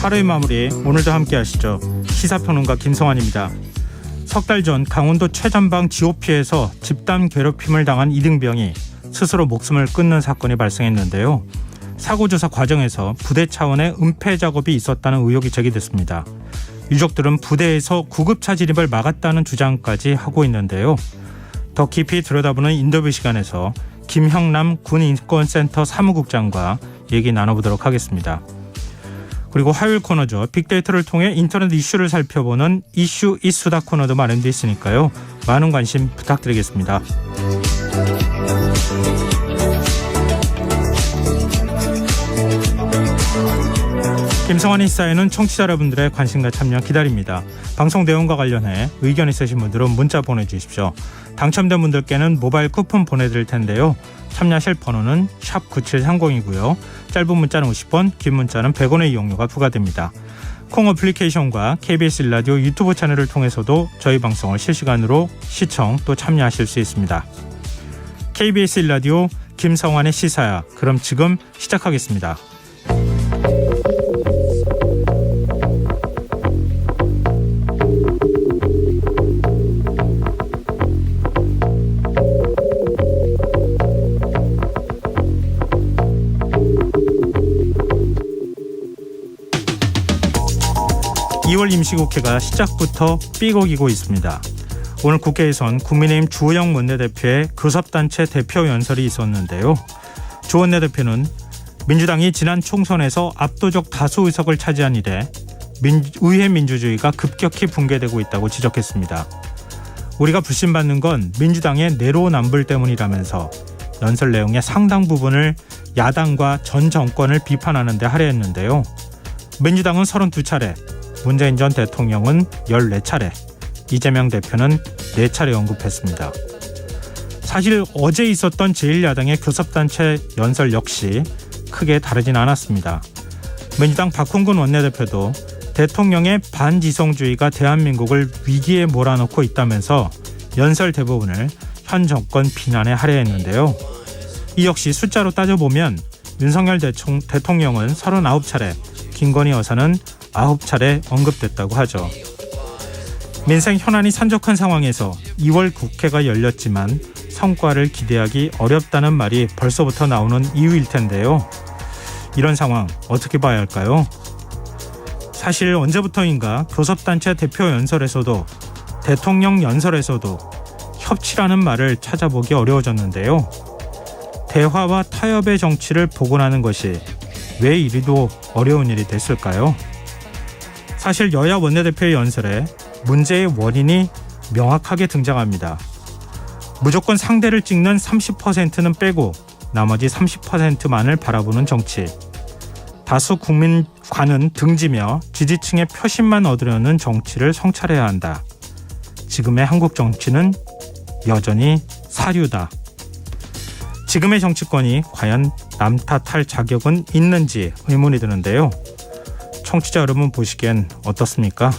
하루의 마무리 오늘도 함께 하시죠. 시사평론가 김성환입니다. 석 달 전 강원도 최전방 GOP에서 집단 괴롭힘을 당한 이등병이 스스로 목숨을 끊는 사건이 발생했는데요. 사고 조사 과정에서 부대 차원의 은폐 작업이 있었다는 의혹이 제기됐습니다. 유족들은 부대에서 구급차 진입을 막았다는 주장까지 하고 있는데요. 더 깊이 들여다보는 인터뷰 시간에서 김형남 군인권센터 사무국장과 얘기 나눠보도록 하겠습니다. 그리고 화요일 코너죠. 빅데이터를 통해 인터넷 이슈를 살펴보는 이슈 이수다 코너도 마련되어 있으니까요. 많은 관심 부탁드리겠습니다. 김성환의 시사에는 청취자 여러분들의 관심과 참여 기다립니다. 방송 내용과 관련해 의견 있으신 분들은 문자 보내주십시오. 당첨된 분들께는 모바일 쿠폰 보내드릴 텐데요. 참여하실 번호는 샵9730이고요. 짧은 문자는 50원, 긴 문자는 100원의 이용료가 부과됩니다. 콩 어플리케이션과 KBS 1라디오 유튜브 채널을 통해서도 저희 방송을 실시간으로 시청 또 참여하실 수 있습니다. KBS 1라디오 김성환의 시사야. 그럼 지금 시작하겠습니다. 2월 임시국회가 시작부터 삐걱이고 있습니다. 오늘 국회에선 국민의힘 주호영 원내대표의 교섭단체 대표 연설이 있었는데요. 주 원내대표는 민주당이 지난 총선에서 압도적 다수 의석을 차지한 이래 의회 민주주의가 급격히 붕괴되고 있다고 지적했습니다. 우리가 불신받는 건 민주당의 내로남불 때문이라면서 연설 내용의 상당 부분을 야당과 전 정권을 비판하는 데 할애했는데요. 민주당은 32차례, 문재인 전 대통령은 14차례, 이재명 대표는 4차례 언급했습니다. 사실 어제 있었던 제1야당의 교섭단체 연설 역시 크게 다르진 않았습니다. 민주당 박홍근 원내대표도 대통령의 반지성주의가 대한민국을 위기에 몰아넣고 있다면서 연설 대부분을 현 정권 비난에 할애했는데요. 이 역시 숫자로 따져보면 윤석열 대통령은 39차례, 김건희 여사는 9차례 언급됐다고 하죠. 민생 현안이 산적한 상황에서 2월 국회가 열렸지만 성과를 기대하기 어렵다는 말이 벌써부터 나오는 이유일 텐데요. 이런 상황 어떻게 봐야 할까요? 사실 언제부터인가 교섭단체 대표 연설에서도 대통령 연설에서도 협치라는 말을 찾아보기 어려워졌는데요. 대화와 타협의 정치를 복원하는 것이 왜 이리도 어려운 일이 됐을까요? 사실 여야 원내대표의 연설에 문제의 원인이 명확하게 등장합니다. 무조건 상대를 찍는 30%는 빼고 나머지 30%만을 바라보는 정치. 다수 국민과는 등지며 지지층의 표심만 얻으려는 정치를 성찰해야 한다. 지금의 한국 정치는 여전히 사류다. 지금의 정치권이 과연 남 탓할 자격은 있는지 의문이 드는데요. 청취자 여러분 보시기엔 어떻습니까?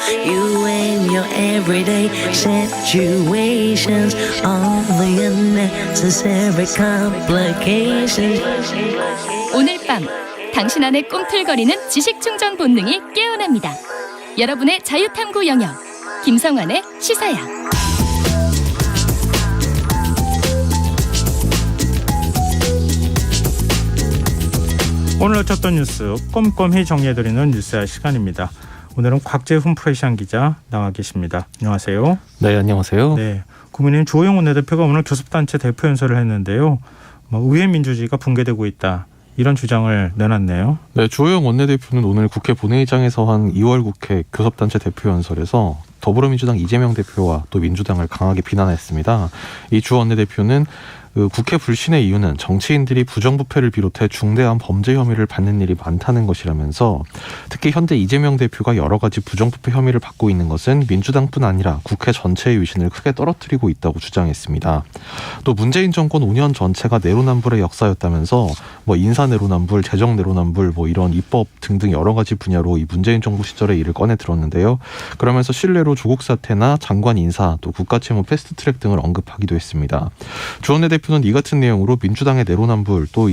You and your everyday situations, all the unnecessary complications. 오늘 밤 당신 안에 꿈틀거리는 지식 충전 본능이 깨어납니다. 여러분의 자유탐구 영역 김성환의 시사야. 오늘 어쩌던 뉴스 꼼꼼히 정리해드리는 뉴스야 시간입니다. 오늘은 곽재훈 프레시안 기자 나와 계십니다. 안녕하세요. 네, 안녕하세요. 네, 국민의힘 주호영 원내대표가 오늘 교섭단체 대표 연설을 했는데요. 의회 민주주의가 붕괴되고 있다. 이런 주장을 내놨네요. 네, 주호영 원내대표는 오늘 국회 본회의장에서 한 2월 국회 교섭단체 대표 연설에서 더불어민주당 이재명 대표와 또 민주당을 강하게 비난했습니다. 이 주 원내대표는 그 국회 불신의 이유는 정치인들이 부정부패를 비롯해 중대한 범죄 혐의를 받는 일이 많다는 것이라면서 특히 현재 이재명 대표가 여러 가지 부정부패 혐의를 받고 있는 것은 민주당뿐 아니라 국회 전체의 위신을 크게 떨어뜨리고 있다고 주장했습니다. 또 문재인 정권 5년 전체가 내로남불의 역사였다면서 뭐 인사 내로남불, 재정 내로남불, 뭐 이런 입법 등등 여러 가지 분야로 이 문재인 정부 시절의 일을 꺼내 들었는데요. 그러면서 실례로 조국 사태나 장관 인사, 또 국가채무 패스트트랙 등을 언급하기도 했습니다. 주원내 대표는 이 같은 내용으로 민주당의 내로남불 또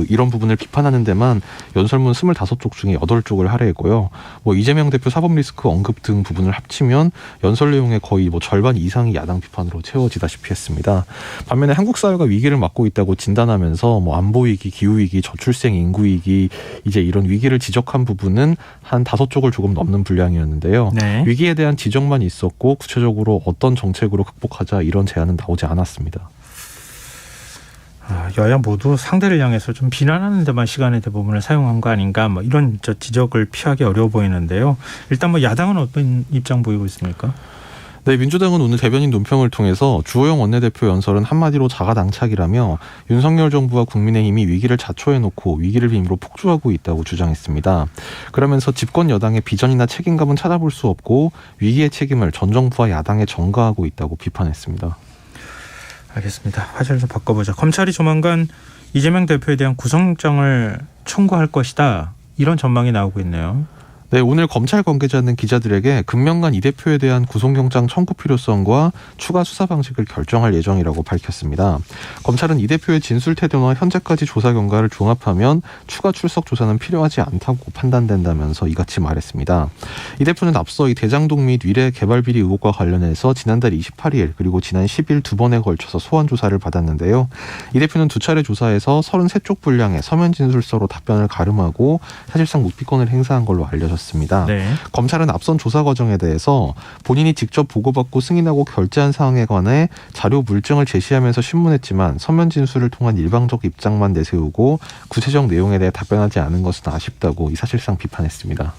이런 부분을 비판하는 데만 연설문 25쪽 중에 8쪽을 할애했고요. 뭐 이재명 대표 사법 리스크 언급 등 부분을 합치면 연설 내용의 거의 뭐 절반 이상이 야당 비판으로 채워지다시피 했습니다. 반면에 한국 사회가 위기를 맞고 있다고 진단하면서 뭐 안보 위기, 기후 위기, 저출생 인구 위기 이제 이런 위기를 지적한 부분은 한 5쪽을 조금 넘는 분량이었는데요. 네. 위기에 대한 지적만 있었고 구체적으로 어떤 정책으로 극복하자 이런 제안은 나오지 않았습니다. 여야 모두 상대를 향해서 좀 비난하는 데만 시간의 대부분을 사용한 거 아닌가 뭐 이런 지적을 피하기 어려워 보이는데요. 일단 뭐 야당은 어떤 입장 보이고 있습니까? 네, 민주당은 오늘 대변인 논평을 통해서 주호영 원내대표 연설은 한마디로 자가당착이라며 윤석열 정부와 국민의힘이 위기를 자초해놓고 위기를 빙의로 폭주하고 있다고 주장했습니다. 그러면서 집권 여당의 비전이나 책임감은 찾아볼 수 없고 위기의 책임을 전 정부와 야당에 전가하고 있다고 비판했습니다. 알겠습니다. 화제를 좀 바꿔보자. 검찰이 조만간 이재명 대표에 대한 구속영장을 청구할 것이다. 이런 전망이 나오고 있네요. 네, 오늘 검찰 관계자는 기자들에게 금명간 이 대표에 대한 구속영장 청구 필요성과 추가 수사 방식을 결정할 예정이라고 밝혔습니다. 검찰은 이 대표의 진술 태도나 현재까지 조사 경과를 종합하면 추가 출석 조사는 필요하지 않다고 판단된다면서 이같이 말했습니다. 이 대표는 앞서 이 대장동 및 위례 개발 비리 의혹과 관련해서 지난달 28일 그리고 지난 10일 두 번에 걸쳐서 소환 조사를 받았는데요. 이 대표는 두 차례 조사에서 33쪽 분량의 서면 진술서로 답변을 가름하고 사실상 묵비권을 행사한 걸로 알려졌습니다. 네. 검찰은 앞선 조사 과정에 대해서 본인이 직접 보고받고 승인하고 결재한 사항에 관해 자료 물증을 제시하면서 신문했지만 서면 진술을 통한 일방적 입장만 내세우고 구체적 내용에 대해 답변하지 않은 것은 아쉽다고 이 사실상 비판했습니다.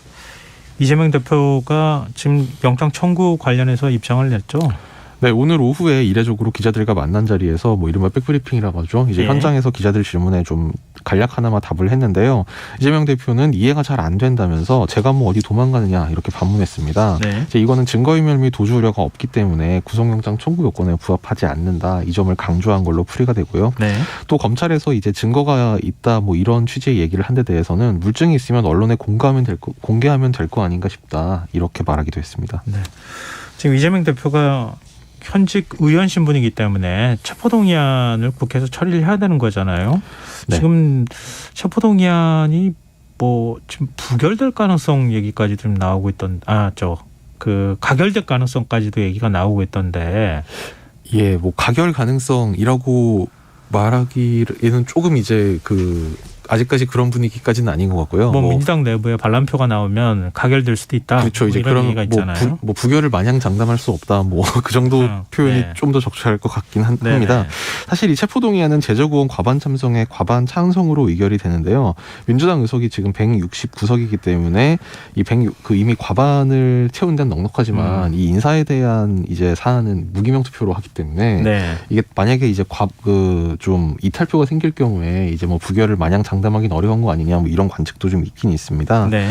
이재명 대표가 지금 영장 청구 관련해서 입장을 냈죠. 네, 오늘 오후에 이례적으로 기자들과 만난 자리에서 뭐 이른바 백브리핑이라고 하죠. 이제 예. 현장에서 기자들 질문에 좀 간략 하나만 답을 했는데요. 이재명 대표는 이해가 잘 안 된다면서 제가 뭐 어디 도망가느냐 이렇게 반문했습니다. 네. 이제 이거는 증거인멸 및 도주 우려가 없기 때문에 구속영장 청구 요건에 부합하지 않는다. 이 점을 강조한 걸로 풀이가 되고요. 네. 또 검찰에서 이제 증거가 있다 뭐 이런 취지의 얘기를 한 데 대해서는 물증이 있으면 언론에 공개하면 될 거 아닌가 싶다. 이렇게 말하기도 했습니다. 네. 지금 이재명 대표가 현직 의원 신분이기 때문에 체포동의안을 국회에서 처리를 해야 되는 거잖아요. 네. 지금 체포동의안이 뭐 지금 부결될 가능성 얘기까지 좀 나오고 있던 가결될 가능성까지도 얘기가 나오고 있던데. 예, 뭐 가결 가능성이라고 말하기에는 조금 이제 아직까지 그런 분위기까지는 아닌 것 같고요. 뭐 민주당 내부에 반란표가 나오면 가결될 수도 있다. 그렇죠. 이제 이런 그런 얘기가 있잖아요. 뭐 부결을 마냥 장담할 수 없다. 뭐 그 정도 표현이 네. 좀 더 적절할 것 같긴 합니다. 네네. 사실 이 체포동의안은 제적의원 과반 참석의 과반 찬성으로 의결이 되는데요. 민주당 의석이 지금 169석이기 때문에 이미 과반을 채운 데는 넉넉하지만 이 인사에 대한 이제 사안은 무기명 투표로 하기 때문에 네. 이게 만약에 이제 좀 이탈표가 생길 경우에 이제 뭐 부결을 마냥 장담하기는 어려운 거 아니냐 뭐 이런 관측도 좀 있긴 있습니다. 네.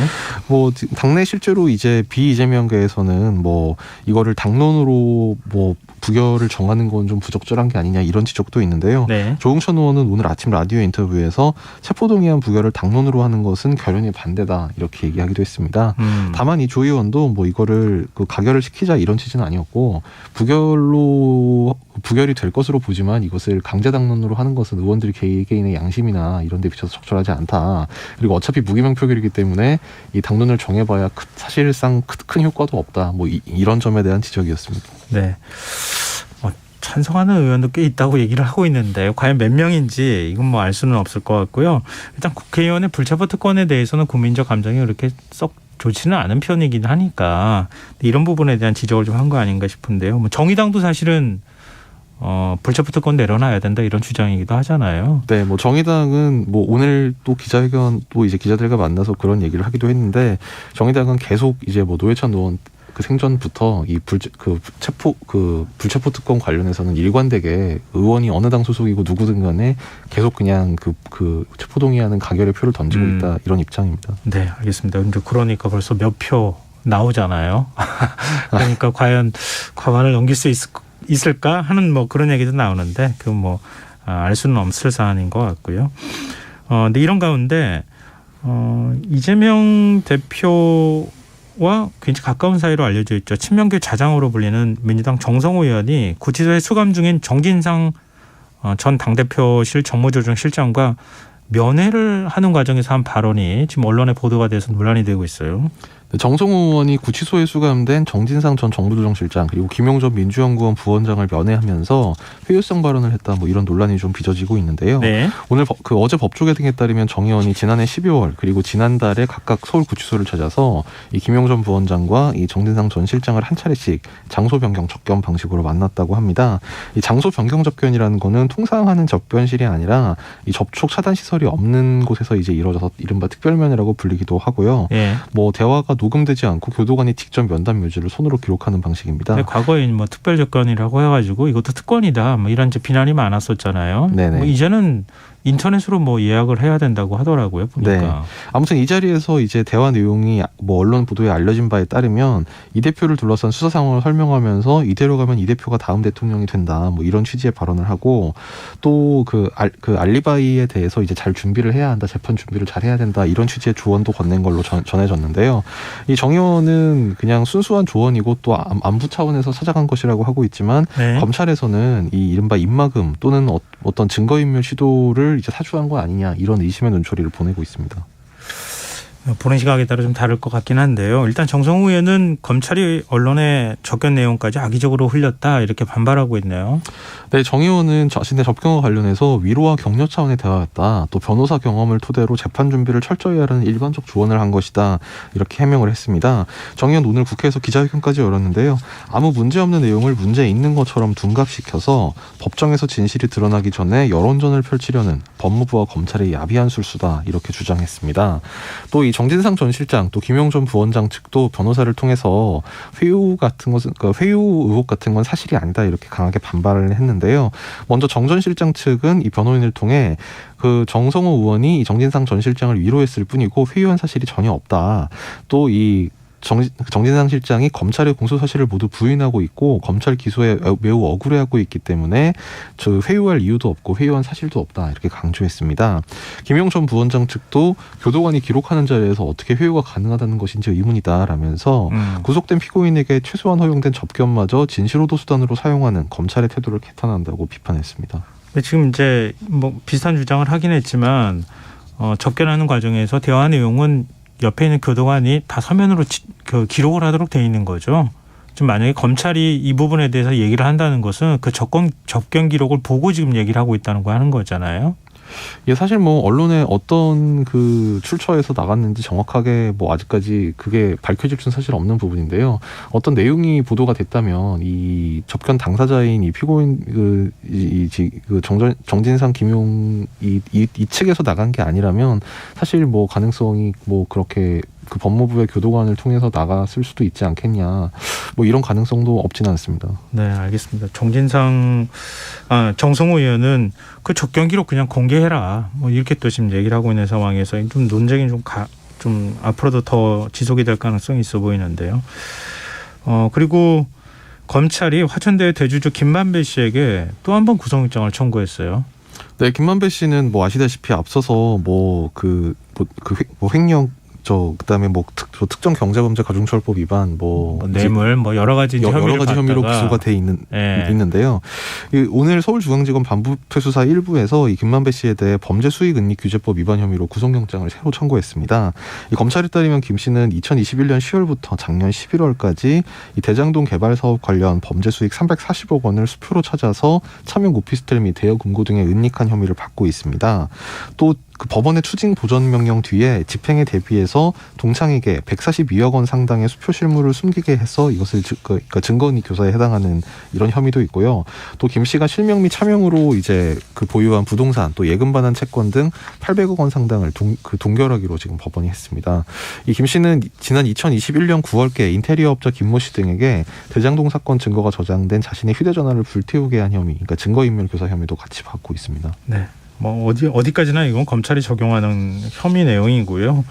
뭐 당내 실제로 이제 비이재명계에서는 뭐 이거를 당론으로 뭐 부결을 정하는 건 좀 부적절한 게 아니냐 이런 지적도 있는데요. 네. 조응천 의원은 오늘 아침 라디오 인터뷰에서 체포동의안 부결을 당론으로 하는 것은 결연히 반대다 이렇게 얘기하기도 했습니다. 다만 이 조 의원도 뭐 이거를 가결을 시키자 이런 취지는 아니었고 부결이 될 것으로 보지만 이것을 강제 당론으로 하는 것은 의원들이 개개인의 양심이나 이런 데 비춰서 적절하지 않다. 그리고 어차피 무기명 표결이기 때문에 이 당론을 정해봐야 사실상 큰 효과도 없다. 뭐 이런 점에 대한 지적이었습니다. 네. 찬성하는 의원도 꽤 있다고 얘기를 하고 있는데 과연 몇 명인지 이건 뭐 알 수는 없을 것 같고요. 일단 국회의원의 불체포 특권에 대해서는 국민적 감정이 그렇게 썩 좋지는 않은 편이긴 하니까 이런 부분에 대한 지적을 좀 한 거 아닌가 싶은데요. 뭐 정의당도 사실은 불체포 특권 내려놔야 된다 이런 주장이기도 하잖아요. 네, 뭐 정의당은 뭐 오늘 또 기자회견 또 이제 기자들과 만나서 그런 얘기를 하기도 했는데 정의당은 계속 이제 뭐 노회찬 의원 그 생전부터 이 불체포 특권 관련해서는 일관되게 의원이 어느 당 소속이고 누구든 간에 계속 그냥 그 체포동의하는 가결의 표를 던지고 있다 이런 입장입니다. 네, 알겠습니다. 근데 그러니까 벌써 몇 표 나오잖아요. 그러니까 과연 과반을 넘길 수 있을까 하는 뭐 그런 얘기도 나오는데 그 뭐 알 수는 없을 사안인 것 같고요. 근데 이런 가운데 이재명 대표와 굉장히 가까운 사이로 알려져 있죠. 친명계 좌장으로 불리는 민주당 정성호 의원이 구치소에 수감 중인 정진상 전 당대표실 정무조정실장과 면회를 하는 과정에서 한 발언이 지금 언론에 보도가 돼서 논란이 되고 있어요. 정성호 의원이 구치소에 수감된 정진상 전 정무조정실장 그리고 김용전 민주연구원 부원장을 면회하면서 회유성 발언을 했다 뭐 이런 논란이 좀 빚어지고 있는데요. 네. 오늘 어제 법조계 등에 따르면 정 의원이 지난해 12월 그리고 지난달에 각각 서울 구치소를 찾아서 이 김용전 부원장과 이 정진상 전 실장을 한 차례씩 장소 변경 접견 방식으로 만났다고 합니다. 이 장소 변경 접견이라는 거는 통상 하는 접견실이 아니라 이 접촉 차단 시설이 없는 곳에서 이제 이루어져서 이른바 특별면회라고 불리기도 하고요. 네. 뭐 대화가 녹음되지 않고 교도관이 직접 면담 묘지를 손으로 기록하는 방식입니다. 네, 과거에 뭐 특별 접견이라고 해가지고 이것도 특권이다 뭐 이런 비난이 많았었잖아요. 네네. 뭐 이제는 인터넷으로 뭐 예약을 해야 된다고 하더라고요. 보니까. 네. 아무튼 이 자리에서 이제 대화 내용이 뭐 언론 보도에 알려진 바에 따르면 이 대표를 둘러싼 수사 상황을 설명하면서 이대로 가면 이 대표가 다음 대통령이 된다. 뭐 이런 취지의 발언을 하고 또 그 알리바이에 대해서 이제 잘 준비를 해야 한다. 재판 준비를 잘 해야 된다. 이런 취지의 조언도 건넨 걸로 전해졌는데요. 이 정 의원은 그냥 순수한 조언이고 또 안부 차원에서 찾아간 것이라고 하고 있지만 네. 검찰에서는 이 이른바 입막음 또는 어떤 증거인멸 시도를 이제 사주한 거 아니냐 이런 의심의 눈초리를 보내고 있습니다. 보는 시각에 따라 좀 다를 것 같긴 한데요. 일단 정성호 의원은 검찰이 언론의 접견 내용까지 악의적으로 흘렸다 이렇게 반발하고 있네요. 네, 정 의원은 자신의 접견과 관련해서 위로와 격려 차원의 대화였다. 또 변호사 경험을 토대로 재판 준비를 철저히 하라는 일관적 조언을 한 것이다. 이렇게 해명을 했습니다. 정 의원 오늘 국회에서 기자회견까지 열었는데요. 아무 문제 없는 내용을 문제 있는 것처럼 둔갑시켜서 법정에서 진실이 드러나기 전에 여론전을 펼치려는 법무부와 검찰의 야비한 술수다. 이렇게 주장했습니다. 또 이 정진상 전 실장 또 김용전 부원장 측도 변호사를 통해서 회유 의혹 같은 건 사실이 아니다. 이렇게 강하게 반발을 했는데요. 먼저 정 전 실장 측은 이 변호인을 통해 그 정성호 의원이 이 정진상 전 실장을 위로했을 뿐이고 회유한 사실이 전혀 없다. 또 이 정진상 실장이 검찰의 공소 사실을 모두 부인하고 있고 검찰 기소에 매우 억울해하고 있기 때문에 저 회유할 이유도 없고 회유한 사실도 없다 이렇게 강조했습니다. 김용전 부원장 측도 교도관이 기록하는 자리에서 어떻게 회유가 가능하다는 것인지 의문이다라면서 구속된 피고인에게 최소한 허용된 접견마저 진실호도 수단으로 사용하는 검찰의 태도를 개탄한다고 비판했습니다. 지금 이제 뭐 비슷한 주장을 하긴 했지만 접견하는 과정에서 대화 내용은 옆에 있는 교도관이 다 서면으로 기록을 하도록 돼 있는 거죠. 지금 만약에 검찰이 이 부분에 대해서 얘기를 한다는 것은 그 접견 기록을 보고 지금 얘기를 하고 있다는 거 하는 거잖아요. 예, 사실 뭐 언론에 어떤 그 출처에서 나갔는지 정확하게 뭐 아직까지 그게 밝혀질 수는 사실 없는 부분인데요. 어떤 내용이 보도가 됐다면 이 접견 당사자인 이 피고인 정진상 김용 이 측에서 나간 게 아니라면 사실 뭐 가능성이 뭐 그렇게 그 법무부의 교도관을 통해서 나갔을 수도 있지 않겠냐. 뭐 이런 가능성도 없지는 않습니다. 네, 알겠습니다. 정성호 의원은 그 접견 기록 그냥 공개해라. 뭐 이렇게 또 지금 얘기를 하고 있는 상황에서 좀 논쟁이 좀 앞으로도 더 지속이 될 가능성이 있어 보이는데요. 그리고 검찰이 화천대유 대주주 김만배 씨에게 또 한 번 구속영장을 청구했어요. 네, 김만배 씨는 뭐 아시다시피 앞서서 횡령 그다음에 특정 경제범죄 가중처벌법 위반 뇌물 여러 가지 혐의로 기소가 돼 있는데요. 오늘 서울중앙지검 반부패 수사 1부에서 이 김만배 씨에 대해 범죄수익은닉규제법 위반 혐의로 구속영장을 새로 청구했습니다. 이 검찰에 따르면 김 씨는 2021년 10월부터 작년 11월까지 이 대장동 개발 사업 관련 범죄수익 340억 원을 수표로 찾아서 차명 오피스텔 및 대여 금고 등에 은닉한 혐의를 받고 있습니다. 또 그 법원의 추징 보전 명령 뒤에 집행에 대비해서 동창에게 142억 원 상당의 수표 실물을 숨기게 해서 이것을 그러니까 증거인멸 교사에 해당하는 이런 혐의도 있고요. 또 김 씨가 실명 및 차명으로 이제 그 보유한 부동산 또 예금 반환 채권 등 800억 원 상당을 동결하기로 지금 법원이 했습니다. 이 김 씨는 지난 2021년 9월께 인테리어 업자 김모 씨 등에게 대장동 사건 증거가 저장된 자신의 휴대전화를 불태우게 한 혐의, 그러니까 증거인멸 교사 혐의도 같이 받고 있습니다. 네. 뭐 어디까지나 이건 검찰이 적용하는 혐의 내용이고요.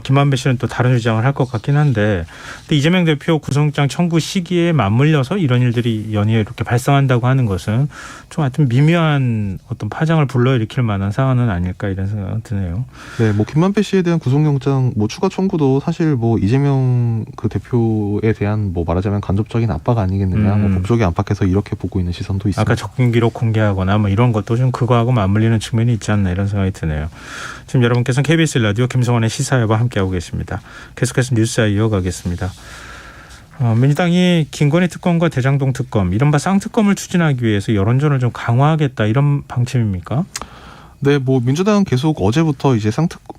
김만배 씨는 또 다른 주장을 할 것 같긴 한데, 근데 이재명 대표 구속영장 청구 시기에 맞물려서 이런 일들이 연이어 이렇게 발생한다고 하는 것은 좀 하여튼 미묘한 어떤 파장을 불러일으킬 만한 사안은 아닐까 이런 생각이 드네요. 네, 뭐 김만배 씨에 대한 구속영장 뭐 추가 청구도 사실 뭐 이재명 그 대표에 대한 뭐 말하자면 간접적인 압박 아니겠느냐, 뭐 법조계 안팎에서 이렇게 보고 있는 시선도 있습니다. 아까 접근 기록 공개하거나 뭐 이런 것도 좀 그거하고 맞물리는 측면이 있지 않나 이런 생각이 드네요. 지금 여러분께서는 KBS 라디오 김성환의 시사회와 함께하고 계십니다. 계속해서 뉴스와 이어가겠습니다. 민주당이 김건희 특검과 대장동 특검, 이른바 쌍특검을 추진하기 위해서 여론전을 좀 강화하겠다 이런 방침입니까? 네, 뭐 민주당은 계속 어제부터 이제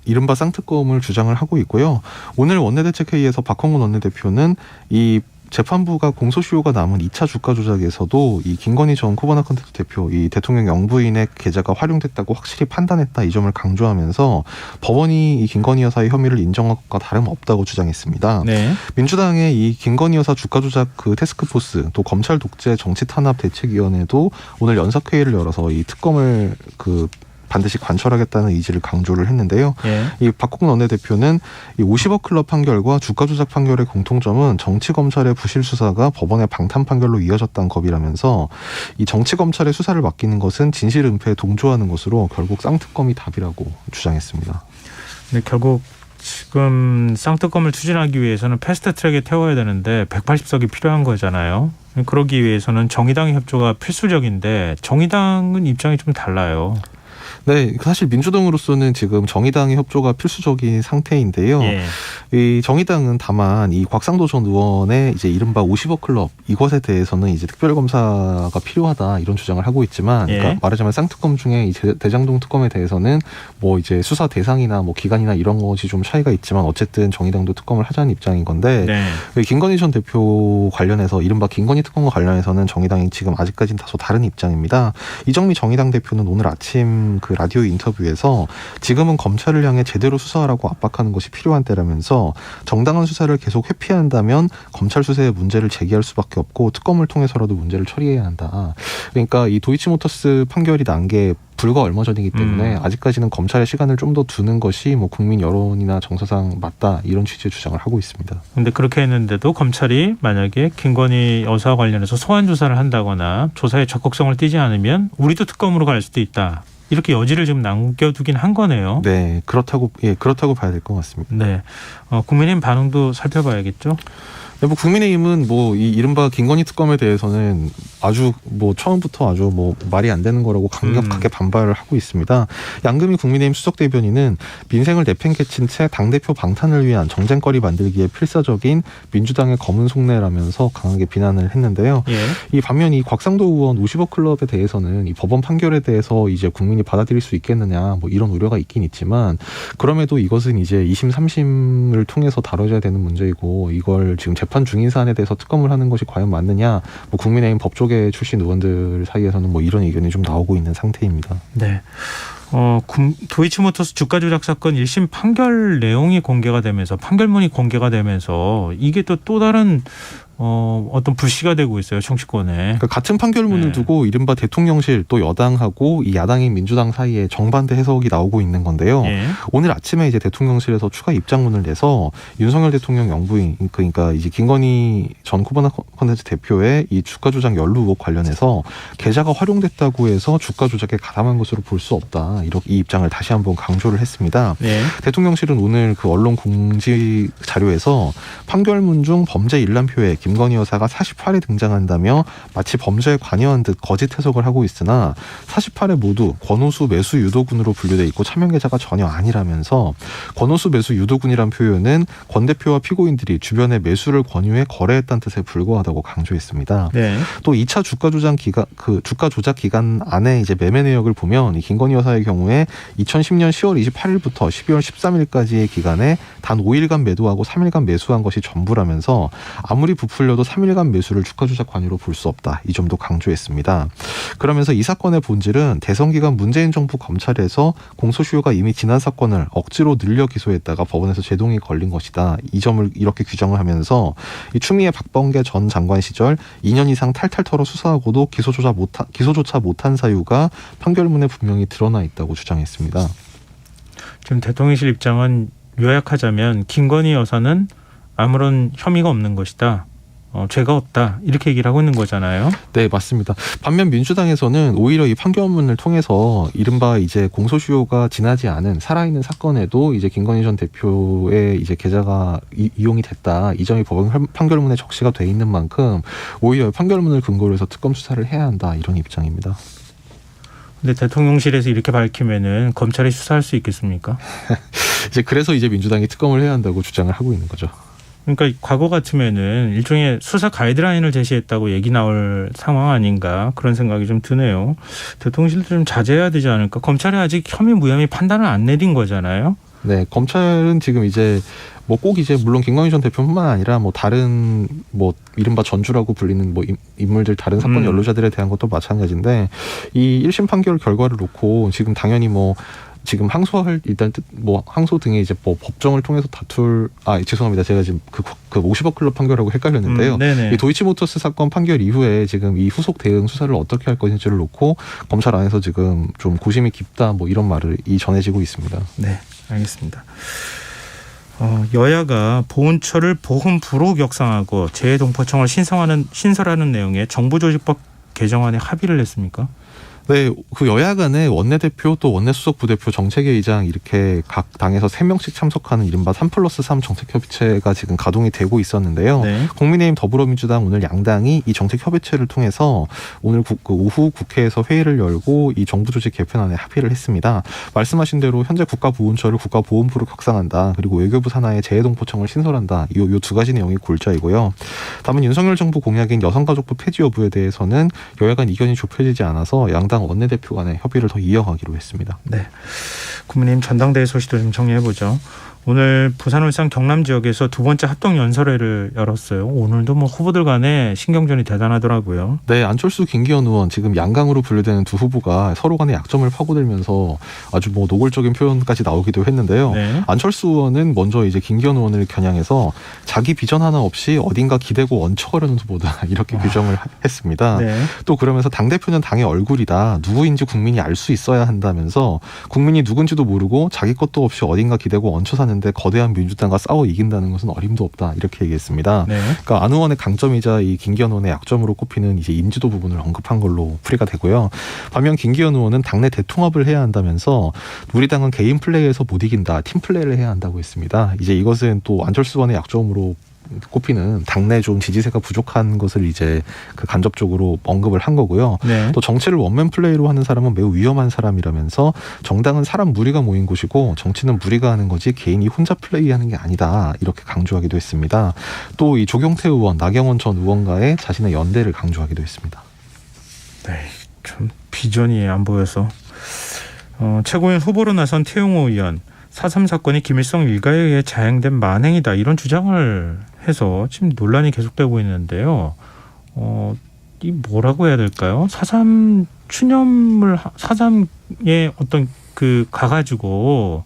이른바 쌍특검을 주장을 하고 있고요. 오늘 원내대책회의에서 박홍근 원내대표는 이 재판부가 공소시효가 남은 2차 주가 조작에서도 이 김건희 전 코바나 컨텐츠 대표, 이 대통령 영부인의 계좌가 활용됐다고 확실히 판단했다, 이 점을 강조하면서 법원이 이 김건희 여사의 혐의를 인정한 것과 다름없다고 주장했습니다. 네. 민주당의 이 김건희 여사 주가 조작 그 테스크포스, 또 검찰 독재 정치 탄압 대책위원회도 오늘 연석회의를 열어서 이 특검을 반드시 관철하겠다는 의지를 강조를 했는데요. 예. 이 박홍근 원내대표는 이 50억 클럽 판결과 주가 조작 판결의 공통점은 정치 검찰의 부실 수사가 법원의 방탄 판결로 이어졌다는 겁이라면서 이 정치 검찰의 수사를 맡기는 것은 진실 은폐에 동조하는 것으로 결국 쌍특검이 답이라고 주장했습니다. 근데 결국 지금 쌍특검을 추진하기 위해서는 패스트트랙에 태워야 되는데 180석이 필요한 거잖아요. 그러기 위해서는 정의당의 협조가 필수적인데 정의당은 입장이 좀 달라요. 네, 사실 민주당으로서는 지금 정의당의 협조가 필수적인 상태인데요. 예. 이 정의당은 다만 이 곽상도 전 의원의 이제 이른바 50억 클럽 이것에 대해서는 이제 특별검사가 필요하다 이런 주장을 하고 있지만, 예. 그러니까 말하자면 쌍특검 중에 이 대장동 특검에 대해서는 뭐 이제 수사 대상이나 뭐 기간이나 이런 것이 좀 차이가 있지만 어쨌든 정의당도 특검을 하자는 입장인 건데, 네. 김건희 전 대표 관련해서 이른바 김건희 특검과 관련해서는 정의당이 지금 아직까지는 다소 다른 입장입니다. 이정미 정의당 대표는 오늘 아침 그 라디오 인터뷰에서 지금은 검찰을 향해 제대로 수사하라고 압박하는 것이 필요한 때라면서 정당한 수사를 계속 회피한다면 검찰 수사에 문제를 제기할 수밖에 없고 특검을 통해서라도 문제를 처리해야 한다. 그러니까 이 도이치모터스 판결이 난 게 불과 얼마 전이기 때문에 아직까지는 검찰의 시간을 좀 더 두는 것이 뭐 국민 여론이나 정서상 맞다, 이런 취지의 주장을 하고 있습니다. 근데 그렇게 했는데도 검찰이 만약에 김건희 여사와 관련해서 소환 조사를 한다거나 조사에 적극성을 띠지 않으면 우리도 특검으로 갈 수도 있다, 이렇게 여지를 지금 남겨두긴 한 거네요. 네, 그렇다고 봐야 될 것 같습니다. 네, 국민의힘 반응도 살펴봐야겠죠. 뭐 국민의힘은 뭐 이 이른바 김건희 특검에 대해서는 아주 뭐 처음부터 아주 뭐 말이 안 되는 거라고 강력하게 반발을 하고 있습니다. 양금희 국민의힘 수석 대변인은 민생을 내팽개친 채 당대표 방탄을 위한 정쟁거리 만들기에 필사적인 민주당의 검은 속내라면서 강하게 비난을 했는데요. 예. 이 반면 이 곽상도 의원 50억 클럽에 대해서는 이 법원 판결에 대해서 이제 국민이 받아들일 수 있겠느냐, 뭐 이런 우려가 있긴 있지만, 그럼에도 이것은 이제 2심 3심을 통해서 다뤄져야 되는 문제이고, 이걸 지금 재판 중인 사안에 대해서 특검을 하는 것이 과연 맞느냐, 뭐 국민의힘 법조계 출신 의원들 사이에서는 뭐 이런 의견이 좀 나오고 있는 상태입니다. 네. 도이치모터스 주가 조작 사건 1심 판결 내용이 공개가 되면서, 판결문이 공개가 되면서 이게 또 다른 어떤 불씨가 되고 있어요, 정치권에. 그러니까 같은 판결문을 네. 두고 이른바 대통령실 또 여당하고 이 야당인 민주당 사이에 정반대 해석이 나오고 있는 건데요. 예. 오늘 아침에 이제 대통령실에서 추가 입장문을 내서 윤석열 대통령 영부인, 그러니까 이제 김건희 전 코바나 컨텐츠 대표의 이 주가 조작 연루 의혹 관련해서 계좌가 활용됐다고 해서 주가 조작에 가담한 것으로 볼 수 없다, 이렇게 이 입장을 다시 한번 강조를 했습니다. 네. 대통령실은 오늘 그 언론 공지 자료에서 판결문 중 범죄 일람표에 김건희 여사가 48에 등장한다며 마치 범죄에 관여한 듯 거짓 해석을 하고 있으나 48에 모두 권오수 매수 유도군으로 분류돼 있고 차명 계좌가 전혀 아니라면서 권오수 매수 유도군이란 표현은 권 대표와 피고인들이 주변에 매수를 권유해 거래했다는 뜻에 불과하다고 강조했습니다. 네. 또 2차 주가 조작 기간 안에 이제 매매 내역을 보면 이 김건희 여사의 경우에 2010년 10월 28일부터 12월 13일까지의 기간에 단 5일간 매도하고 3일간 매수한 것이 전부라면서 아무리 부풀려도 3일간 매수를 주가 조작 관여로 볼 수 없다. 이 점도 강조했습니다. 그러면서 이 사건의 본질은 대선 기간 문재인 정부 검찰에서 공소시효가 이미 지난 사건을 억지로 늘려 기소했다가 법원에서 제동이 걸린 것이다. 이 점을 이렇게 규정을 하면서 이 추미애 박범계 전 장관 시절 2년 이상 탈탈 털어 수사하고도 기소조차 못한 사유가 판결문에 분명히 드러나 있다고 주장했습니다. 지금 대통령실 입장은 요약하자면 김건희 여사는 아무런 혐의가 없는 것이다. 죄가 없다. 이렇게 얘기를 하고 있는 거잖아요. 네, 맞습니다. 반면 민주당에서는 오히려 이 판결문을 통해서 이른바 이제 공소시효가 지나지 않은 살아있는 사건에도 이제 김건희 전 대표의 이제 계좌가 이용이 됐다. 이 점이 법원 판결문에 적시가 돼 있는 만큼 오히려 판결문을 근거로 해서 특검 수사를 해야 한다. 이런 입장입니다. 근데 대통령실에서 이렇게 밝히면은 검찰이 수사할 수 있겠습니까? 이제 그래서 이제 민주당이 특검을 해야 한다고 주장을 하고 있는 거죠. 그러니까 과거 같으면은 일종의 수사 가이드라인을 제시했다고 얘기 나올 상황 아닌가 그런 생각이 좀 드네요. 대통령실도 좀 자제해야 되지 않을까? 검찰이 아직 혐의 무혐의 판단을 안 내린 거잖아요. 네, 검찰은 지금 이제 뭐 꼭 이제 물론 김건희 전 대표뿐만 아니라 뭐 다른 뭐 이른바 전주라고 불리는 뭐 인물들 다른 사건 연루자들에 대한 것도 마찬가지인데 이 1심 판결 결과를 놓고 지금 당연히 뭐 지금 항소할 일단 뭐 항소 등의 이제 뭐 법정을 통해서 죄송합니다. 제가 지금 그 50억 클럽 판결하고 헷갈렸는데요. 이 도이치모터스 사건 판결 이후에 지금 이 후속 대응 수사를 어떻게 할 것인지를 놓고 검찰 안에서 지금 좀 고심이 깊다 뭐 이런 말을 전해지고 있습니다. 네, 알겠습니다. 여야가 보훈처를 보훈부로 격상하고 재해동포청을 신설하는 내용의 정부조직법 개정안에 합의를 했습니까? 네, 그 여야 간에 원내대표 또 원내수석 부대표 정책회의장 이렇게 각 당에서 3명씩 참석하는 이른바 3+3 정책협의체가 지금 가동이 되고 있었는데요. 네. 국민의힘 더불어민주당 오늘 양당이 이 정책협의체를 통해서 오늘 오후 국회에서 회의를 열고 이 정부조직 개편안에 합의를 했습니다. 말씀하신 대로 현재 국가보훈처를 국가보훈부로 격상한다. 그리고 외교부 산하에 재해동포청을 신설한다. 이 두 가지 내용이 골자이고요. 다만 윤석열 정부 공약인 여성가족부 폐지 여부에 대해서는 여야 간 이견이 좁혀지지 않아서 양당 원내대표 간의 협의를 더 이어가기로 했습니다. 네, 국민의힘 전당대회 소식도 좀 정리해보죠. 오늘 부산, 울산, 경남 지역에서 두 번째 합동 연설회를 열었어요. 오늘도 뭐 후보들 간에 신경전이 대단하더라고요. 네, 안철수, 김기현 의원 지금 양강으로 분류되는 두 후보가 서로 간의 약점을 파고들면서 아주 뭐 노골적인 표현까지 나오기도 했는데요. 네. 안철수 의원은 먼저 이제 김기현 의원을 겨냥해서 자기 비전 하나 없이 어딘가 기대고 얹혀가려는 후보다 이렇게 규정을 했습니다. 네. 또 그러면서 당대표는 당의 얼굴이다. 누구인지 국민이 알 수 있어야 한다면서 국민이 누군지도 모르고 자기 것도 없이 어딘가 기대고 얹혀 사는 데 거대한 민주당과 싸워 이긴다는 것은 어림도 없다 이렇게 얘기했습니다. 네. 그러니까 안 의원의 강점이자 이 김기현 의원의 약점으로 꼽히는 이제 인지도 부분을 언급한 걸로 풀이가 되고요. 반면 김기현 의원은 당내 대통합을 해야 한다면서 우리 당은 개인 플레이에서 못 이긴다, 팀 플레이를 해야 한다고 했습니다. 이제 이것은 또 안철수 의원의 약점으로 꼽히는 당내 좀 지지세가 부족한 것을 이제 그 간접적으로 언급을 한 거고요. 네. 또 정치를 원맨 플레이로 하는 사람은 매우 위험한 사람이라면서 정당은 사람 무리가 모인 곳이고 정치는 무리가 하는 거지 개인이 혼자 플레이하는 게 아니다 이렇게 강조하기도 했습니다. 또 이 조경태 의원, 나경원 전 의원과의 자신의 연대를 강조하기도 했습니다. 네, 좀 비전이 안 보여서 최고위원 후보로 나선 태용호 의원 4.3 사건이 김일성 일가에 의해 자행된 만행이다 이런 주장을 해서 지금 논란이 계속되고 있는데요. 이 뭐라고 해야 될까요? 4.3 추념을 4.3에 어떤 그 가가지고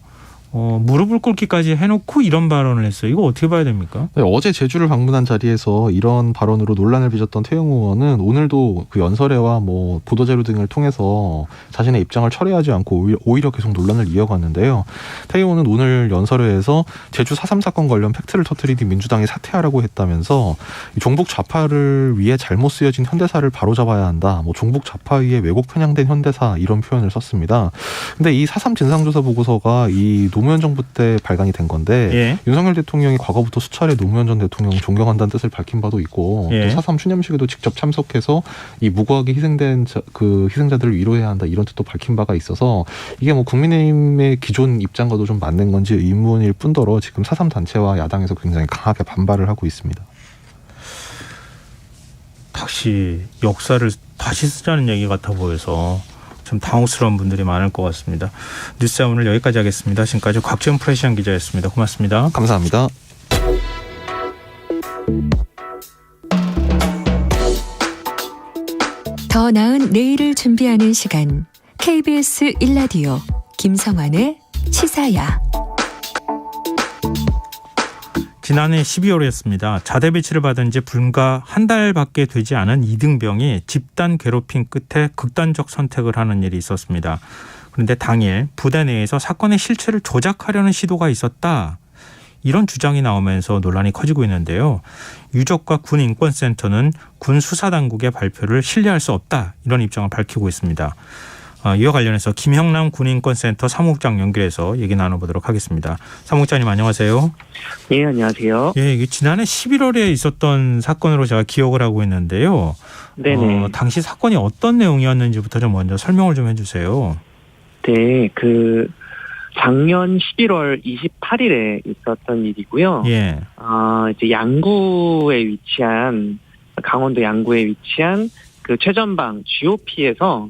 무릎을 꿇기까지 해놓고 이런 발언을 했어요. 이거 어떻게 봐야 됩니까? 네, 어제 제주를 방문한 자리에서 이런 발언으로 논란을 빚었던 태영호 의원은 오늘도 그 연설회와 뭐 보도자료 등을 통해서 자신의 입장을 철회하지 않고 오히려 계속 논란을 이어갔는데요. 태영호 의원은 오늘 연설회에서 제주 4.3 사건 관련 팩트를 터뜨리니 민주당이 사퇴하라고 했다면서 종북 좌파를 위해 잘못 쓰여진 현대사를 바로잡아야 한다. 뭐 종북 좌파에 의해 왜곡 편향된 현대사 이런 표현을 썼습니다. 근데 이 4.3 진상조사 보고서가 이 노무현 정부 때 발간이 된 건데 예. 윤석열 대통령이 과거부터 수차례 노무현 전 대통령 존경한다는 뜻을 밝힌 바도 있고 예. 또 4.3 추념식에도 직접 참석해서 이 무고하게 희생된 그 희생자들을 위로해야 한다 이런 뜻도 밝힌 바가 있어서 이게 뭐 국민의힘의 기존 입장과도 좀 맞는 건지 의문일 뿐더러 지금 4.3 단체와 야당에서 굉장히 강하게 반발을 하고 있습니다. 다시 역사를 다시 쓰자는 얘기 같아 보여서 좀 당혹스러운 분들이 많을 것 같습니다. 뉴스 오늘 여기까지 하겠습니다. 지금까지 곽지원 프레시안 기자였습니다. 고맙습니다. 감사합니다. 더 나은 내일을 준비하는 시간 KBS 1라디오 김성환의 시사야. 지난해 12월이었습니다. 자대 배치를 받은 지 불과 한 달밖에 되지 않은 이등병이 집단 괴롭힘 끝에 극단적 선택을 하는 일이 있었습니다. 그런데 당일 부대 내에서 사건의 실체를 조작하려는 시도가 있었다. 이런 주장이 나오면서 논란이 커지고 있는데요. 유족과 군인권센터는 군 수사당국의 발표를 신뢰할 수 없다. 이런 입장을 밝히고 있습니다. 이와 관련해서 김형남 군인권센터 사무국장 연결해서 얘기 나눠보도록 하겠습니다. 사무국장님 안녕하세요. 예, 안녕하세요. 예, 이게 지난해 11월에 있었던 사건으로 제가 기억을 하고 있는데요. 네네. 당시 사건이 어떤 내용이었는지부터 좀 먼저 설명을 좀 해주세요. 네, 작년 11월 28일에 있었던 일이고요. 예, 이제 양구에 위치한, 강원도 양구에 위치한 그 최전방 GOP에서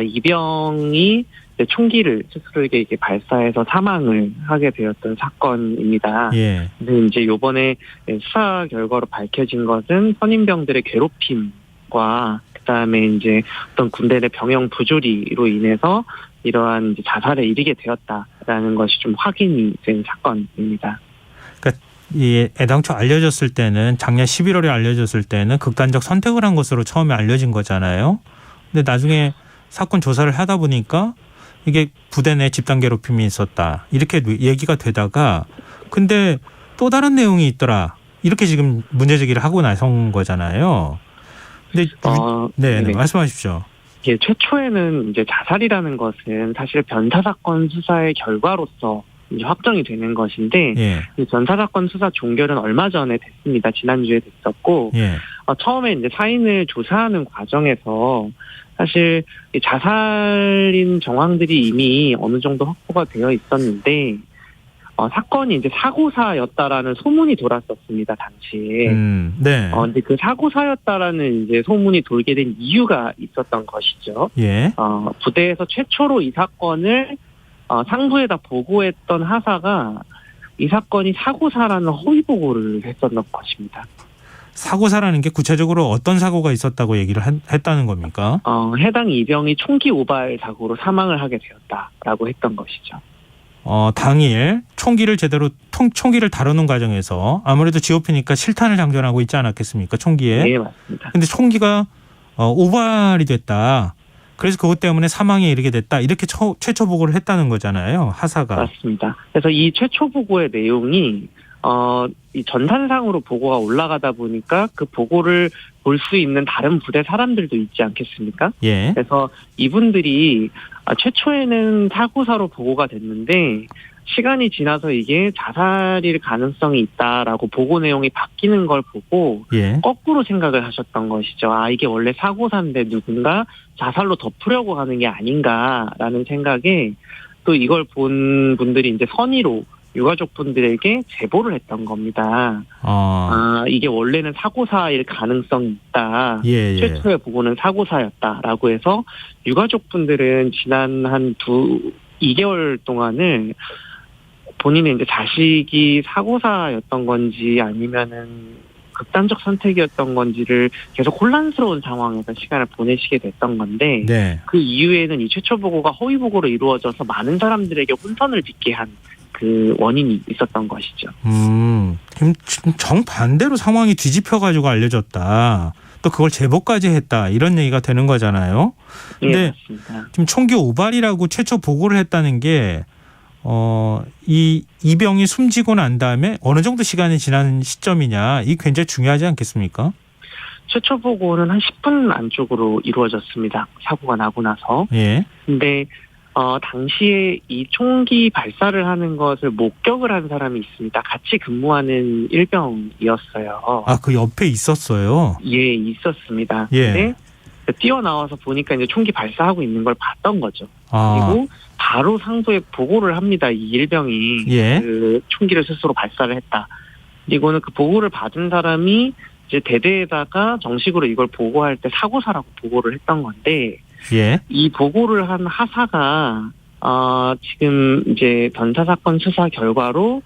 이병이 총기를 스스로에게 발사해서 사망을 하게 되었던 사건입니다. 예. 근데 이제 요번에 수사 결과로 밝혀진 것은 선임병들의 괴롭힘과 그다음에 이제 어떤 군대 내 병영 부조리로 인해서 이러한 이제 자살에 이르게 되었다라는 것이 좀 확인이 된 사건입니다. 애당초 알려졌을 때는 작년 11월에 알려졌을 때는 극단적 선택을 한 것으로 처음에 알려진 거잖아요. 근데 나중에 사건 조사를 하다 보니까 이게 부대 내 집단 괴롭힘이 있었다. 이렇게 얘기가 되다가 근데 또 다른 내용이 있더라. 이렇게 지금 문제 제기를 하고 나선 거잖아요. 근데 네, 말씀하십시오. 예, 최초에는 이제 자살이라는 것은 사실 변사 사건 수사의 결과로서 이제 확정이 되는 것인데 예. 이 변사 사건 수사 종결은 얼마 전에 됐습니다. 지난주에 됐었고 예. 처음에 이제 사인을 조사하는 과정에서 사실 이 자살인 정황들이 이미 어느 정도 확보가 되어 있었는데 사건이 이제 사고사였다라는 소문이 돌았었습니다, 당시에. 네. 근데 그 사고사였다라는 이제 소문이 돌게 된 이유가 있었던 것이죠. 예. 부대에서 최초로 이 사건을 상부에다 보고했던 하사가 이 사건이 사고사라는 허위 보고를 했었던 것입니다. 사고사라는 게 구체적으로 어떤 사고가 있었다고 얘기를 했다는 겁니까? 해당 이병이 총기 오발 사고로 사망을 하게 되었다라고 했던 것이죠. 당일 총기를 제대로 총기를 다루는 과정에서 아무래도 GOP니까 실탄을 장전하고 있지 않았겠습니까? 총기에. 네, 맞습니다. 근데 총기가 오발이 됐다. 그래서 그것 때문에 사망에 이르게 됐다. 이렇게 최초 보고를 했다는 거잖아요. 하사가. 맞습니다. 그래서 이 최초 보고의 내용이 이 전산상으로 보고가 올라가다 보니까 그 보고를 볼 수 있는 다른 부대 사람들도 있지 않겠습니까? 예. 그래서 이분들이 최초에는 사고사로 보고가 됐는데 시간이 지나서 이게 자살일 가능성이 있다라고 보고 내용이 바뀌는 걸 보고 예. 거꾸로 생각을 하셨던 것이죠. 이게 원래 사고사인데 누군가 자살로 덮으려고 하는 게 아닌가라는 생각에 또 이걸 본 분들이 이제 선의로 유가족분들에게 제보를 했던 겁니다. 이게 원래는 사고사일 가능성이 있다. 예. 최초의 보고는 사고사였다라고 해서 유가족분들은 지난 2개월 동안을 본인의 이제 자식이 사고사였던 건지 아니면은 극단적 선택이었던 건지를 계속 혼란스러운 상황에서 시간을 보내시게 됐던 건데 네. 그 이후에는 이 최초 보고가 허위 보고로 이루어져서 많은 사람들에게 혼선을 빚게 한 그 원인이 있었던 것이죠. 지금 정반대로 상황이 뒤집혀가지고 알려졌다. 또 그걸 제보까지 했다. 이런 얘기가 되는 거잖아요. 근데 네, 맞습니다. 지금 총기 오발이라고 최초 보고를 했다는 게 이 병이 숨지고 난 다음에 어느 정도 시간이 지난 시점이냐. 이게 굉장히 중요하지 않겠습니까? 최초 보고는 한 10분 안쪽으로 이루어졌습니다. 사고가 나고 나서. 예. 근데 당시에 이 총기 발사를 하는 것을 목격을 한 사람이 있습니다. 같이 근무하는 일병이었어요. 아, 그 옆에 있었어요? 예, 있었습니다. 예. 근데 뛰어나와서 보니까 이제 총기 발사하고 있는 걸 봤던 거죠. 아. 그리고 바로 상부에 보고를 합니다. 이 일병이 예. 그 총기를 스스로 발사를 했다. 그리고는 그 보고를 받은 사람이 이제 대대에다가 정식으로 이걸 보고할 때 사고사라고 보고를 했던 건데, 예. 이 보고를 한 하사가 지금 이제 변사 사건 수사 결과로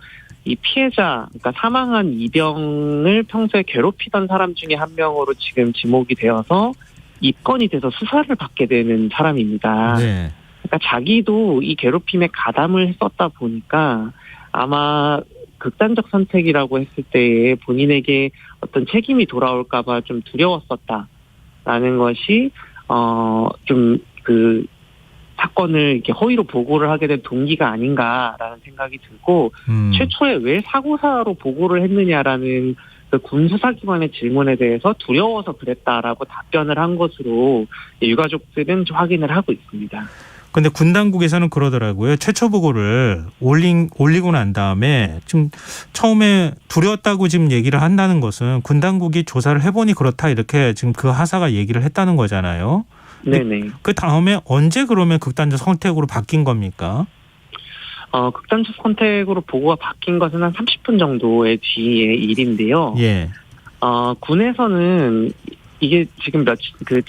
이 피해자, 그러니까 사망한 이병을 평소에 괴롭히던 사람 중에 한 명으로 지금 지목이 되어서 입건이 돼서 수사를 받게 되는 사람입니다. 네. 그러니까 자기도 이 괴롭힘에 가담을 했었다 보니까 아마 극단적 선택이라고 했을 때에 본인에게 어떤 책임이 돌아올까봐 좀 두려웠었다라는 것이 좀 그 사건을 이렇게 허위로 보고를 하게 된 동기가 아닌가라는 생각이 들고, 최초에 왜 사고사로 보고를 했느냐라는 그 군수사기관의 질문에 대해서 두려워서 그랬다라고 답변을 한 것으로 유가족들은 확인을 하고 있습니다. 근데 군 당국에서는 그러더라고요. 최초 보고를 올리고 난 다음에 지금 처음에 두려웠다고 지금 얘기를 한다는 것은 군 당국이 조사를 해보니 그렇다, 이렇게 지금 그 하사가 얘기를 했다는 거잖아요. 네네. 그 다음에 언제 그러면 극단적 선택으로 바뀐 겁니까? 극단적 선택으로 보고가 바뀐 것은 한 30분 정도의 뒤의 일인데요. 예. 군에서는 이게 지금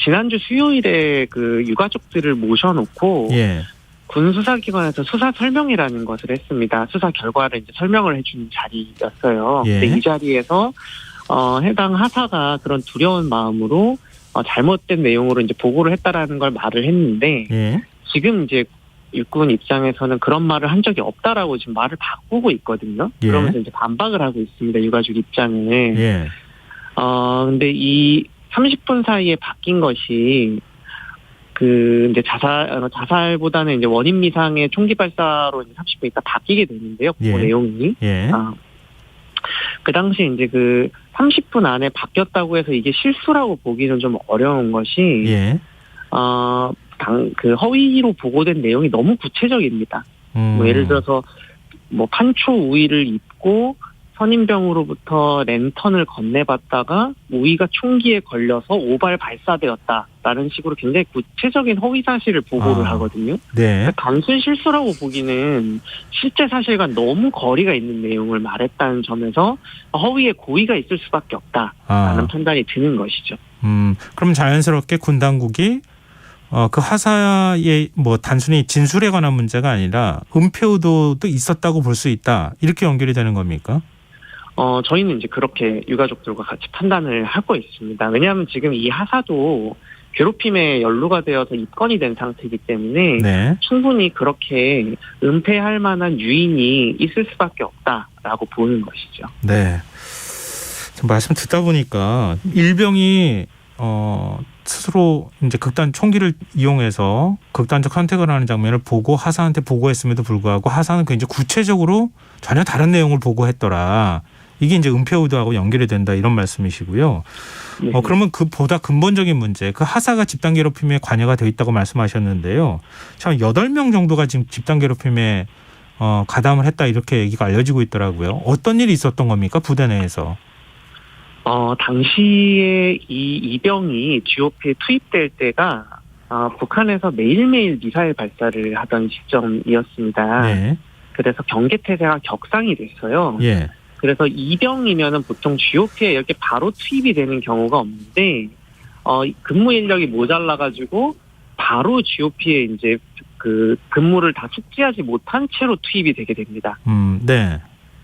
지난주 수요일에 그 유가족들을 모셔놓고 예. 군 수사기관에서 수사 설명이라는 것을 했습니다. 수사 결과를 이제 설명을 해주는 자리였어요. 예. 근데 이 자리에서 해당 하사가 그런 두려운 마음으로 잘못된 내용으로 이제 보고를 했다라는 걸 말을 했는데, 예. 지금 이제 육군 입장에서는 그런 말을 한 적이 없다라고 지금 말을 바꾸고 있거든요. 예. 그러면서 이제 반박을 하고 있습니다. 유가족 입장을. 예. 근데 이 30분 사이에 바뀐 것이 이제 자살보다는 이제 원인 미상의 총기 발사로 이제 30분 있다 바뀌게 되는데요. 그 예. 내용이. 예. 그 당시 이제 30분 안에 바뀌었다고 해서 이게 실수라고 보기는 좀 어려운 것이, 예. 허위로 보고된 내용이 너무 구체적입니다. 예를 들어서 판초 우위를 입고 선임병으로부터 랜턴을 건네받다가 우위가 총기에 걸려서 5발 발사되었다라는 식으로 굉장히 구체적인 허위 사실을 보고를 하거든요. 네. 단순 실수라고 보기는 실제 사실과 너무 거리가 있는 내용을 말했다는 점에서 허위에 고의가 있을 수밖에 없다라는 판단이 드는 것이죠. 그럼 자연스럽게 군 당국이 그 하사의 단순히 진술에 관한 문제가 아니라 은폐 의도도 있었다고 볼 수 있다, 이렇게 연결이 되는 겁니까? 저희는 이제 그렇게 유가족들과 같이 판단을 하고 있습니다. 왜냐하면 지금 이 하사도 괴롭힘에 연루가 되어서 입건이 된 상태이기 때문에 네. 충분히 그렇게 은폐할 만한 유인이 있을 수밖에 없다라고 보는 것이죠. 네. 말씀 듣다 보니까 일병이 스스로 이제 총기를 이용해서 극단적 선택을 하는 장면을 보고 하사한테 보고했음에도 불구하고 하사는 굉장히 구체적으로 전혀 다른 내용을 보고했더라. 이게 이제 은폐 의도하고 연결이 된다, 이런 말씀이시고요. 네. 그러면 그보다 근본적인 문제, 그 하사가 집단 괴롭힘에 관여가 되어 있다고 말씀하셨는데요. 참 8명 정도가 지금 집단 괴롭힘에 가담을 했다, 이렇게 얘기가 알려지고 있더라고요. 어떤 일이 있었던 겁니까, 부대 내에서? 당시에 이 이병이 GOP에 투입될 때가 북한에서 매일매일 미사일 발사를 하던 시점이었습니다. 네. 그래서 경계태세가 격상이 됐어요. 예. 그래서 이병이면은 보통 GOP에 이렇게 바로 투입이 되는 경우가 없는데, 근무 인력이 모자라가지고 바로 GOP에 이제 근무를 다 숙지하지 못한 채로 투입이 되게 됩니다. 네.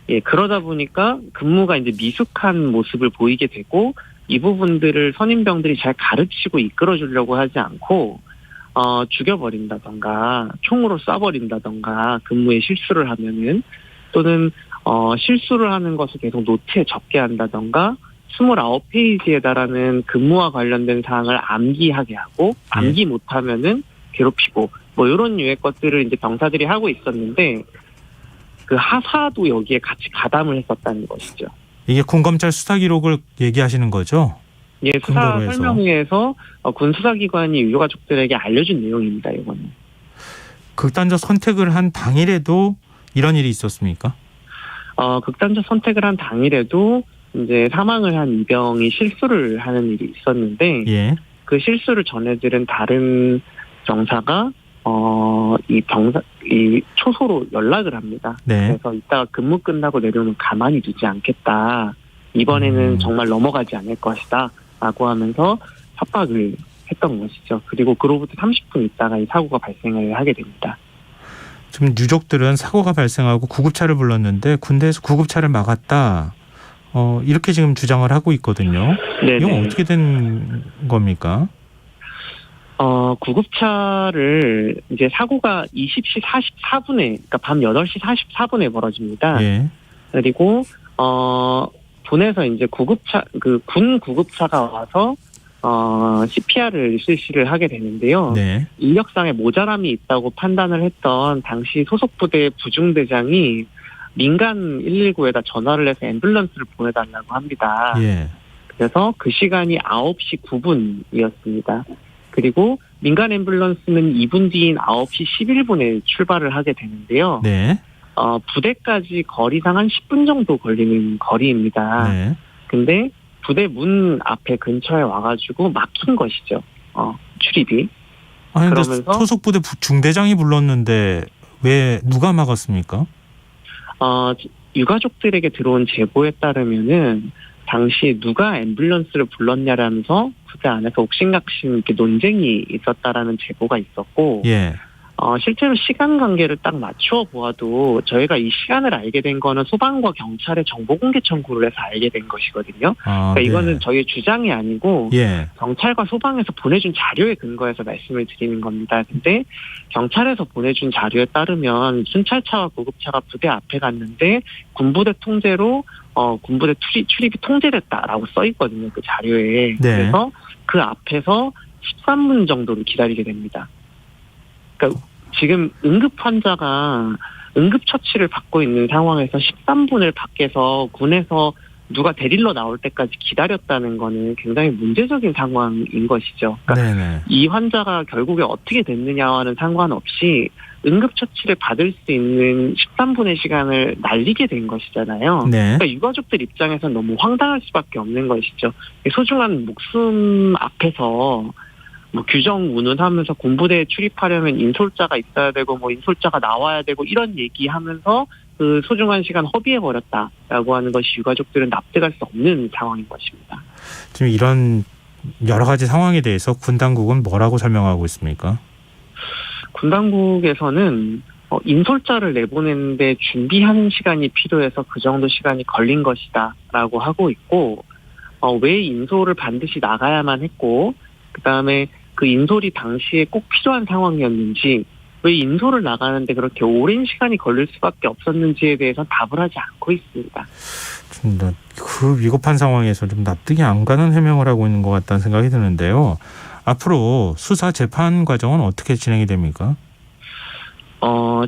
예, 그러다 보니까 근무가 이제 미숙한 모습을 보이게 되고, 이 부분들을 선임병들이 잘 가르치고 이끌어주려고 하지 않고, 죽여버린다던가, 총으로 쏴버린다던가, 근무에 실수를 하면은, 또는, 실수를 하는 것을 계속 노트에 적게 한다던가, 29페이지에 달하는 근무와 관련된 사항을 암기하게 하고, 암기 못하면은 괴롭히고, 이런 유의 것들을 이제 병사들이 하고 있었는데, 그 하사도 여기에 같이 가담을 했었다는 것이죠. 이게 군검찰 수사 기록을 얘기하시는 거죠? 예, 수사 설명회에서 군 수사기관이 유가족들에게 알려준 내용입니다, 이거는. 극단적 선택을 한 당일에도 이런 일이 있었습니까? 극단적 선택을 한 당일에도 이제 사망을 한 이병이 실수를 하는 일이 있었는데 예. 그 실수를 전해들은 다른 병사가 이 초소로 연락을 합니다. 네. 그래서 이따가 근무 끝나고 내려오면 가만히 두지 않겠다. 이번에는 정말 넘어가지 않을 것이다. 라고 하면서 협박을 했던 것이죠. 그리고 그로부터 30분 있다가 이 사고가 발생을 하게 됩니다. 지금 유족들은 사고가 발생하고 구급차를 불렀는데 군대에서 구급차를 막았다. 이렇게 지금 주장을 하고 있거든요. 네네. 이건 어떻게 된 겁니까? 구급차를 이제 사고가 20시 44분에, 그러니까 밤 8시 44분에 벌어집니다. 예. 그리고 군에서 이제 군 구급차가 와서 CPR을 실시를 하게 되는데요. 네. 인력상의 모자람이 있다고 판단을 했던 당시 소속 부대 부중대장이 민간 119에다 전화를 해서 앰뷸런스를 보내달라고 합니다. 예. 그래서 그 시간이 9시 9분이었습니다. 그리고 민간 앰뷸런스는 2분 뒤인 9시 11분에 출발을 하게 되는데요. 네. 부대까지 거리상 한 10분 정도 걸리는 거리입니다. 네. 근데 부대 문 앞에 근처에 와가지고 막힌 것이죠. 출입이. 아니, 근데 그러면서 소속 부대 중대장이 불렀는데 왜 누가 막았습니까? 유가족들에게 들어온 제보에 따르면은 당시 누가 앰뷸런스를 불렀냐라면서 부대 안에서 옥신각신 이렇게 논쟁이 있었다라는 제보가 있었고, 예. 실제로 시간 관계를 딱 맞추어 보아도 저희가 이 시간을 알게 된 거는 소방과 경찰의 정보 공개 청구를 해서 알게 된 것이거든요. 그러니까 이거는 저희의 주장이 아니고 예. 경찰과 소방에서 보내준 자료에 근거해서 말씀을 드리는 겁니다. 근데 경찰에서 보내준 자료에 따르면 순찰차와 구급차가 부대 앞에 갔는데 군부대 통제로 군부대 출입이 통제됐다라고 써 있거든요. 그 자료에. 네. 그래서 그 앞에서 13분 정도를 기다리게 됩니다. 그러니까 지금 응급 환자가 응급처치를 받고 있는 상황에서 13분을 밖에서 군에서 누가 데리러 나올 때까지 기다렸다는 거는 굉장히 문제적인 상황인 것이죠. 그러니까 네네. 이 환자가 결국에 어떻게 됐느냐와는 상관없이 응급처치를 받을 수 있는 13분의 시간을 날리게 된 것이잖아요. 네. 그러니까 유가족들 입장에서는 너무 황당할 수밖에 없는 것이죠. 소중한 목숨 앞에서 규정 운운하면서 군부대에 출입하려면 인솔자가 있어야 되고 인솔자가 나와야 되고 이런 얘기하면서 그 소중한 시간 허비해버렸다라고 하는 것이 유가족들은 납득할 수 없는 상황인 것입니다. 지금 이런 여러 가지 상황에 대해서 군 당국은 뭐라고 설명하고 있습니까? 군 당국에서는 인솔자를 내보내는데 준비하는 시간이 필요해서 그 정도 시간이 걸린 것이다라고 하고 있고, 왜 인솔을 반드시 나가야만 했고, 그다음에 그 인솔이 당시에 꼭 필요한 상황이었는지, 왜 인솔을 나가는데 그렇게 오랜 시간이 걸릴 수밖에 없었는지에 대해서 답을 하지 않고 있습니다. 그 위급한 상황에서 좀 납득이 안 가는 해명을 하고 있는 것 같다는 생각이 드는데요. 앞으로 수사 재판 과정은 어떻게 진행이 됩니까?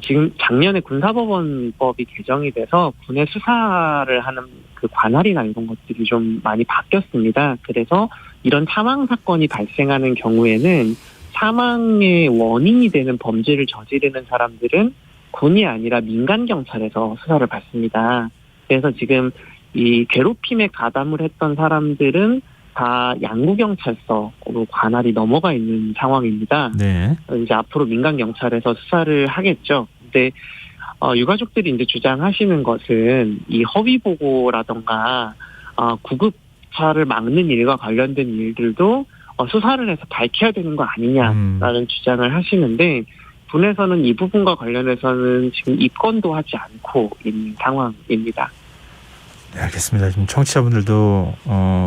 지금 작년에 군사법원법이 개정이 돼서 군의 수사를 하는 그 관할이나 이런 것들이 좀 많이 바뀌었습니다. 그래서 이런 사망 사건이 발생하는 경우에는 사망의 원인이 되는 범죄를 저지르는 사람들은 군이 아니라 민간 경찰에서 수사를 받습니다. 그래서 지금 이 괴롭힘에 가담을 했던 사람들은 다 양구경찰서로 관할이 넘어가 있는 상황입니다. 네. 이제 앞으로 민간 경찰에서 수사를 하겠죠. 근데 유가족들이 이제 주장하시는 것은 이 허위 보고라던가 구급차를 막는 일과 관련된 일들도 수사를 해서 밝혀야 되는 거 아니냐라는 주장을 하시는데, 군에서는 이 부분과 관련해서는 지금 입건도 하지 않고 있는 상황입니다. 네, 알겠습니다. 지금 청취자분들도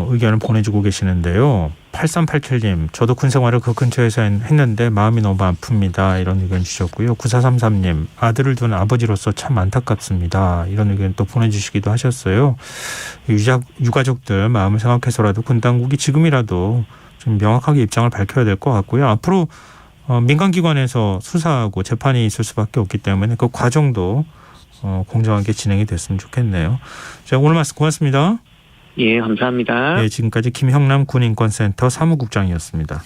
의견을 보내주고 계시는데요. 8387님, 저도 군 생활을 그 근처에서 했는데 마음이 너무 아픕니다. 이런 의견 주셨고요. 9433님, 아들을 둔 아버지로서 참 안타깝습니다. 이런 의견 또 보내주시기도 하셨어요. 유가족들 마음을 생각해서라도 군 당국이 지금이라도 좀 명확하게 입장을 밝혀야 될 것 같고요. 앞으로 민간기관에서 수사하고 재판이 있을 수밖에 없기 때문에 그 과정도 공정하게 진행이 됐으면 좋겠네요. 자, 오늘 말씀 고맙습니다. 예, 감사합니다. 네, 지금까지 김형남 군인권센터 사무국장이었습니다.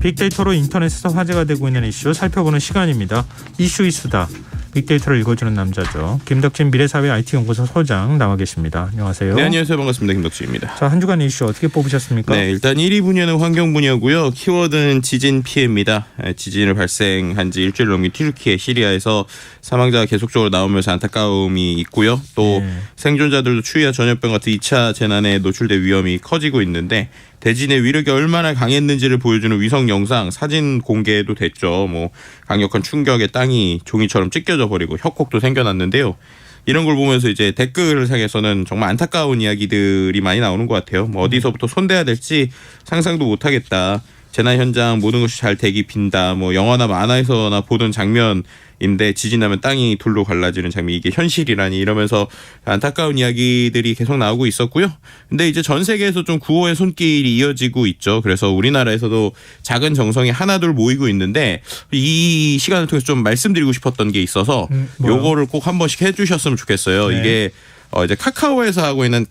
빅데이터로 인터넷에서 화제가 되고 있는 이슈 살펴보는 시간입니다. 이슈이수다. 빅데이터를 읽어주는 남자죠. 김덕진 미래사회 IT연구소 소장 나와 계십니다. 안녕하세요. 네, 안녕하세요. 반갑습니다. 김덕진입니다. 자, 한 주간 이슈 어떻게 뽑으셨습니까? 네, 일단 1위 분야는 환경 분야고요. 키워드는 지진 피해입니다. 지진을 발생한 지 일주일 넘긴 튀르키예, 시리아에서 사망자가 계속적으로 나오면서 안타까움이 있고요. 또 생존자들도 추위와 전염병 같은 2차 재난에 노출될 위험이 커지고 있는데 대진의 위력이 얼마나 강했는지를 보여주는 위성 영상, 사진 공개도 됐죠. 뭐 강력한 충격에 땅이 종이처럼 찢겨져 버리고 협곡도 생겨났는데요. 이런 걸 보면서 이제 댓글상에서는 정말 안타까운 이야기들이 많이 나오는 것 같아요. 뭐 어디서부터 손대야 될지 상상도 못하겠다. 재난 현장 모든 것이 잘 대기 빈다. 뭐 영화나 만화에서나 보던 장면인데 지진 나면 땅이 둘로 갈라지는 장면, 이게 현실이라니, 이러면서 안타까운 이야기들이 계속 나오고 있었고요. 근데 이제 전 세계에서 좀 구호의 손길이 이어지고 있죠. 그래서 우리나라에서도 작은 정성이 하나둘 모이고 있는데 이 시간을 통해서 좀 말씀드리고 싶었던 게 있어서 요거를 꼭 한 번씩 해주셨으면 좋겠어요. 네. 이게 이제 카카오에서 하고 있는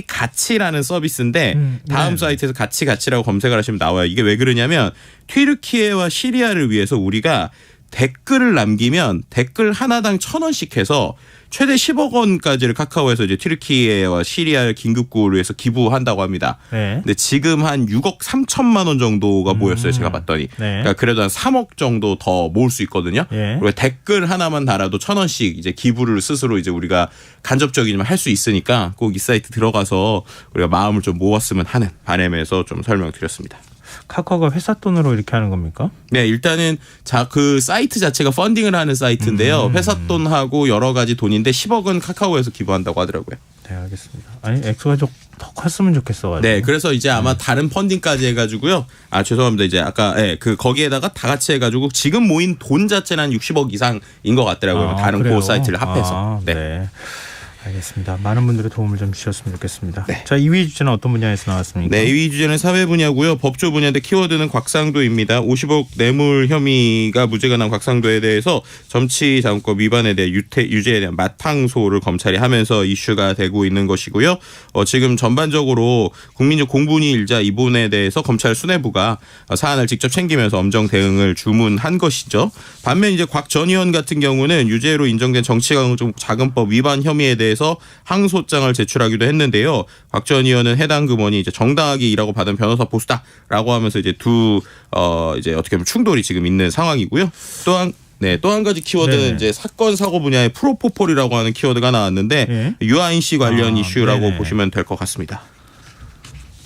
가치라는 서비스인데 다음 사이트에서 가치라고 검색을 하시면 나와요. 이게 왜 그러냐면 튀르키예와 시리아를 위해서 우리가 댓글을 남기면 댓글 하나당 1,000원씩 해서 최대 10억 원까지를 카카오에서 이제 튀르키예와 시리아를 긴급구호를 위해서 기부한다고 합니다. 네. 근데 지금 한 6억 3천만 원 정도가 모였어요. 제가 봤더니. 네. 그러니까 그래도 한 3억 정도 더 모을 수 있거든요. 예. 그리고 댓글 하나만 달아도 1,000원씩 이제 기부를 스스로 이제 우리가 간접적이지만 할 수 있으니까 꼭 이 사이트 들어가서 우리가 마음을 좀 모았으면 하는 바람에서 좀 설명드렸습니다. 카카오가 회사 돈으로 이렇게 하는 겁니까? 네, 일단은 그 사이트 자체가 펀딩을 하는 사이트인데요. 회사 돈하고 여러 가지 돈인데 10억은 카카오에서 기부한다고 하더라고요. 네, 알겠습니다. 아니, 엑소가 좀 더 컸으면 좋겠어가지고. 네, 그래서 이제 아마 다른 펀딩까지 해가지고요. 아, 죄송합니다. 이제 아까 거기에다가 다 같이 해가지고 지금 모인 돈 자체는 한 60억 이상인 것 같더라고요. 다른 그래요? 그 사이트를 합해서. 네. 알겠습니다. 많은 분들의 도움을 좀 주셨으면 좋겠습니다. 네. 자, 2위 주제는 어떤 분야에서 나왔습니까? 네, 2위 주제는 사회 분야고요. 법조 분야인데 키워드는 곽상도입니다. 50억 뇌물 혐의가 무죄가 난 곽상도에 대해서 정치자금법 위반에 대해 유죄에 대한 마탕소를 검찰이 하면서 이슈가 되고 있는 것이고요. 지금 전반적으로 국민적 공분이 일자 이 부분에 대해서 검찰 수뇌부가 사안을 직접 챙기면서 엄정 대응을 주문한 것이죠. 반면 이제 곽 전 의원 같은 경우는 유죄로 인정된 정치자금법 위반 혐의에 대해서 항소장을 제출하기도 했는데요. 곽 전 의원은 해당 금원이 이제 정당하게 일하고 받은 변호사 보수다라고 하면서 이제 이제 어떻게 보면 충돌이 지금 있는 상황이고요. 또 한 가지 키워드는 네네. 이제 사건 사고 분야의 프로포폴이라고 하는 키워드가 나왔는데 네. 유아인 씨 관련 이슈라고 네네. 보시면 될 것 같습니다.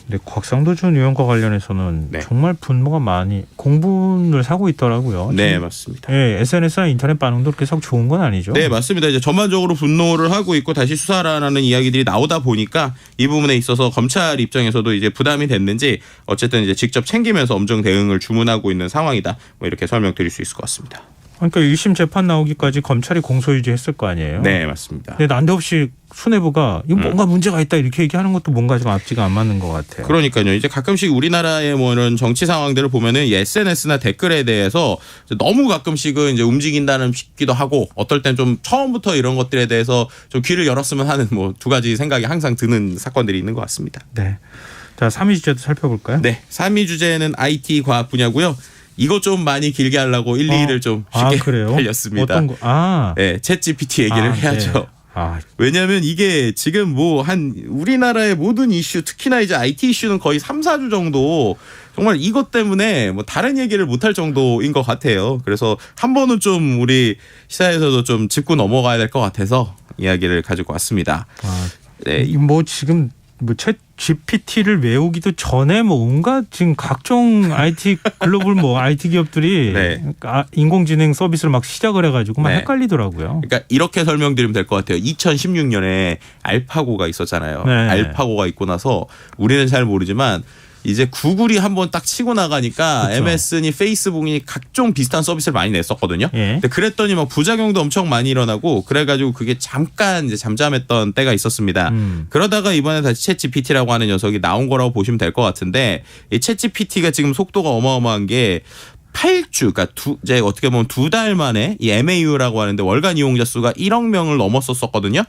네, 곽상도 전 의원과 관련해서는 네. 정말 분노가 많이 공분을 사고 있더라고요. 네, 맞습니다. 네, SNS나 인터넷 반응도 계속 좋은 건 아니죠. 네, 맞습니다. 이제 전반적으로 분노를 하고 있고 다시 수사라는 이야기들이 나오다 보니까 이 부분에 있어서 검찰 입장에서도 이제 부담이 됐는지 어쨌든 이제 직접 챙기면서 엄정 대응을 주문하고 있는 상황이다. 뭐 이렇게 설명드릴 수 있을 것 같습니다. 그러니까 1심 재판 나오기까지 검찰이 공소유지했을 거 아니에요. 네, 맞습니다. 근데 난데없이 수뇌부가 이거 뭔가 문제가 있다 이렇게 얘기하는 것도 뭔가 좀 앞뒤가 안 맞는 것 같아요. 그러니까요. 이제 가끔씩 우리나라의 뭐 이런 정치 상황들을 보면은 이 SNS나 댓글에 대해서 너무 가끔씩은 이제 움직인다는 싶기도 하고 어떨 땐 좀 처음부터 이런 것들에 대해서 좀 귀를 열었으면 하는 뭐 두 가지 생각이 항상 드는 사건들이 있는 것 같습니다. 네. 자, 3위 주제도 살펴볼까요? 네, 3위 주제는 IT 과학 분야고요. 이거 좀 많이 길게 하려고 1, 2위를 좀 쉽게 그래요? 달렸습니다. 어떤 거? 네, 챗GPT 얘기를 해야죠. 네. 왜냐하면 이게 지금 뭐 우리나라의 모든 이슈, 특히나 이제 IT 이슈는 거의 3, 4주 정도 정말 이것 때문에 뭐 다른 얘기를 못할 정도인 것 같아요. 그래서 한 번은 좀 우리 시사에서도 좀 짚고 넘어가야 될 것 같아서 이야기를 가지고 왔습니다. 네, 뭐 지금 뭐 챗 GPT를 외우기도 전에 뭐 온갖 지금 각종 IT 글로벌 뭐 IT 기업들이 네. 인공지능 서비스를 막 시작을 해가지고 막 네. 헷갈리더라고요. 그러니까 이렇게 설명드리면 될 것 같아요. 2016년에 알파고가 있었잖아요. 네. 알파고가 있고 나서 우리는 잘 모르지만 이제 구글이 한번 딱 치고 나가니까 그쵸. MSN이 페이스북이 각종 비슷한 서비스를 많이 냈었거든요. 예. 근데 그랬더니 막 부작용도 엄청 많이 일어나고 그래가지고 그게 잠깐 이제 잠잠했던 때가 있었습니다. 그러다가 이번에 다시 챗GPT라고 하는 녀석이 나온 거라고 보시면 될 것 같은데 이 챗GPT가 지금 속도가 어마어마한 게 8주, 그러니까 이제 어떻게 보면 2달 만에 이 MAU라고 하는데 월간 이용자 수가 1억 명을 넘었었거든요.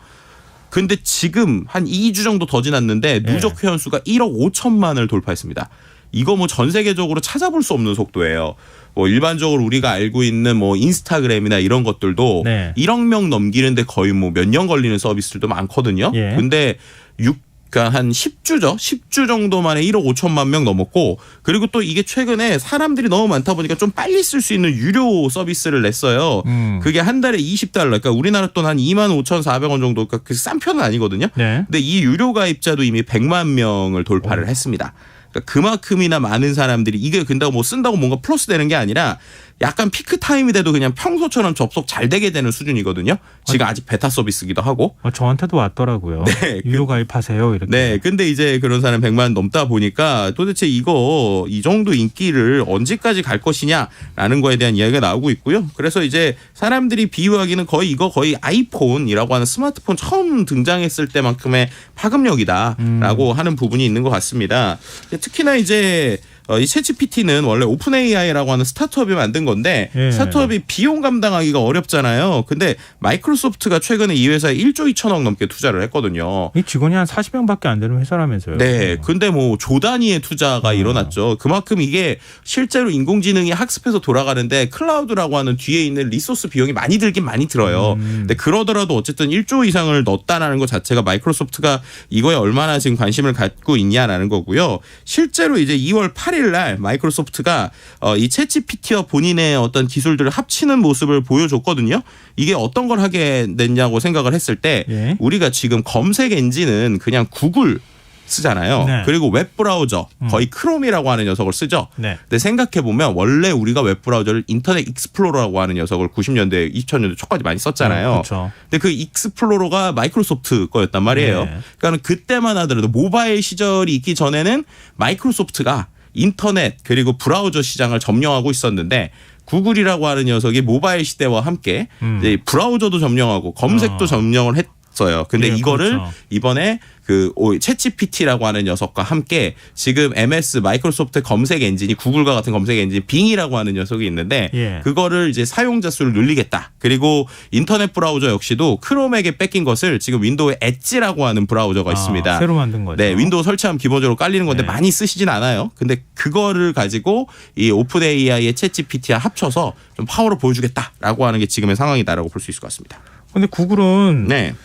근데 지금 한 2주 정도 더 지났는데 누적 회원 수가 1억 5천만을 돌파했습니다. 이거 뭐 전 세계적으로 찾아볼 수 없는 속도예요. 뭐 일반적으로 우리가 알고 있는 뭐 인스타그램이나 이런 것들도 네. 1억 명 넘기는데 거의 뭐 몇 년 걸리는 서비스들도 많거든요. 예. 근데 그러니까 한 10주죠. 10주 정도 만에 1억 5천만 명 넘었고 그리고 또 이게 최근에 사람들이 너무 많다 보니까 좀 빨리 쓸 수 있는 유료 서비스를 냈어요. 그게 한 달에 $20. 그러니까 우리나라 돈 한 25,400원 정도. 그러니까 싼 편은 아니거든요. 네. 근데 이 유료 가입자도 이미 100만 명을 돌파를 했습니다. 그러니까 그만큼이나 많은 사람들이 이게 근데 뭐 쓴다고 뭔가 플러스 되는 게 아니라 약간 피크 타임이 돼도 그냥 평소처럼 접속 잘 되게 되는 수준이거든요. 지금 아직 베타 서비스기도 하고. 저한테도 왔더라고요. 네. 유료 가입하세요 이렇게. 네. 근데 이제 그런 사람 100만 넘다 보니까 도대체 이거 이 정도 인기를 언제까지 갈 것이냐라는 거에 대한 이야기가 나오고 있고요. 그래서 이제 사람들이 비유하기는 거의 아이폰이라고 하는 스마트폰 처음 등장했을 때만큼의 파급력이다라고 하는 부분이 있는 것 같습니다. 특히나 이제 이 챗GPT는 원래 오픈 AI라고 하는 스타트업이 만든 건데 예. 스타트업이 비용 감당하기가 어렵잖아요. 근데 마이크로소프트가 최근에 이 회사에 1조 2천억 넘게 투자를 했거든요. 이 직원이 한 40명밖에 안 되는 회사라면서요. 네. 근데 뭐 조 단위의 투자가 일어났죠. 그만큼 이게 실제로 인공지능이 학습해서 돌아가는데 클라우드라고 하는 뒤에 있는 리소스 비용이 많이 들긴 많이 들어요. 근데 그러더라도 어쨌든 1조 이상을 넣었다라는 것 자체가 마이크로소프트가 이거에 얼마나 지금 관심을 갖고 있냐라는 거고요. 실제로 이제 2월 8일 날 마이크로소프트가 이 챗GPT와 본인의 어떤 기술들을 합치는 모습을 보여줬거든요. 이게 어떤 걸 하게 됐냐고 생각을 했을 때 예. 우리가 지금 검색 엔진은 그냥 구글 쓰잖아요. 네. 그리고 웹브라우저 거의 크롬이라고 하는 녀석을 쓰죠. 네. 근데 생각해보면 원래 우리가 웹브라우저를 인터넷 익스플로러라고 하는 녀석을 90년대 2000년대 초까지 많이 썼잖아요. 그렇죠. 근데 그 익스플로러가 마이크로소프트 거였단 말이에요. 네. 그러니까 그때만 하더라도 모바일 시절이 있기 전에는 마이크로소프트가 인터넷 그리고 브라우저 시장을 점령하고 있었는데 구글이라고 하는 녀석이 모바일 시대와 함께 이제 브라우저도 점령하고 검색도 점령을 했어요. 근데 예, 이거를 그렇죠. 이번에 그 챗GPT라고 하는 녀석과 함께 지금 MS 마이크로소프트 검색 엔진이 구글과 같은 검색 엔진 빙이라고 하는 녀석이 있는데 예. 그거를 이제 사용자 수를 늘리겠다. 그리고 인터넷 브라우저 역시도 크롬에게 뺏긴 것을 지금 윈도우에 엣지라고 하는 브라우저가 있습니다. 새로 만든 거죠. 네, 윈도우 설치하면 기본적으로 깔리는 건데 네. 많이 쓰시진 않아요. 근데 그거를 가지고 이 오픈 AI의 챗GPT와 합쳐서 좀 파워를 보여주겠다라고 하는 게 지금의 상황이다라고 볼 수 있을 것 같습니다. 근데 구글은 네.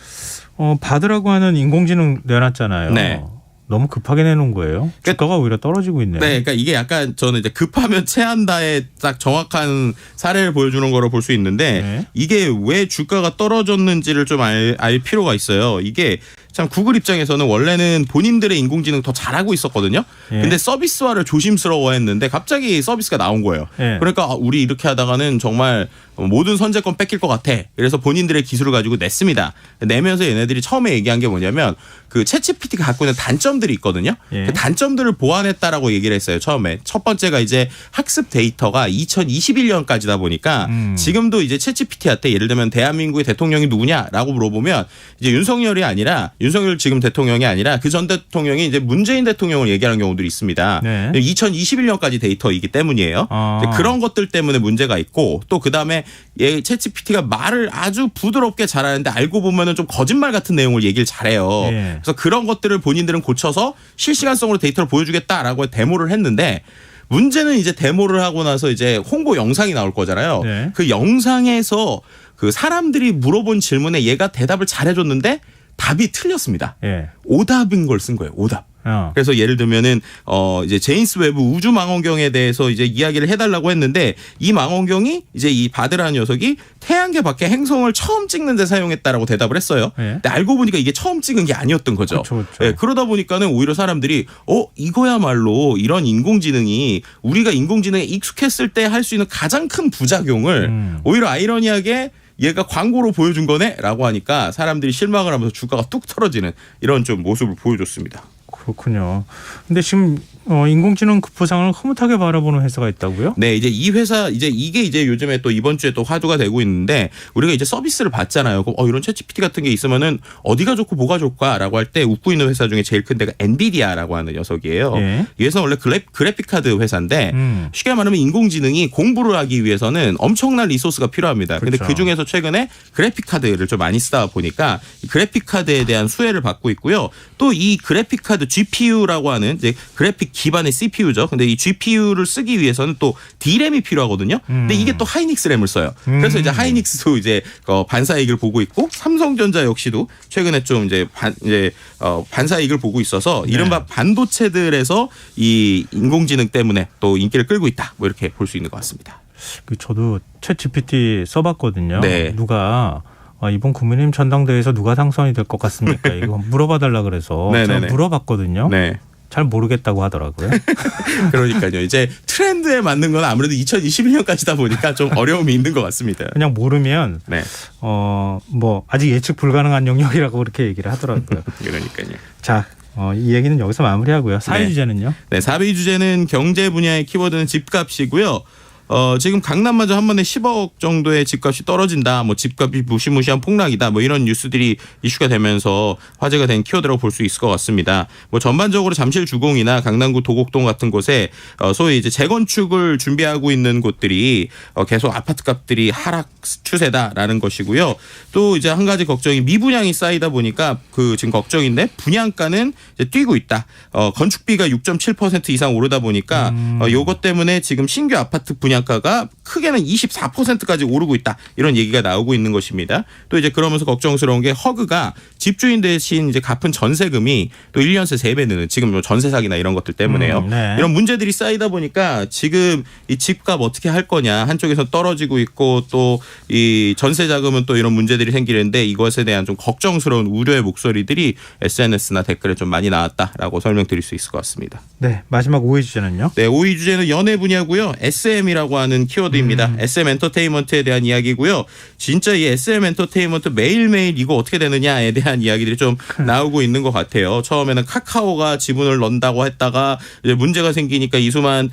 바드라고 하는 인공지능 내놨잖아요. 네. 너무 급하게 내놓은 거예요. 주가가 오히려 떨어지고 있네요. 네, 그러니까 이게 약간 저는 이제 급하면 체한다의 딱 정확한 사례를 보여주는 거로 볼 수 있는데 네. 이게 왜 주가가 떨어졌는지를 좀 알 필요가 있어요. 이게 참 구글 입장에서는 원래는 본인들의 인공지능 더 잘하고 있었거든요. 예. 근데 서비스화를 조심스러워했는데 갑자기 서비스가 나온 거예요. 예. 그러니까 우리 이렇게 하다가는 정말 모든 선제권 뺏길 것 같아. 그래서 본인들의 기술을 가지고 냈습니다. 내면서 얘네들이 처음에 얘기한 게 뭐냐면 그 챗GPT가 갖고 있는 단점들이 있거든요. 예. 그 단점들을 보완했다라고 얘기를 했어요. 처음에 첫 번째가 이제 학습 데이터가 2021년까지다 보니까 지금도 이제 챗GPT한테 예를 들면 대한민국의 대통령이 누구냐라고 물어보면 이제 윤석열이 아니라 윤석열 지금 대통령이 아니라 그 전 대통령이 이제 문재인 대통령을 얘기하는 경우들이 있습니다. 네. 2021년까지 데이터이기 때문이에요. 그런 것들 때문에 문제가 있고 또 그다음에 챗GPT가 말을 아주 부드럽게 잘하는데 알고 보면은 좀 거짓말 같은 내용을 얘기를 잘해요. 예. 그래서 그런 것들을 본인들은 고쳐서 실시간성으로 데이터를 보여주겠다라고 데모를 했는데 문제는 이제 데모를 하고 나서 이제 홍보 영상이 나올 거잖아요. 네. 그 영상에서 그 사람들이 물어본 질문에 얘가 대답을 잘해줬는데 답이 틀렸습니다. 예. 오답인 걸 쓴 거예요. 오답. 그래서 예를 들면은 이제 제임스 웨브 우주 망원경에 대해서 이제 이야기를 해달라고 했는데 이 망원경이 이제 이 바드라는 녀석이 태양계 밖에 행성을 처음 찍는데 사용했다라고 대답을 했어요. 네. 근데 알고 보니까 이게 처음 찍은 게 아니었던 거죠. 그렇죠. 네, 그러다 보니까는 오히려 사람들이 이거야말로 이런 인공지능이 우리가 인공지능에 익숙했을 때 할 수 있는 가장 큰 부작용을 오히려 아이러니하게 얘가 광고로 보여준 거네라고 하니까 사람들이 실망을 하면서 주가가 뚝 떨어지는 이런 좀 모습을 보여줬습니다. 그렇군요. 근데 지금 인공지능 급부상을 흐뭇하게 바라보는 회사가 있다고요? 네, 이제 이 회사 이게 이제 요즘에 또 이번 주에 또 화두가 되고 있는데 우리가 이제 서비스를 받잖아요. 그럼 이런 챗GPT 같은 게 있으면은 어디가 좋고 뭐가 좋을까라고 할 때 웃고 있는 회사 중에 제일 큰 데가 엔비디아라고 하는 녀석이에요. 예. 이 회사 원래 그래픽 카드 회사인데 쉽게 말하면 인공지능이 공부를 하기 위해서는 엄청난 리소스가 필요합니다. 근데 그렇죠. 그 중에서 최근에 그래픽 카드를 좀 많이 쓰다 보니까 이 그래픽 카드에 대한 수혜를 받고 있고요. 또 이 그래픽 카드 GPU라고 하는 이제 그래픽 기반의 CPU죠. 근데 이 GPU를 쓰기 위해서는 또 D램이 필요하거든요. 근데 이게 또 하이닉스 램을 써요. 그래서 이제 하이닉스도 이제 반사이익을 보고 있고 삼성전자 역시도 최근에 좀 이제 반사이익을 보고 있어서 이른바 반도체들에서 이 인공지능 때문에 또 인기를 끌고 있다. 뭐 이렇게 볼 수 있는 것 같습니다. 저도 챗 GPT 써봤거든요. 네. 누가 이번 국민의힘 전당대회에서 누가 당선이 될 것 같습니까? 이거 물어봐달라 그래서 제가 물어봤거든요. 네. 잘 모르겠다고 하더라고요. 그러니까요. 이제 트렌드에 맞는 건 아무래도 2021년까지다 보니까 좀 어려움이 있는 것 같습니다. 그냥 모르면 네. 뭐 아직 예측 불가능한 영역이라고 그렇게 얘기를 하더라고요. 그러니까요. 자, 이 얘기는 여기서 마무리하고요. 4위 네. 주제는요? 네, 4위 주제는 경제 분야의 키워드는 집값이고요. 지금 강남마저 한 번에 10억 정도의 집값이 떨어진다. 뭐 집값이 무시무시한 폭락이다. 뭐 이런 뉴스들이 이슈가 되면서 화제가 된 키워드라고 볼 수 있을 것 같습니다. 뭐 전반적으로 잠실 주공이나 강남구 도곡동 같은 곳에 소위 이제 재건축을 준비하고 있는 곳들이 계속 아파트 값들이 하락 추세다라는 것이고요. 또 이제 한 가지 걱정이 미분양이 쌓이다 보니까 그 지금 걱정인데 분양가는 이제 뛰고 있다. 건축비가 6.7% 이상 오르다 보니까 요것 때문에 지금 신규 아파트 분양가가 크게는 24%까지 오르고 있다. 이런 얘기가 나오고 있는 것입니다. 또 이제 그러면서 걱정스러운 게 허그가 집주인 대신 이제 갚은 전세금이 또 1년 새 3배 느는 지금 뭐 전세 사기나 이런 것들 때문에요. 네. 이런 문제들이 쌓이다 보니까 지금 이 집값 어떻게 할 거냐 한쪽에서 떨어지고 있고 또 이 전세 자금은 또 이런 문제들이 생기는데 이것에 대한 좀 걱정스러운 우려의 목소리들이 SNS나 댓글에 좀 많이 나왔다라고 설명드릴 수 있을 것 같습니다. 네, 마지막 5위 주제는요? 네, 5위 주제는 연예 분야고요. SM이라고 하는 키워드입니다. SM 엔터테인먼트에 대한 이야기고요. 진짜 이 SM 엔터테인먼트 매일매일 이거 어떻게 되느냐에 대한 이야기들이 좀 나오고 있는 것 같아요. 처음에는 카카오가 지분을 넣는다고 했다가 이제 문제가 생기니까 이수만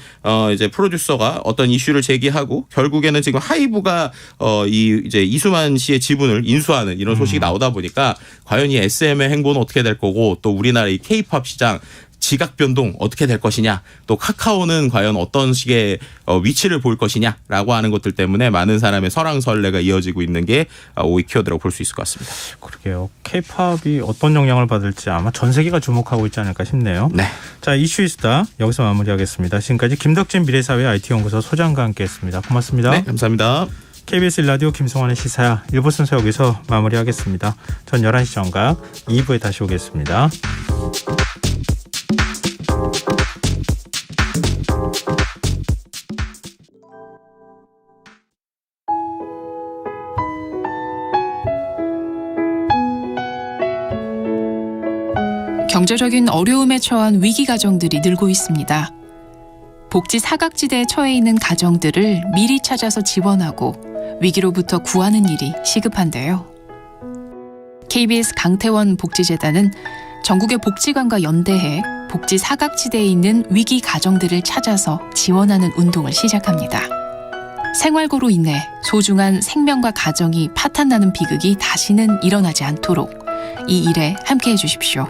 이제 프로듀서가 어떤 이슈를 제기하고 결국에는 지금 하이브가 이제 이수만 씨의 지분을 인수하는 이런 소식이 나오다 보니까 과연 이 SM의 행보는 어떻게 될 거고 또 우리나라 이 K-팝 시장 지각 변동 어떻게 될 것이냐 또 카카오는 과연 어떤 식의 위치를 볼 것이냐라고 하는 것들 때문에 많은 사람의 설왕설래가 이어지고 있는 게 5위 키워드라고 볼 수 있을 것 같습니다. 그러게요. K-팝이 어떤 영향을 받을지 아마 전 세계가 주목하고 있지 않을까 싶네요. 네. 자, 이슈이스다 여기서 마무리하겠습니다. 지금까지 김덕진 미래사회 IT연구소 소장과 함께했습니다. 고맙습니다. 네, 감사합니다. KBS 1라디오 김성환의 시사야 1부 순서 여기서 마무리하겠습니다. 전 11시 정각 2부에 다시 오겠습니다. 경제적인 어려움에 처한 위기 가정들이 늘고 있습니다. 복지 사각지대에 처해 있는 가정들을 미리 찾아서 지원하고 위기로부터 구하는 일이 시급한데요. KBS 강태원 복지재단은 전국의 복지관과 연대해 복지 사각지대에 있는 위기 가정들을 찾아서 지원하는 운동을 시작합니다. 생활고로 인해 소중한 생명과 가정이 파탄나는 비극이 다시는 일어나지 않도록 이 일에 함께해 주십시오.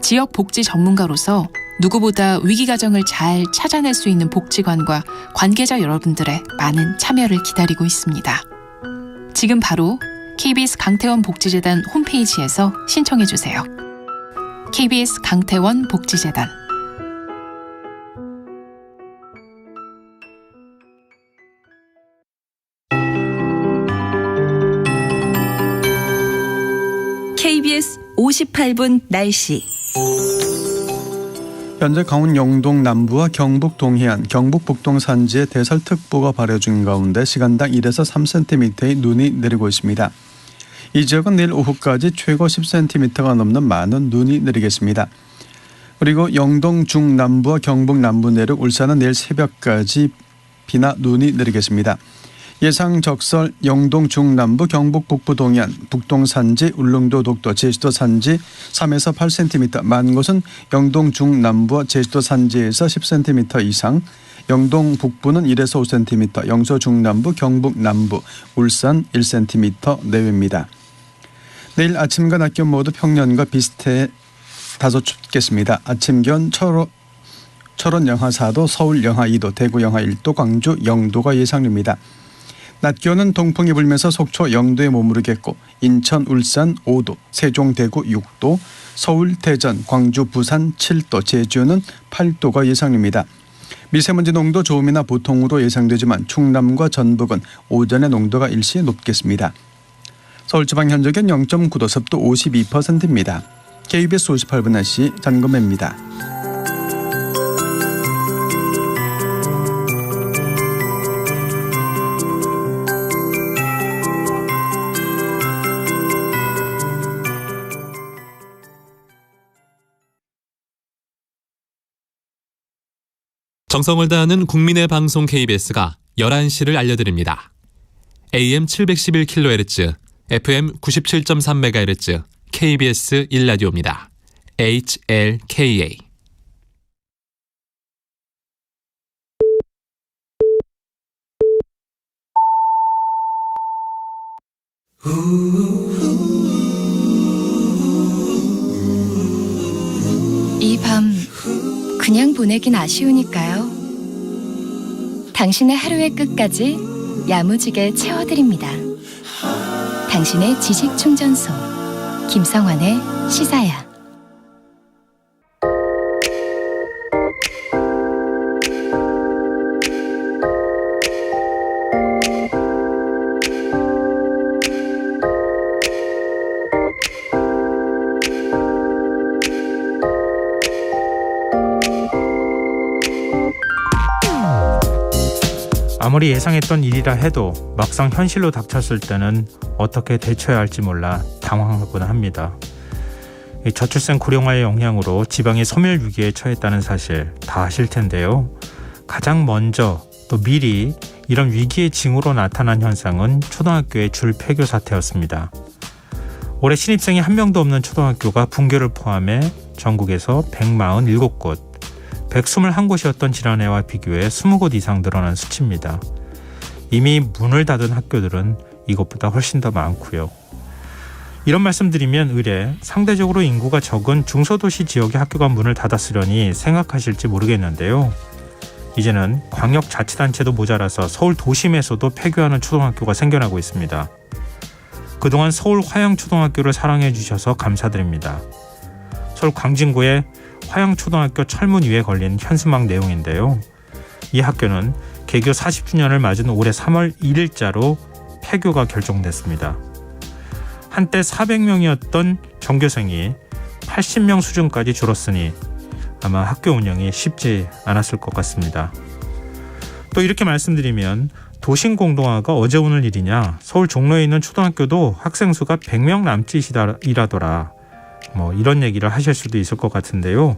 지역 복지 전문가로서 누구보다 위기 가정을 잘 찾아낼 수 있는 복지관과 관계자 여러분들의 많은 참여를 기다리고 있습니다. 지금 바로 KBS 강태원 복지재단 홈페이지에서 신청해 주세요. KBS 강태원 복지재단. KBS 58분 날씨. 현재 강원 영동 남부와 경북 동해안, 경북 북동 산지에 대설특보가 발효 중인 가운데 시간당 1에서 3cm의 눈이 내리고 있습니다. 이 지역은 내일 오후까지 최고 10cm가 넘는 많은 눈이 내리겠습니다. 그리고 영동 중남부와 경북 남부 내륙, 울산은 내일 새벽까지 비나 눈이 내리겠습니다. 예상 적설 영동 중남부, 경북 북부 동해안, 북동 산지, 울릉도 독도, 제주도 산지 3에서 8cm, 많은 곳은 영동 중남부와 제주도 산지에서 10cm 이상, 영동 북부는 1에서 5cm, 영서 중남부, 경북 남부, 울산 1cm 내외입니다. 내일 아침과 낮 기온 모두 평년과 비슷해 다소 춥겠습니다. 아침 기온 철원 영하 4도, 서울 영하 2도, 대구 영하 1도, 광주 0도가 예상됩니다. 낮 기온은 동풍이 불면서 속초 0도에 머무르겠고 인천, 울산 5도, 세종, 대구 6도, 서울, 대전, 광주, 부산 7도, 제주는 8도가 예상됩니다. 미세먼지 농도 좋음이나 보통으로 예상되지만 충남과 전북은 오전에 농도가 일시 높겠습니다. 서울지방 현저기온 0.9도, 습도 52%입니다. KBS 58분 날씨 장금혜입니다. 정성을 다하는 국민의 방송 KBS가 11시를 알려드립니다. AM 711kHz, FM 97.3MHz, KBS 1라디오입니다. HLKA. 이 밤 그냥 보내긴 아쉬우니까요. 당신의 하루의 끝까지 야무지게 채워드립니다. 당신의 지식 충전소 김성환의 시사야. 아무리 예상했던 일이라 해도 막상 현실로 닥쳤을 때는 어떻게 대처해야 할지 몰라 당황하곤 합니다. 저출생 고령화의 영향으로 지방이 소멸 위기에 처했다는 사실 다 아실 텐데요. 가장 먼저 또 미리 이런 위기의 징후로 나타난 현상은 초등학교의 줄 폐교 사태였습니다. 올해 신입생이 한 명도 없는 초등학교가 분교를 포함해 전국에서 147곳, 121곳이었던 지난해와 비교해 20곳 이상 늘어난 수치입니다. 이미 문을 닫은 학교들은 이것보다 훨씬 더 많고요. 이런 말씀드리면 의뢰 상대적으로 인구가 적은 중소도시 지역의 학교가 문을 닫았으려니 생각하실지 모르겠는데요. 이제는 광역자치단체도 모자라서 서울 도심에서도 폐교하는 초등학교가 생겨나고 있습니다. 그동안 서울 화양초등학교를 사랑해 주셔서 감사드립니다. 서울 광진구의 화양초등학교 철문 위에 걸린 현수막 내용인데요. 이 학교는 개교 40주년을 맞은 올해 3월 1일자로 폐교가 결정됐습니다. 한때 400명이었던 전교생이 80명 수준까지 줄었으니 아마 학교 운영이 쉽지 않았을 것 같습니다. 또 이렇게 말씀드리면 도심 공동화가 어제 오늘 일이냐, 서울 종로에 있는 초등학교도 학생 수가 100명 남짓이라더라, 이런 얘기를 하실 수도 있을 것 같은데요.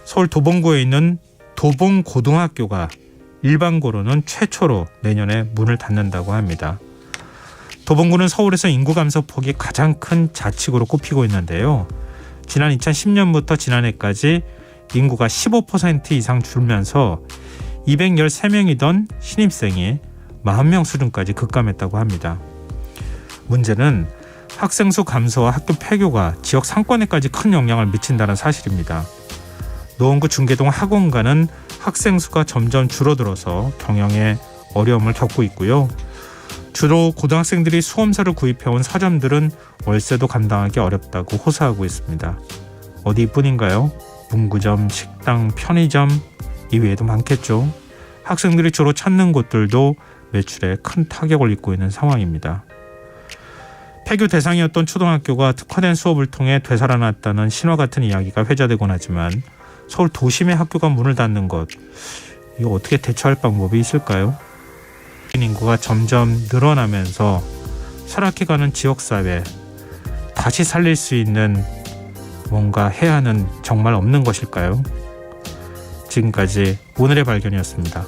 서울 도봉구에 있는 도봉고등학교가 일반고로는 최초로 내년에 문을 닫는다고 합니다. 도봉구는 서울에서 인구 감소 폭이 가장 큰 자치구로 꼽히고 있는데요. 지난 2010년부터 지난해까지 인구가 15% 이상 줄면서 213명이던 신입생이 40명 수준까지 급감했다고 합니다. 문제는 학생 수 감소와 학교 폐교가 지역 상권에까지 큰 영향을 미친다는 사실입니다. 노원구 중계동 학원가는 학생 수가 점점 줄어들어서 경영에 어려움을 겪고 있고요. 주로 고등학생들이 수험사를 구입해온 서점들은 월세도 감당하기 어렵다고 호소하고 있습니다. 어디뿐인가요? 문구점, 식당, 편의점 이외에도 많겠죠. 학생들이 주로 찾는 곳들도 매출에 큰 타격을 입고 있는 상황입니다. 폐교 대상이었던 초등학교가 특화된 수업을 통해 되살아났다는 신화 같은 이야기가 회자되곤 하지만 서울 도심의 학교가 문을 닫는 것, 이거 어떻게 대처할 방법이 있을까요? 인구가 점점 늘어나면서 쇠락해가는 지역사회, 다시 살릴 수 있는 뭔가 해야는 정말 없는 것일까요? 지금까지 오늘의 발견이었습니다.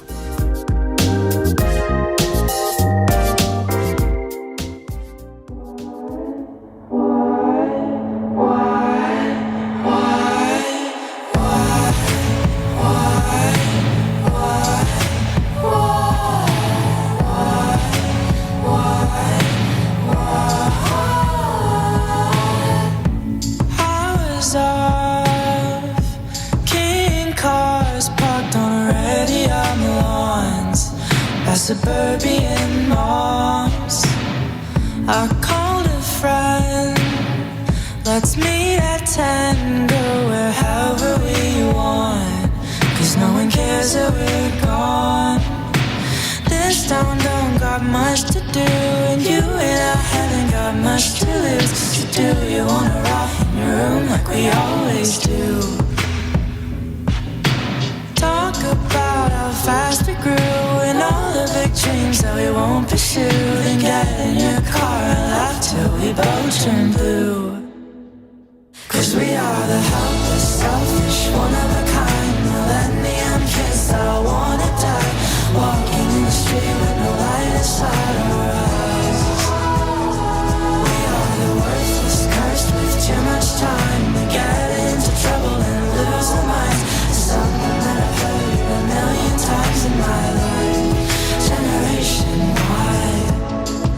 Suburban mall. I called a friend. Let's meet at 10, go wherever we want, 'cause no one cares that we're gone. This town don't got much to do, and you and I haven't got much to lose. So do you wanna rock in your room like we always do? Talk about how fast we grew and all the big dreams that we won't pursue. Then get in your car and laugh till we both turn blue. 'Cause we are the helpless, selfish, one of a kind millennium kids that wanna die, walking in the street with no light inside our eyes. We are the worthless, cursed with too much time to get into trouble and lose our minds. Something that I've heard a million times in my life. Generation Y.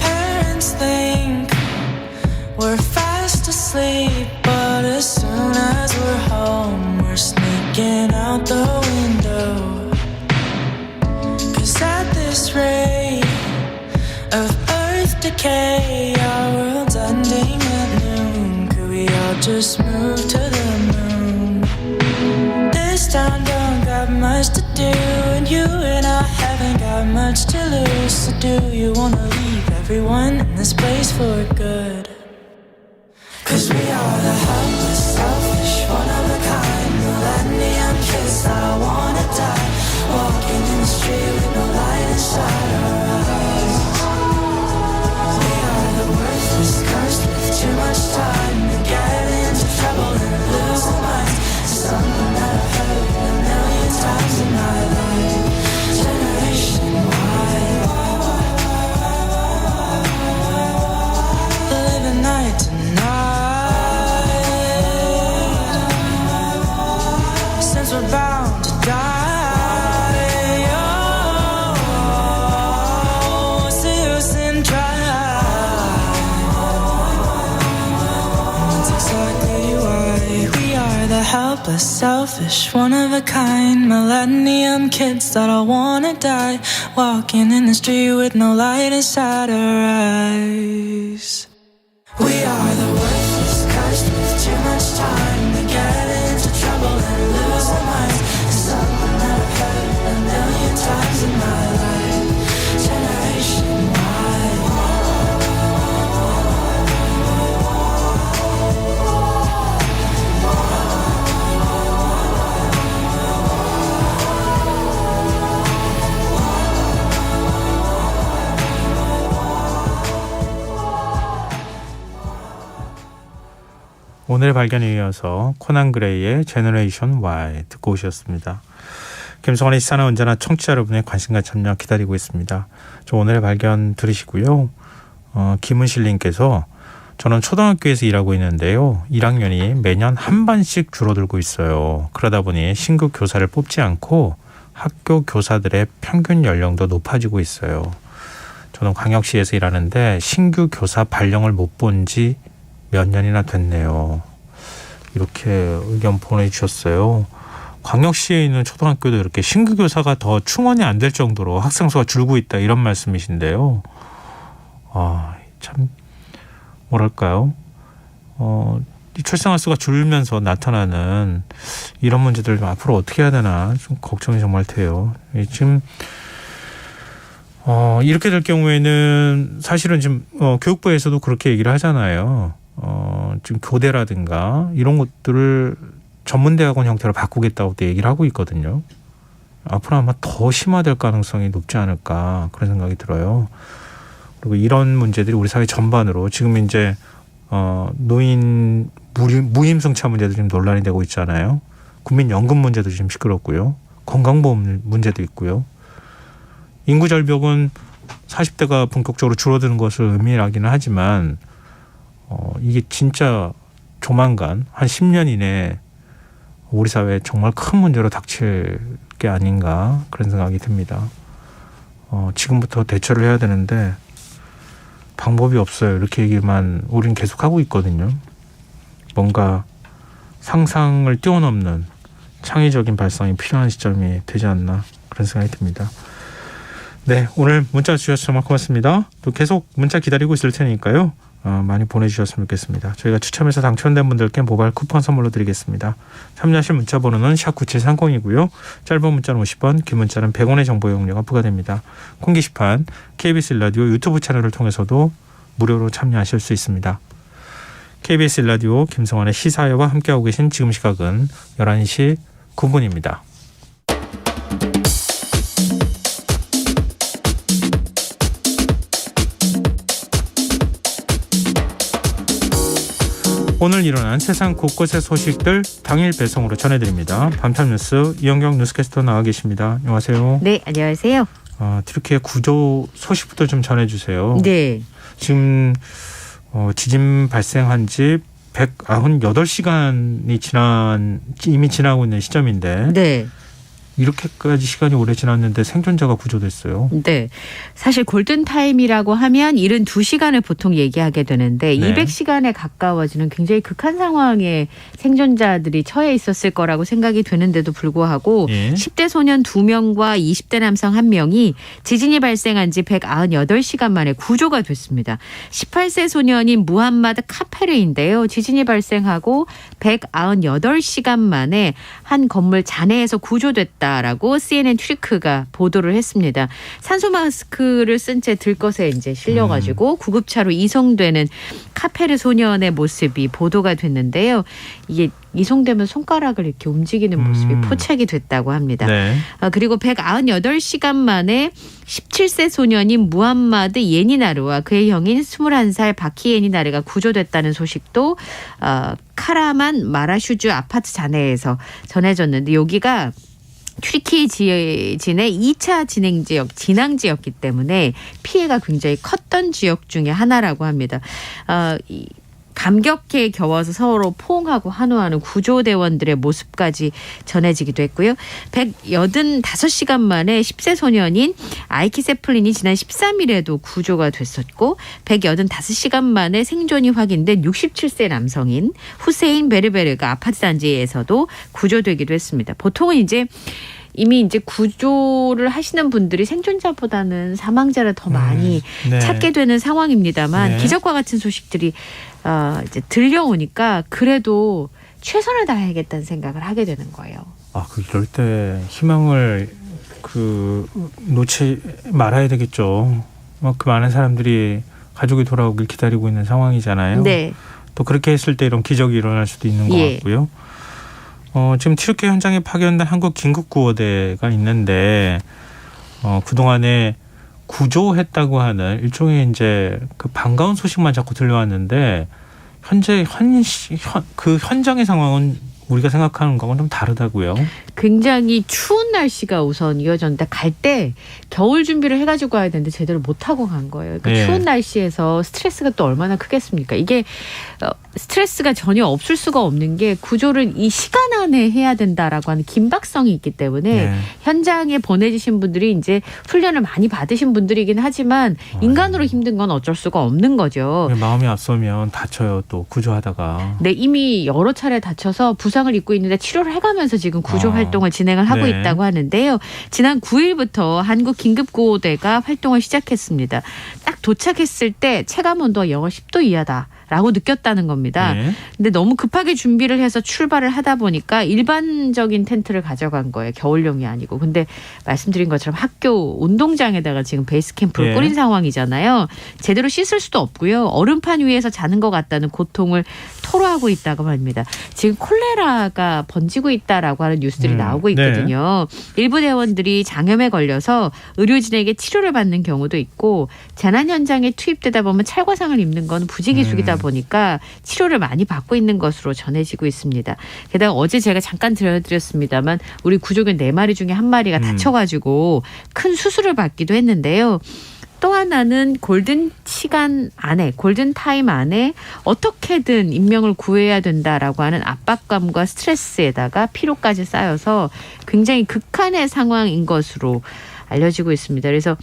Parents think we're fast asleep, but as soon as we're home, we're sneaking out the window. 'Cause at this rate of earth decay, our world's ending at noon. Could we all just move to the moon? This town don't got much to do, and you and I haven't got much to lose. So do you wanna leave everyone in this place for good? 'Cause we are the helpless, selfish, one of a kind millennium kids that wanna die, walking in the street with no light inside our eyes. We are the worthless, cursed with too much time to get into trouble and lose our minds. Something that I've heard a million times in my life. Generation Y. Living night to night, since we're bound to die. Oh, what's the use in trying? That's exactly why we are the helpless, selfish, one of a kind millennium kids that all wanna die, walking in the street with no light inside our eyes. We are the worthless, cursed with too much time to get into trouble and lose our minds. Something that I've heard a million times in my life. Generation Y. 오늘의 발견에 이어서 코난 그레이의 제너레이션 Y 듣고 오셨습니다. 김성환의 시사는 언제나 청취자 여러분의 관심과 참여 기다리고 있습니다. 저 오늘의 발견 들으시고요. 김은실님께서 저는 초등학교에서 일하고 있는데요. 1학년이 매년 한 반씩 줄어들고 있어요. 그러다 보니 신규 교사를 뽑지 않고 학교 교사들의 평균 연령도 높아지고 있어요. 저는 광역시에서 일하는데 신규 교사 발령을 못 본 지 몇 년이나 됐네요. 이렇게 의견 보내주셨어요. 광역시에 있는 초등학교도 이렇게 신규 교사가 더 충원이 안 될 정도로 학생 수가 줄고 있다 이런 말씀이신데요. 참 뭐랄까요? 이 출생아 수가 줄면서 나타나는 이런 문제들 앞으로 어떻게 해야 되나 좀 걱정이 정말 돼요. 지금 이렇게 될 경우에는 사실은 지금 교육부에서도 그렇게 얘기를 하잖아요. 지금 교대라든가 이런 것들을 전문대학원 형태로 바꾸겠다고 또 얘기를 하고 있거든요. 앞으로 아마 더 심화될 가능성이 높지 않을까 그런 생각이 들어요. 그리고 이런 문제들이 우리 사회 전반으로 지금 이제 노인 무임승차 문제도 지금 논란이 되고 있잖아요. 국민연금 문제도 지금 시끄럽고요. 건강보험 문제도 있고요. 인구 절벽은 40대가 본격적으로 줄어드는 것을 의미하기는 하지만 이게 진짜 조만간 한 10년 이내에 우리 사회에 정말 큰 문제로 닥칠 게 아닌가 그런 생각이 듭니다. 지금부터 대처를 해야 되는데 방법이 없어요. 이렇게 얘기만 우린 계속하고 있거든요. 뭔가 상상을 뛰어넘는 창의적인 발상이 필요한 시점이 되지 않나 그런 생각이 듭니다. 네, 오늘 문자 주셔서 정말 고맙습니다. 또 계속 문자 기다리고 있을 테니까요. 많이 보내주셨으면 좋겠습니다. 저희가 추첨해서 당첨된 분들께 모바일 쿠폰 선물로 드리겠습니다. 참여하실 문자 번호는 샵9730이고요. 짧은 문자는 50원, 긴 문자는 100원의 정보 이용료가 부과됩니다. 콩 게시판 KBS 일라디오 유튜브 채널을 통해서도 무료로 참여하실 수 있습니다. KBS 일라디오 김성환의 시사회와 함께하고 계신 지금 시각은 11시 9분입니다. 오늘 일어난 세상 곳곳의 소식들 당일 배송으로 전해드립니다. 밤탐 뉴스 이영경 뉴스캐스터 나와 계십니다. 안녕하세요. 네, 안녕하세요. 튀르키예 구조 소식부터 좀 전해주세요. 네. 지금 지진 발생한 지 198시간이 이미 지나고 있는 시점인데 네. 이렇게까지 시간이 오래 지났는데 생존자가 구조됐어요. 네. 사실 골든타임이라고 하면 72시간을 보통 얘기하게 되는데 네. 200시간에 가까워지는 굉장히 극한 상황에 생존자들이 처해 있었을 거라고 생각이 되는데도 불구하고 10대 소년 2명과 20대 남성 1명이 지진이 발생한 지 198시간 만에 구조가 됐습니다. 18세 소년인 무함마드 카페르인데요. 지진이 발생하고 198시간 만에 한 건물 잔해에서 구조됐다. 라고 CNN 튀르크가 보도를 했습니다. 산소 마스크를 쓴 채 들것에 이제 실려가지고 구급차로 이송되는 카페르 소년의 모습이 보도가 됐는데요. 이게 이송되면 손가락을 이렇게 움직이는 모습이 포착이 됐다고 합니다. 네. 그리고 198시간 만에 17세 소년인 무함마드 예니나르와 그의 형인 21살 바키 예니나르가 구조됐다는 소식도 카라만 마라슈주 아파트 잔해에서 전해졌는데 여기가 튀르키예 지진의 2차 진앙지였기 때문에 피해가 굉장히 컸던 지역 중에 하나라고 합니다. 감격에 겨워서 서로 포옹하고 환호하는 구조대원들의 모습까지 전해지기도 했고요. 185시간 만에 10세 소년인 아이키 세플린이 지난 13일에도 구조가 됐었고 185시간 만에 생존이 확인된 67세 남성인 후세인 베르베르가 아파트 단지에서도 구조되기도 했습니다. 보통은 이미 이제 구조를 하시는 분들이 생존자보다는 사망자를 더 많이 찾게 되는 상황입니다만 기적과 같은 소식들이 이제 들려오니까 그래도 최선을 다해야겠다는 생각을 하게 되는 거예요. 이럴 때 희망을 놓지 말아야 되겠죠. 그 많은 사람들이 가족이 돌아오길 기다리고 있는 상황이잖아요. 네. 또 그렇게 했을 때 이런 기적이 일어날 수도 있는 것 같고요. 지금 튀르키예 현장에 파견된 한국 긴급구호대가 있는데 그동안에 구조했다고 하는 일종의 이제 그 반가운 소식만 자꾸 들려왔는데 현재 그 현장의 상황은 우리가 생각하는 거하고는 좀 다르다고요. 굉장히 추운 날씨가 우선 이어졌는데 갈 때 겨울 준비를 해가지고 가야 되는데 제대로 못하고 간 거예요. 그러니까 추운 날씨에서 스트레스가 또 얼마나 크겠습니까? 이게 스트레스가 전혀 없을 수가 없는 게 구조를 이 시간 안에 해야 된다라고 하는 긴박성이 있기 때문에 현장에 보내주신 분들이 이제 훈련을 많이 받으신 분들이긴 하지만 인간으로 힘든 건 어쩔 수가 없는 거죠. 마음이 앞서면 다쳐요. 또 구조하다가. 네, 이미 여러 차례 다쳐서 부상을 입고 있는데 치료를 해가면서 지금 구조 활동을 진행을 하고 있다고 하는데요. 지난 9일부터 한국 긴급구호대가 활동을 시작했습니다. 딱 도착했을 때 체감온도가 영하 10도 이하다라고 느꼈다는 겁니다. 근데 너무 급하게 준비를 해서 출발을 하다 보니까 일반적인 텐트를 가져간 거예요. 겨울용이 아니고. 근데 말씀드린 것처럼 학교 운동장에다가 지금 베이스 캠프를 꾸린 상황이잖아요. 제대로 씻을 수도 없고요. 얼음판 위에서 자는 것 같다는 고통을 토로하고 있다고 합니다. 지금 콜레라가 번지고 있다라고 하는 뉴스들이 나오고 있거든요. 일부 대원들이 장염에 걸려서 의료진에게 치료를 받는 경우도 있고 재난 현장에 투입되다 보면 찰과상을 입는 건 부지기수이다 보니까 치료를 많이 받고 있는 것으로 전해지고 있습니다. 게다가 어제 제가 잠깐 들려드렸습니다만 우리 구조견 4마리 중에 1마리가 다쳐가지고 큰 수술을 받기도 했는데요. 또 하나는 골든타임 안에 어떻게든 인명을 구해야 된다라고 하는 압박감과 스트레스에다가 피로까지 쌓여서 굉장히 극한의 상황인 것으로 알려지고 있습니다. 그래서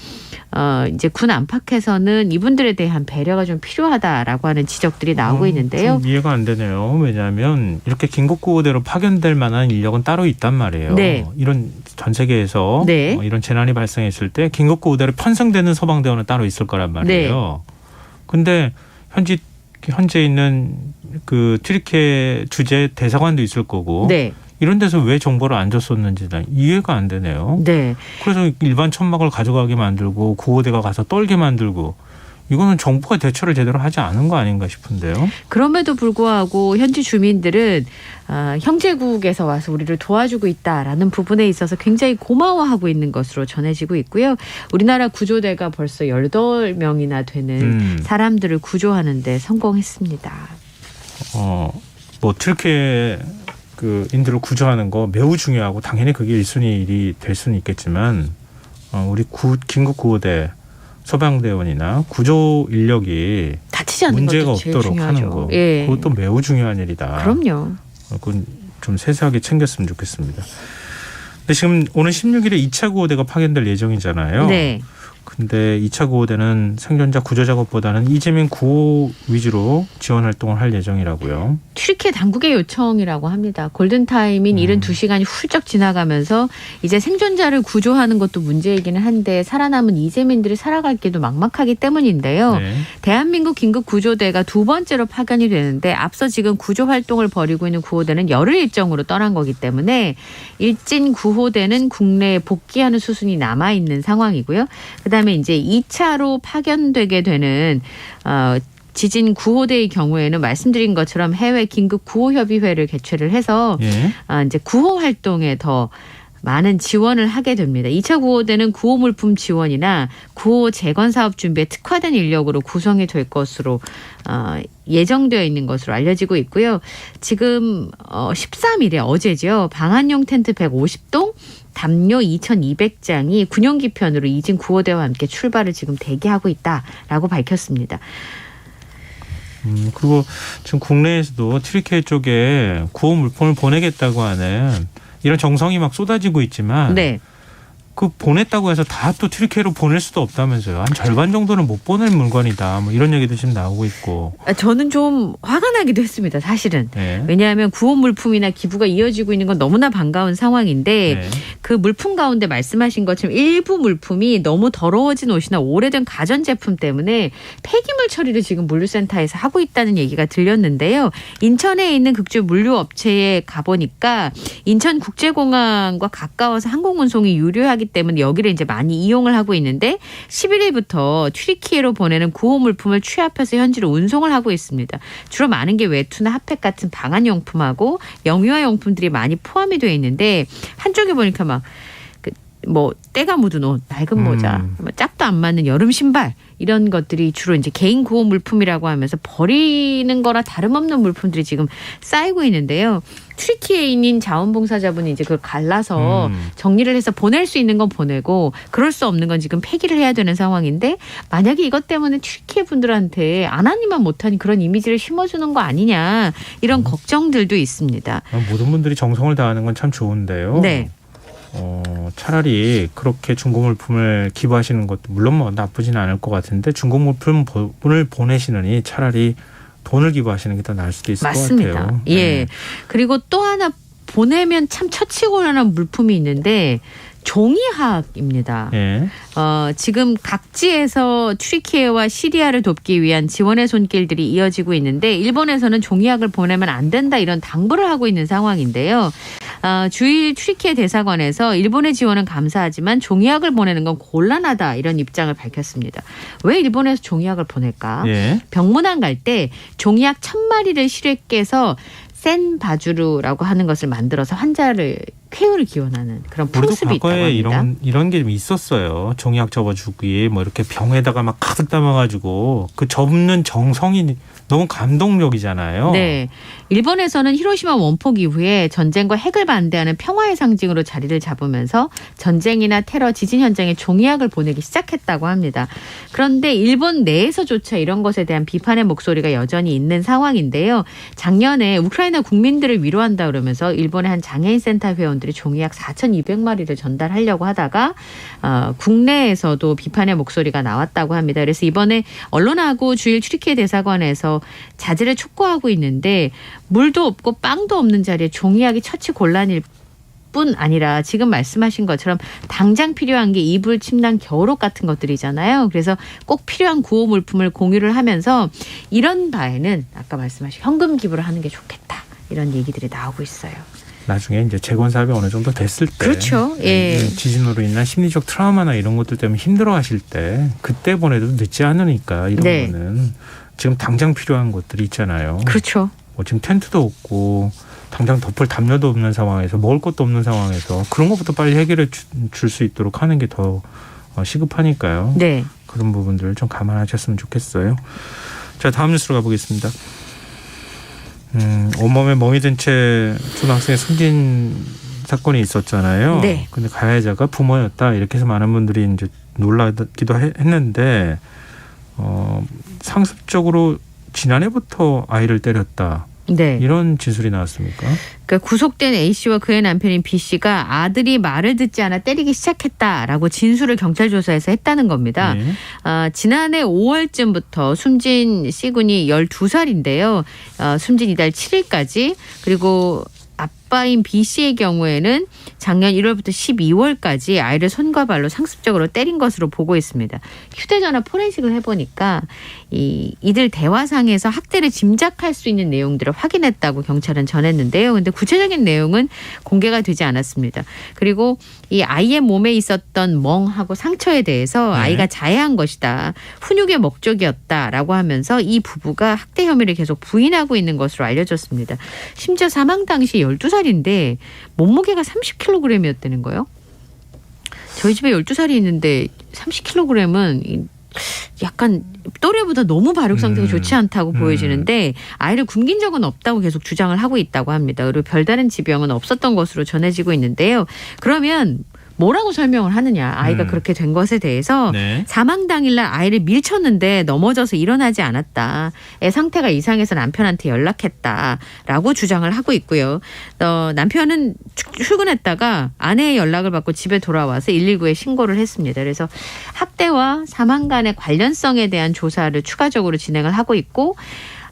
이제 군 안팎에서는 이분들에 대한 배려가 좀 필요하다라고 하는 지적들이 나오고 있는데요. 좀 이해가 안 되네요. 왜냐하면 이렇게 긴급구호대로 파견될 만한 인력은 따로 있단 말이에요. 네. 이런 전 세계에서 네. 이런 재난이 발생했을 때 긴급구호대로 편성되는 소방대원은 따로 있을 거란 말이에요. 근데 현재 있는 그 튀르키예 주재 대사관도 있을 거고 네. 이런 데서 왜 정보를 안 줬었는지 이해가 안 되네요. 네. 그래서 일반 천막을 가져가게 만들고 구호대가 가서 떨게 만들고 이거는 정부가 대처를 제대로 하지 않은 거 아닌가 싶은데요. 그럼에도 불구하고 현지 주민들은 형제국에서 와서 우리를 도와주고 있다라는 부분에 있어서 굉장히 고마워하고 있는 것으로 전해지고 있고요. 우리나라 구조대가 벌써 18명이나 되는 사람들을 구조하는 데 성공했습니다. 뭐 튀르키예 그 인들을 구조하는 거 매우 중요하고 당연히 그게 1순위 일이 될 수는 있겠지만 우리 긴급구호대 소방대원이나 구조 인력이 다치지 않는 문제가 것도 제일 없도록 중요하죠. 하는 거. 예. 그것도 매우 중요한 일이다. 그럼요. 그건 좀 세세하게 챙겼으면 좋겠습니다. 근데 지금 오는 16일에 2차 구호대가 파견될 예정이잖아요. 네. 근데 2차 구호대는 생존자 구조 작업보다는 이재민 구호 위주로 지원 활동을 할 예정이라고요. 튀르키예 당국의 요청이라고 합니다. 골든타임인 72시간이 훌쩍 지나가면서 이제 생존자를 구조하는 것도 문제이기는 한데 살아남은 이재민들이 살아갈 길도 막막하기 때문인데요. 네. 대한민국 긴급구조대가 두 번째로 파견이 되는데 앞서 지금 구조 활동을 벌이고 있는 구호대는 열흘 일정으로 떠난 거기 때문에 일진 구호대는 국내에 복귀하는 수순이 남아있는 상황이고요. 그다음에 이제 2차로 파견되게 되는 지진 구호대의 경우에는 말씀드린 것처럼 해외 긴급 구호협의회를 개최를 해서 이제 구호 활동에 더 많은 지원을 하게 됩니다. 2차 구호대는 구호 물품 지원이나 구호 재건 사업 준비에 특화된 인력으로 구성이 될 것으로 예정되어 있는 것으로 알려지고 있고요. 지금 13일에 어제죠. 방한용 텐트 150동, 담요 2,200장이 군용기편으로 이진 구호대와 함께 출발을 지금 대기하고 있다라고 밝혔습니다. 그리고 지금 국내에서도 튀르키예 쪽에 구호 물품을 보내겠다고 하는 이런 정성이 막 쏟아지고 있지만 네. 그 보냈다고 해서 다 또 튀르키예로 보낼 수도 없다면서요. 한 절반 정도는 못 보낼 물건이다. 뭐 이런 얘기도 지금 나오고 있고. 저는 좀 화가 나기도 했습니다. 사실은. 네. 왜냐하면 구호 물품이나 기부가 이어지고 있는 건 너무나 반가운 상황인데 네. 그 물품 가운데 말씀하신 것처럼 일부 물품이 너무 더러워진 옷이나 오래된 가전제품 때문에 폐기물 처리를 지금 물류센터에서 하고 있다는 얘기가 들렸는데요. 인천에 있는 극주 물류업체에 가보니까 인천국제공항과 가까워서 항공운송이 유료하기 때문에 여기를 이제 많이 이용을 하고 있는데 11일부터 튀르키예로 보내는 구호 물품을 취합해서 현지로 운송을 하고 있습니다. 주로 많은 게 외투나 핫팩 같은 방한용품하고 영유아용품들이 많이 포함이 되어 있는데 한쪽에 보니까 막 뭐 때가 묻은 옷, 낡은 모자, 짝도 안 맞는 여름 신발 이런 것들이 주로 이제 개인 구호 물품이라고 하면서 버리는 거라 다름없는 물품들이 지금 쌓이고 있는데요. 튀르키예인인 자원봉사자분이 이제 그걸 갈라서 정리를 해서 보낼 수 있는 건 보내고 그럴 수 없는 건 지금 폐기를 해야 되는 상황인데 만약에 이것 때문에 튀르키예 분들한테 안 하니만 못하니 그런 이미지를 심어주는 거 아니냐 이런 걱정들도 있습니다. 모든 분들이 정성을 다하는 건 참 좋은데요. 네. 차라리 그렇게 중고 물품을 기부하시는 것도 물론 뭐 나쁘지는 않을 것 같은데 중고 물품을 보내시느니 차라리 돈을 기부하시는 게 더 나을 수도 있을 맞습니다. 것 같아요. 예. 네. 그리고 또 하나 보내면 참 처치곤란한 물품이 있는데 종이학입니다. 예. 지금 각지에서 튀르키예와 시리아를 돕기 위한 지원의 손길들이 이어지고 있는데 일본에서는 종이학을 보내면 안 된다 이런 당부를 하고 있는 상황인데요. 주일 튀르키예 대사관에서 일본의 지원은 감사하지만 종이학을 보내는 건 곤란하다 이런 입장을 밝혔습니다. 왜 일본에서 종이학을 보낼까? 예. 병문안 갈 때 종이학 1,000마리를 실에 깨서 센바주르라고 하는 것을 만들어서 환자를 쾌유를 기원하는 그런 풍습이 있다고 합니다. 과거에 이런 게 좀 있었어요. 종이학 접어주기 뭐 이렇게 병에다가 막 가득 담아가지고 그 접는 정성이 너무 감동적이잖아요. 네, 일본에서는 히로시마 원폭 이후에 전쟁과 핵을 반대하는 평화의 상징으로 자리를 잡으면서 전쟁이나 테러, 지진 현장에 종이학을 보내기 시작했다고 합니다. 그런데 일본 내에서조차 이런 것에 대한 비판의 목소리가 여전히 있는 상황인데요. 작년에 우크라이나 국민들을 위로한다 그러면서 일본의 한 장애인 센터 회원들이 의원들이 종이 약 4,200마리를 전달하려고 하다가 국내에서도 비판의 목소리가 나왔다고 합니다. 그래서 이번에 언론하고 주일 튀르키예 대사관에서 자제를 촉구하고 있는데 물도 없고 빵도 없는 자리에 종이약이 처치 곤란일 뿐 아니라 지금 말씀하신 것처럼 당장 필요한 게 이불, 침낭, 겨울옷 같은 것들이잖아요. 그래서 꼭 필요한 구호 물품을 공유를 하면서 이런 바에는 아까 말씀하신 현금 기부를 하는 게 좋겠다. 이런 얘기들이 나오고 있어요. 나중에 이제 재건 사업이 어느 정도 됐을 때, 그렇죠. 예. 지진으로 인한 심리적 트라우마나 이런 것들 때문에 힘들어하실 때 그때 보내도 늦지 않으니까 이런 네. 거는 지금 당장 필요한 것들이 있잖아요. 그렇죠. 뭐 지금 텐트도 없고 당장 덮을 담요도 없는 상황에서 먹을 것도 없는 상황에서 그런 것부터 빨리 해결해 줄 수 있도록 하는 게 더 시급하니까요. 네. 그런 부분들을 좀 감안하셨으면 좋겠어요. 자, 다음 뉴스로 가보겠습니다. 온몸에 멍이 든 채 초등학생의 숨진 사건이 있었잖아요. 네. 근데 가해자가 부모였다 이렇게 해서 많은 분들이 이제 놀라기도 했는데 상습적으로 지난해부터 아이를 때렸다. 네. 이런 진술이 나왔습니까? 그러니까 구속된 A 씨와 그의 남편인 B 씨가 아들이 말을 듣지 않아 때리기 시작했다라고 진술을 경찰 조사에서 했다는 겁니다. 네. 지난해 5월쯤부터 숨진 C군이 12살인데요. 숨진 이달 7일까지 그리고 아빠인 B 씨의 경우에는 작년 1월부터 12월까지 아이를 손과 발로 상습적으로 때린 것으로 보고 있습니다. 휴대전화 포렌식을 해보니까 이들 대화상에서 학대를 짐작할 수 있는 내용들을 확인했다고 경찰은 전했는데요. 근데 구체적인 내용은 공개가 되지 않았습니다. 그리고 이 아이의 몸에 있었던 멍하고 상처에 대해서 아이가 자해한 것이다. 훈육의 목적이었다라고 하면서 이 부부가 학대 혐의를 계속 부인하고 있는 것으로 알려졌습니다. 심지어 사망 당시 12살인데 몸무게가 30kg이었다는 거예요. 저희 집에 12살이 있는데 30kg은 약간 또래보다 너무 발육 상태가 좋지 않다고 보여지는데 아이를 굶긴 적은 없다고 계속 주장을 하고 있다고 합니다. 그리고 별다른 지병은 없었던 것으로 전해지고 있는데요. 그러면 뭐라고 설명을 하느냐. 아이가 그렇게 된 것에 대해서 네. 사망 당일날 아이를 밀쳤는데 넘어져서 일어나지 않았다. 애 상태가 이상해서 남편한테 연락했다라고 주장을 하고 있고요. 남편은 출근했다가 아내의 연락을 받고 집에 돌아와서 119에 신고를 했습니다. 그래서 학대와 사망 간의 관련성에 대한 조사를 추가적으로 진행을 하고 있고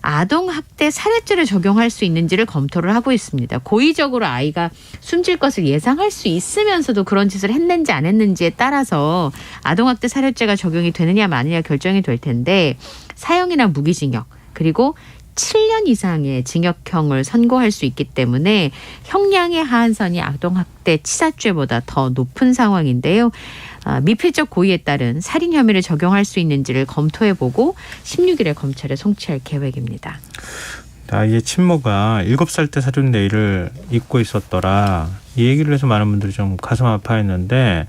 아동학대 살해죄를 적용할 수 있는지를 검토를 하고 있습니다. 고의적으로 아이가 숨질 것을 예상할 수 있으면서도 그런 짓을 했는지 안 했는지에 따라서 아동학대 살해죄가 적용이 되느냐 마느냐 결정이 될 텐데 사형이나 무기징역 그리고 7년 이상의 징역형을 선고할 수 있기 때문에 형량의 하한선이 아동학대 치사죄보다 더 높은 상황인데요. 미필적 고의에 따른 살인 혐의를 적용할 수 있는지를 검토해보고 16일에 검찰에 송치할 계획입니다. 아이의 친모가 7살 때 사준 네일을 입고 있었더라. 이 얘기를 해서 많은 분들이 좀 가슴 아파했는데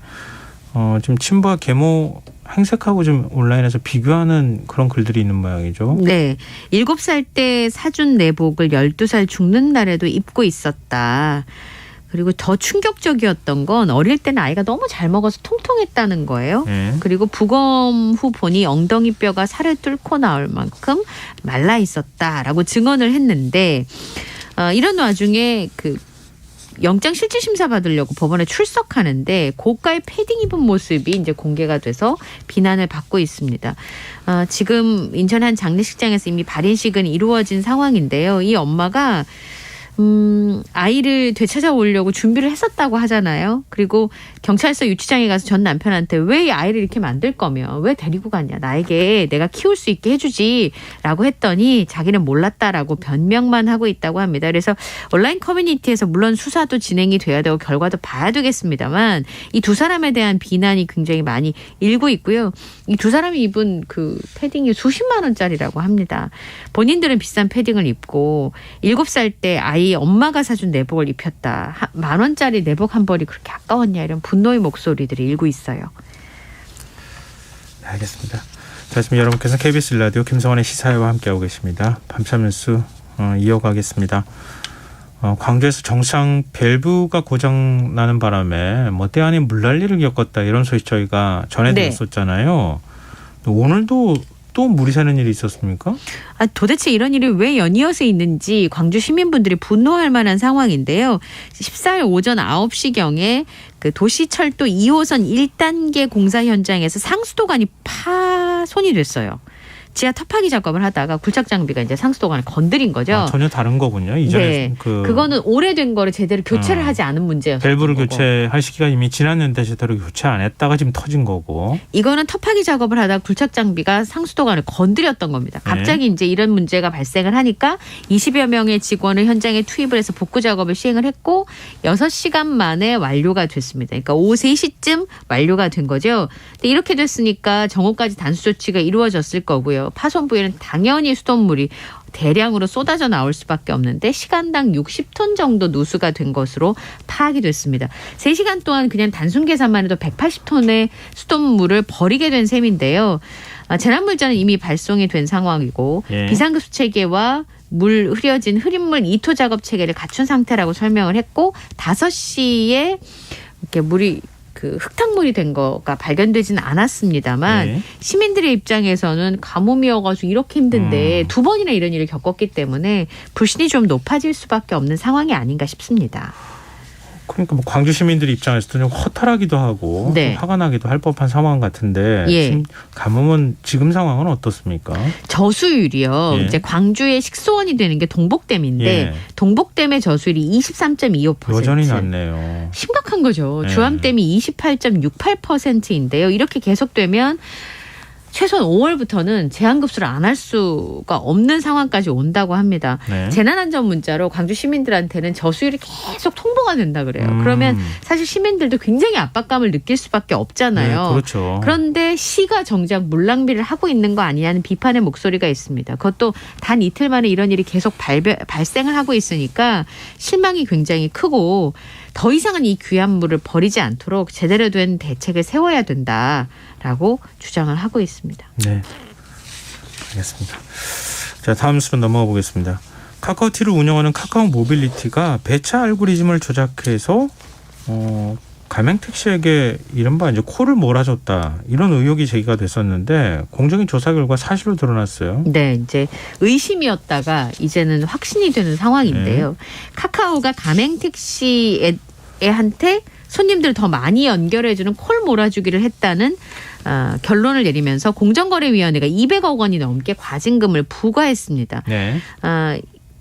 지금 친부와 계모 행색하고 좀 온라인에서 비교하는 그런 글들이 있는 모양이죠. 네. 7살 때 사준 내복을 12살 죽는 날에도 입고 있었다. 그리고 더 충격적이었던 건 어릴 때는 아이가 너무 잘 먹어서 통통했다는 거예요. 네. 그리고 부검 후 보니 엉덩이 뼈가 살을 뚫고 나올 만큼 말라 있었다라고 증언을 했는데 이런 와중에 영장 실질 심사 받으려고 법원에 출석하는데 고가의 패딩 입은 모습이 이제 공개가 돼서 비난을 받고 있습니다. 지금 인천 한 장례식장에서 이미 발인식은 이루어진 상황인데요. 이 엄마가 아이를 되찾아오려고 준비를 했었다고 하잖아요. 그리고 경찰서 유치장에 가서 전 남편한테 왜 이 아이를 이렇게 만들 거면 왜 데리고 갔냐. 나에게 내가 키울 수 있게 해주지 라고 했더니 자기는 몰랐다라고 변명만 하고 있다고 합니다. 그래서 온라인 커뮤니티에서 물론 수사도 진행이 돼야 되고 결과도 봐야 되겠습니다만 이 두 사람에 대한 비난이 굉장히 많이 일고 있고요. 이 두 사람이 입은 그 패딩이 수십만 원짜리라고 합니다. 본인들은 비싼 패딩을 입고 7살 때 아이 엄마가 사준 내복을 입혔다. 10,000원짜리 내복 한 벌이 그렇게 아까웠냐 이런 분노의 목소리들이 일고 있어요. 네, 알겠습니다. 자, 지금 여러분께서 KBS 라디오 김성환의 시사회와 함께하고 계십니다. 밤참 뉴스 이어가겠습니다. 광주에서 정상 밸브가 고장 나는 바람에 때 아닌 물난리를 겪었다 이런 소식 저희가 전해드렸었잖아요. 오늘도 또 물이 새는 일이 있었습니까? 도대체 이런 일이 왜 연이어서 있는지 광주 시민분들이 분노할 만한 상황인데요. 14일 오전 9시경에 그 도시철도 2호선 1단계 공사 현장에서 상수도관이 파손이 됐어요. 지하 터파기 작업을 하다가 굴착 장비가 이제 상수도관을 건드린 거죠. 전혀 다른 거군요. 이전에 네. 그거는 오래된 거를 제대로 교체를 하지 않은 문제였어요. 밸브를 교체할 시기가 이미 지났는데 제대로 교체 안 했다가 지금 터진 거고. 이거는 터파기 작업을 하다가 굴착 장비가 상수도관을 건드렸던 겁니다. 갑자기 이제 이런 문제가 발생을 하니까 20여 명의 직원을 현장에 투입을 해서 복구 작업을 시행을 했고 6시간 만에 완료가 됐습니다. 그러니까 오후 3시쯤 완료가 된 거죠. 근데 이렇게 됐으니까 정오까지 단수 조치가 이루어졌을 거고요. 파손 부위는 당연히 수돗물이 대량으로 쏟아져 나올 수밖에 없는데 시간당 60톤 정도 누수가 된 것으로 파악이 됐습니다. 3시간 동안 그냥 단순 계산만 해도 180톤의 수돗물을 버리게 된 셈인데요. 재난물자는 이미 발송이 된 상황이고 비상급수 체계와 물 흐려진 흐린물 2토 작업 체계를 갖춘 상태라고 설명을 했고 5시에 이렇게 물이 흙탕물이 된 거가 발견되지는 않았습니다만 시민들의 입장에서는 가뭄이어가지고 이렇게 힘든데 2번이나 이런 일을 겪었기 때문에 불신이 좀 높아질 수밖에 없는 상황이 아닌가 싶습니다. 그러니까 뭐 광주 시민들 입장에서도 좀 허탈하기도 하고 좀 화가 나기도 할 법한 상황 같은데 지금 가뭄은 지금 상황은 어떻습니까? 저수율이요. 이제 광주의 식수원이 되는 게 동복댐인데 동복댐의 저수율이 23.25%. 여전히 낮네요. 심각한 거죠. 주암댐이 28.68%인데요. 이렇게 계속되면 최소한 5월부터는 제한급수를 안 할 수가 없는 상황까지 온다고 합니다. 재난안전 문자로 광주 시민들한테는 저수율이 계속 통보가 된다 그래요. 그러면 사실 시민들도 굉장히 압박감을 느낄 수밖에 없잖아요. 그렇죠. 그런데 시가 정작 물 낭비를 하고 있는 거 아니냐는 비판의 목소리가 있습니다. 그것도 단 이틀 만에 이런 일이 계속 발생을 하고 있으니까 실망이 굉장히 크고 더 이상은 이 귀한 물을 버리지 않도록 제대로 된 대책을 세워야 된다라고 주장을 하고 있습니다. 네, 알겠습니다. 자, 다음 수로 넘어가 보겠습니다. 카카오티를 운영하는 카카오 모빌리티가 배차 알고리즘을 조작해서 가맹택시에게 이른바 이제 콜을 몰아줬다 이런 의혹이 제기가 됐었는데 공정위 조사 결과 사실로 드러났어요. 네, 이제 의심이었다가 이제는 확신이 되는 상황인데요. 카카오가 가맹택시한테 손님들 더 많이 연결해주는 콜 몰아주기를 했다는 결론을 내리면서 공정거래위원회가 200억 원이 넘게 과징금을 부과했습니다.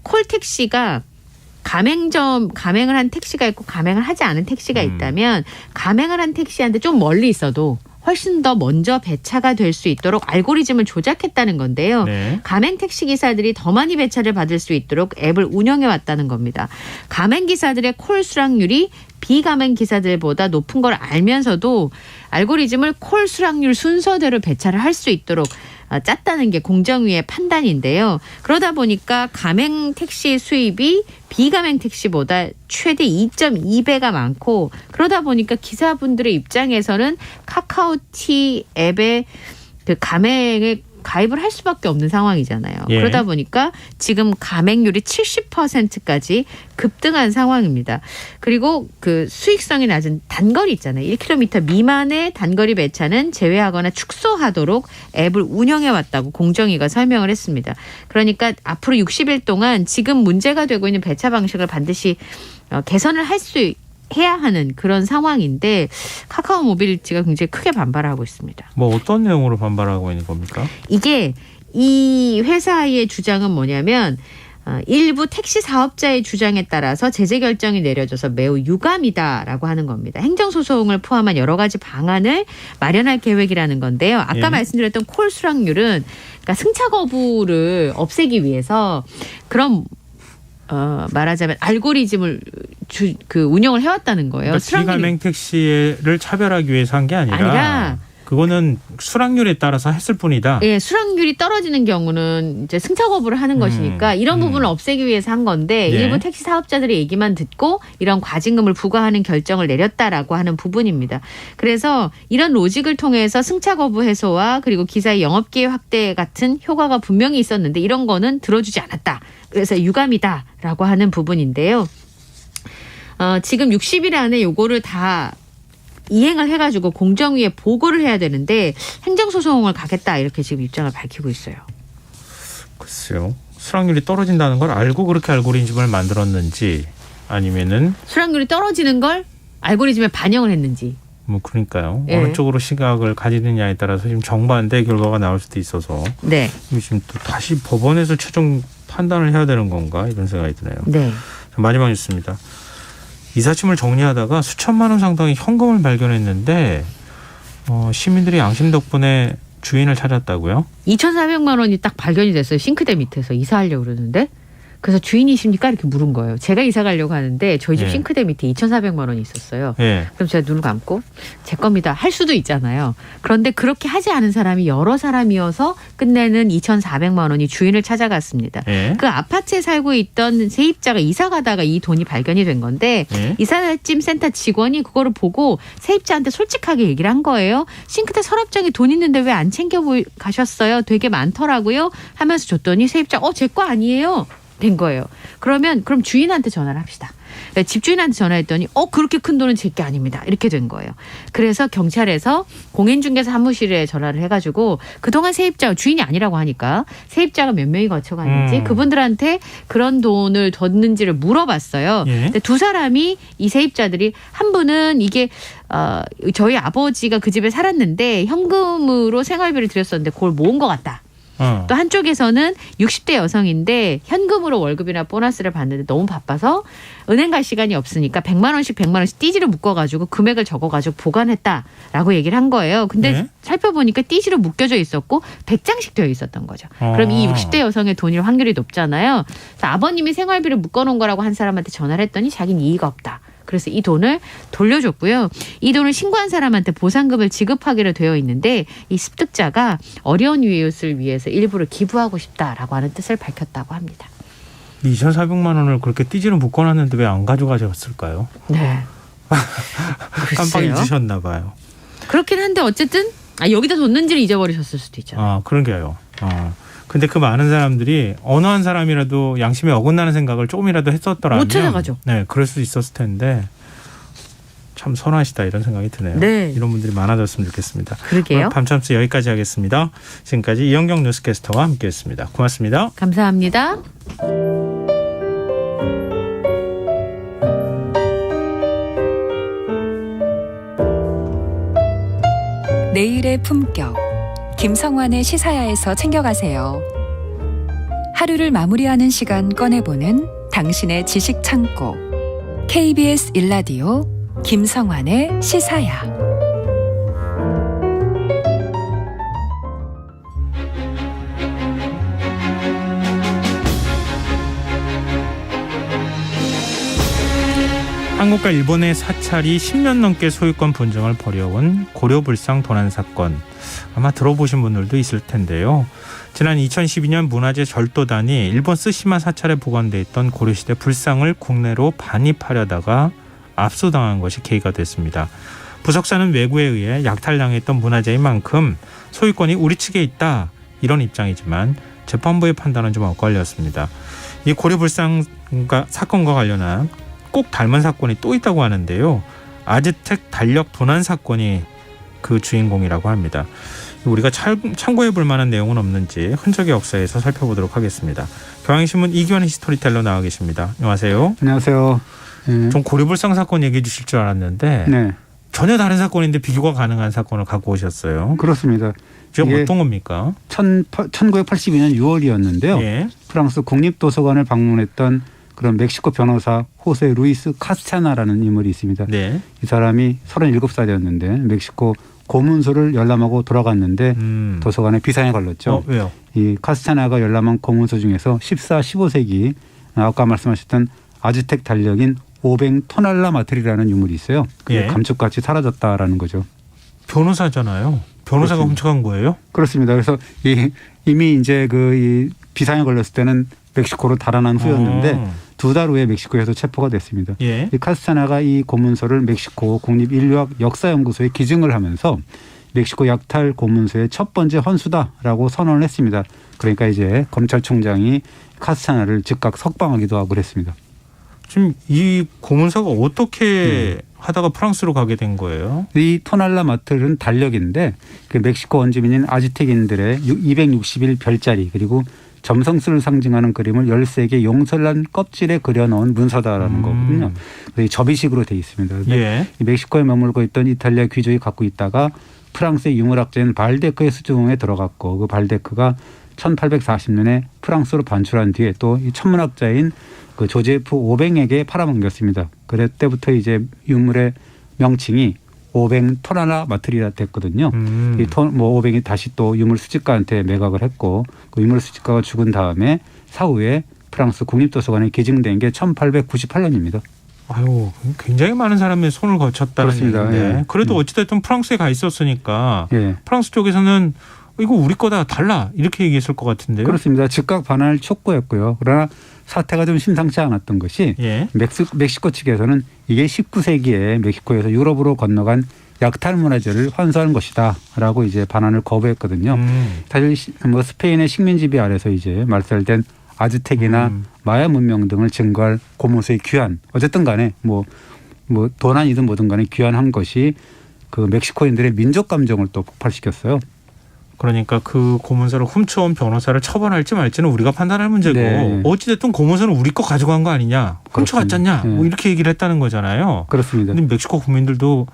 콜택시가 가맹을 한 택시가 있고 가맹을 하지 않은 택시가 있다면 가맹을 한 택시한테 좀 멀리 있어도 훨씬 더 먼저 배차가 될 수 있도록 알고리즘을 조작했다는 건데요. 가맹 택시 기사들이 더 많이 배차를 받을 수 있도록 앱을 운영해 왔다는 겁니다. 가맹 기사들의 콜 수락률이 비가맹 기사들보다 높은 걸 알면서도 알고리즘을 콜 수락률 순서대로 배차를 할 수 있도록 짰다는 게 공정위의 판단인데요. 그러다 보니까 가맹 택시 수입이 비가맹 택시보다 최대 2.2배가 많고 그러다 보니까 기사분들의 입장에서는 카카오티 앱에 그 가맹에 가입을 할 수밖에 없는 상황이잖아요. 그러다 보니까 지금 가맹률이 70%까지 급등한 상황입니다. 그리고 그 수익성이 낮은 단거리 있잖아요. 1km 미만의 단거리 배차는 제외하거나 축소하도록 앱을 운영해 왔다고 공정위가 설명을 했습니다. 그러니까 앞으로 60일 동안 지금 문제가 되고 있는 배차 방식을 반드시 개선을 해야 하는 그런 상황인데 카카오 모빌리티가 굉장히 크게 반발하고 있습니다. 뭐 어떤 내용으로 반발하고 있는 겁니까? 이게 이 회사의 주장은 뭐냐면 일부 택시 사업자의 주장에 따라서 제재 결정이 내려져서 매우 유감이다라고 하는 겁니다. 행정소송을 포함한 여러 가지 방안을 마련할 계획이라는 건데요. 아까 말씀드렸던 콜 수락률은 그러니까 승차 거부를 없애기 위해서 그런 말하자면 알고리즘을 운영을 해왔다는 거예요. 그러니까 비가맹 택시를 차별하기 위해서 한 게 아니라 그거는 수락률에 따라서 했을 뿐이다. 예, 수락률이 떨어지는 경우는 이제 승차 거부를 하는 것이니까 이런 부분을 없애기 위해서 한 건데 일부 택시 사업자들의 얘기만 듣고 이런 과징금을 부과하는 결정을 내렸다라고 하는 부분입니다. 그래서 이런 로직을 통해서 승차 거부 해소와 그리고 기사의 영업기회 확대 같은 효과가 분명히 있었는데 이런 거는 들어주지 않았다. 그래서 유감이다라고 하는 부분인데요. 지금 60일 안에 요거를 다 이행을 해가지고 공정위에 보고를 해야 되는데 행정소송을 가겠다 이렇게 지금 입장을 밝히고 있어요. 글쎄요. 수락률이 떨어진다는 걸 알고 그렇게 알고리즘을 만들었는지 아니면은 수락률이 떨어지는 걸 알고리즘에 반영을 했는지. 뭐 그러니까요. 예. 어느 쪽으로 시각을 가지느냐에 따라서 지금 정반대 결과가 나올 수도 있어서 네. 지금 또 다시 법원에서 최종 판단을 해야 되는 건가 이런 생각이 드네요. 네. 마지막 뉴스입니다. 이삿짐을 정리하다가 수천만 원 상당의 현금을 발견했는데 시민들이 양심 덕분에 주인을 찾았다고요? 2,400만 원이 딱 발견이 됐어요. 싱크대 밑에서 이사하려고 그러는데. 그래서 주인이십니까? 이렇게 물은 거예요. 제가 이사 가려고 하는데 저희 집 예. 싱크대 밑에 2,400만 원이 있었어요. 예. 그럼 제가 눈을 감고 제 겁니다. 할 수도 있잖아요. 그런데 그렇게 하지 않은 사람이 여러 사람이어서 끝내는 2,400만 원이 주인을 찾아갔습니다. 예. 그 아파트에 살고 있던 세입자가 이사 가다가 이 돈이 발견이 된 건데 예. 이삿짐 센터 직원이 그거를 보고 세입자한테 솔직하게 얘기를 한 거예요. 싱크대 서랍장에 돈 있는데 왜 안 챙겨 가셨어요? 되게 많더라고요. 하면서 줬더니 세입자 제 거 아니에요. 된 거예요. 그럼 주인한테 전화를 합시다. 집주인한테 전화했더니 그렇게 큰 돈은 제 게 아닙니다. 이렇게 된 거예요. 그래서 경찰에서 공인중개사 사무실에 전화를 해가지고 그동안 세입자 주인이 아니라고 하니까 세입자가 몇 명이 거쳐갔는지 그분들한테 그런 돈을 뒀는지를 물어봤어요. 예. 근데 두 사람이 이 세입자들이 한 분은 이게 저희 아버지가 그 집에 살았는데 현금으로 생활비를 드렸었는데 그걸 모은 것 같다. 또 한쪽에서는 60대 여성인데 현금으로 월급이나 보너스를 받는데 너무 바빠서 은행 갈 시간이 없으니까 100만 원씩 띠지로 묶어가지고 금액을 적어가지고 보관했다라고 얘기를 한 거예요. 근데 네. 살펴보니까 띠지로 묶여져 있었고 100장씩 되어 있었던 거죠. 그럼 이 60대 여성의 돈일 확률이 높잖아요. 그래서 아버님이 생활비를 묶어놓은 거라고 한 사람한테 전화를 했더니 자기는 이의가 없다. 그래서 이 돈을 돌려줬고요. 이 돈을 신고한 사람한테 보상금을 지급하기로 되어 있는데 이 습득자가 어려운 이웃을 위해서 일부를 기부하고 싶다라고 하는 뜻을 밝혔다고 합니다. 2,400만 원을 그렇게 띠지로 묶어놨는데 왜 안 가져가셨을까요? 네. 깜빡 잊으셨나 봐요. 그렇긴 한데 어쨌든 여기다 뒀는지를 잊어버리셨을 수도 있잖아요. 그런 게요. 근데 그 많은 사람들이 어느 한 사람이라도 양심에 어긋나는 생각을 조금이라도 했었더라면 못 찾아가죠. 네, 그럴 수 있었을 텐데 참 선하시다 이런 생각이 드네요. 네. 이런 분들이 많아졌으면 좋겠습니다. 그러게요. 밤참스 여기까지 하겠습니다. 지금까지 이현경 뉴스캐스터와 함께했습니다. 고맙습니다. 감사합니다. 내일의 품격. 김성환의 시사야에서 챙겨가세요. 하루를 마무리하는 시간 꺼내보는 당신의 지식 창고. KBS 1라디오 김성환의 시사야. 한국과 일본의 사찰이 10년 넘게 소유권 분쟁을 벌여온 고려불상 도난 사건. 아마 들어보신 분들도 있을 텐데요. 지난 2012년 문화재 절도단이 일본 스시마 사찰에 보관돼 있던 고려시대 불상을 국내로 반입하려다가 압수당한 것이 계기가 됐습니다. 부석사는 외구에 의해 약탈당했던 문화재인 만큼 소유권이 우리 측에 있다 이런 입장이지만 재판부의 판단은 좀 엇갈렸습니다. 이 고려불상 사건과 관련한 꼭 닮은 사건이 또 있다고 하는데요. 아즈텍 달력 도난 사건이 그 주인공이라고 합니다. 우리가 참고해 볼 만한 내용은 없는지 흔적의 역사에서 살펴보도록 하겠습니다. 경향신문 이기환 스토리텔러 나와 계십니다. 안녕하세요. 안녕하세요. 네. 좀 고려불상 사건 얘기해 주실 줄 알았는데 네. 전혀 다른 사건인데 비교가 가능한 사건을 갖고 오셨어요. 그렇습니다. 지금 어떤 겁니까? 1982년 6월이었는데요. 예. 프랑스 국립도서관을 방문했던 그런 멕시코 변호사 호세 루이스 카스차나라는 인물이 있습니다. 네. 이 사람이 37살이었는데 멕시코 고문서를 열람하고 돌아갔는데 도서관에 비상에 걸렸죠. 왜요? 이 카스차나가 열람한 고문서 중에서 14, 15세기 아까 말씀하셨던 아즈텍 달력인 오뱅 토날라 마트리라는 유물이 있어요. 그게 예. 감쪽같이 사라졌다라는 거죠. 변호사잖아요. 변호사가 그렇습니다. 훔쳐간 거예요? 그렇습니다. 그래서 이미 이제 이 비상에 걸렸을 때는 멕시코로 달아난 후였는데 2달 후에 멕시코에서 체포가 됐습니다. 예. 이 카스차나가 이 고문서를 멕시코 국립인류학 역사연구소에 기증을 하면서 멕시코 약탈 고문서의 첫 번째 헌수다라고 선언을 했습니다. 그러니까 이제 검찰총장이 카스차나를 즉각 석방하기도 하고 그랬습니다. 지금 이 고문서가 어떻게 하다가 프랑스로 가게 된 거예요? 이 토날라 마틀은 달력인데 그 멕시코 원주민인 아즈텍인들의 260일 별자리 그리고 점성술을 상징하는 그림을 13개 용설란 껍질에 그려놓은 문서다라는 거거든요. 접이식으로 돼 있습니다. 예. 이 멕시코에 머물고 있던 이탈리아 귀족이 갖고 있다가 프랑스의 유물학자인 발데크의 수중에 들어갔고 그 발데크가 1840년에 프랑스로 반출한 뒤에 또 이 천문학자인 그 조제프 오뱅에게 팔아넘겼습니다. 그때부터 이제 유물의 명칭이 오뱅 토날라 마트리라 됐거든요. 이 오뱅이 다시 또 유물 수집가한테 매각을 했고 그 유물 수집가가 죽은 다음에 사후에 프랑스 국립도서관에 기증된 게 1898년입니다. 아유, 굉장히 많은 사람의 손을 거쳤다는 그렇습니다. 얘기인데 예. 그래도 어찌됐든 프랑스에 가 있었으니까 예. 프랑스 쪽에서는 이거 우리 거다 달라 이렇게 얘기했을 것 같은데요. 그렇습니다. 즉각 반환을 촉구했고요. 그러나 사태가 좀 심상치 않았던 것이 예. 멕시코 측에서는 이게 19세기에 멕시코에서 유럽으로 건너간 약탈 문화재를 환수하는 것이다라고 이제 반환을 거부했거든요. 사실 뭐 스페인의 식민 지배 아래서 이제 말살된 아즈텍이나 마야 문명 등을 증거할 고문서의 귀환 어쨌든 간에 뭐 도난이든 뭐든 간에 귀환한 것이 그 멕시코인들의 민족 감정을 또 폭발시켰어요. 그러니까 그 고문서를 훔쳐온 변호사를 처벌할지 말지는 우리가 판단할 문제고 네. 어찌됐든 고문서는 우리 거 가져간 거 아니냐 훔쳐갔잖냐 네. 뭐 이렇게 얘기를 했다는 거잖아요. 그렇습니다. 근데 멕시코 국민들도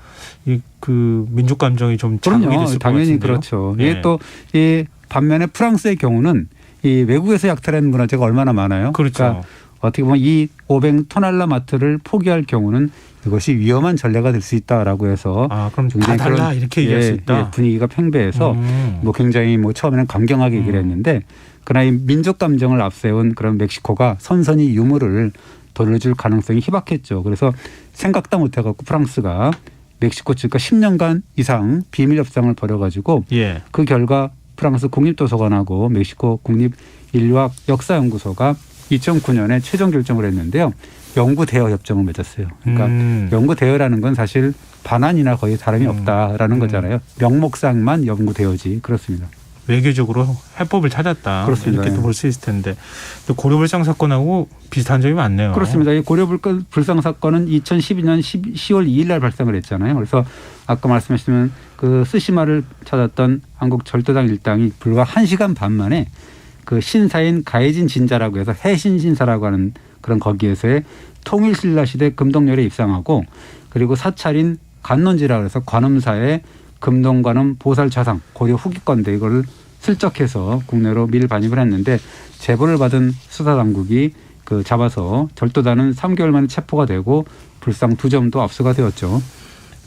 그 민족 감정이 좀 자극이 됐을 것 당연히 같은데요. 그렇죠. 네. 이게 또 이 반면에 프랑스의 경우는 이 외국에서 약탈한 문화재가 얼마나 많아요. 그렇죠. 그러니까 어떻게 보면 이 오뱅 토날라 마트를 포기할 경우는 이것이 위험한 전례가 될 수 있다라고 해서 그럼 다 달라 이렇게 얘기할 수 있다. 분위기가 팽배해서 뭐 굉장히 뭐 처음에는 강경하게 얘기를 했는데 그러나 이 민족 감정을 앞세운 그런 멕시코가 선선히 유물을 돌려줄 가능성이 희박했죠. 그래서 생각도 못해갖고 프랑스가 멕시코 측과 10년간 이상 비밀 협상을 벌여가지고 예. 그 결과 프랑스 국립도서관하고 멕시코 국립인류학 역사연구소가 2009년에 최종 결정을 했는데요. 영구 대여 협정을 맺었어요. 그러니까 영구 대여라는 건 사실 반환이나 거의 다름이 없다라는 거잖아요. 명목상만 영구 대여지 그렇습니다. 외교적으로 해법을 찾았다. 그렇습니다. 이렇게도 볼 수 있을 텐데 또 고려불상 사건하고 비슷한 점이 많네요. 그렇습니다. 이 고려불상 사건은 2012년 10월 2일 날 발생을 했잖아요. 그래서 아까 말씀하신 그 스시마를 찾았던 한국 절도당 일당이 불과 1시간 반 만에 그 신사인 가해진 진자라고 해서 해신신사라고 하는 그런 거기에서의 통일신라 시대 금동열에 입상하고 그리고 사찰인 관론지라고 해서 관음사의 금동관음 보살좌상 고려 후기 건데 이거를 슬쩍해서 국내로 밀반입을 했는데 제보를 받은 수사당국이 그 잡아서 절도단은 3개월 만에 체포가 되고 불상 2점도 압수가 되었죠.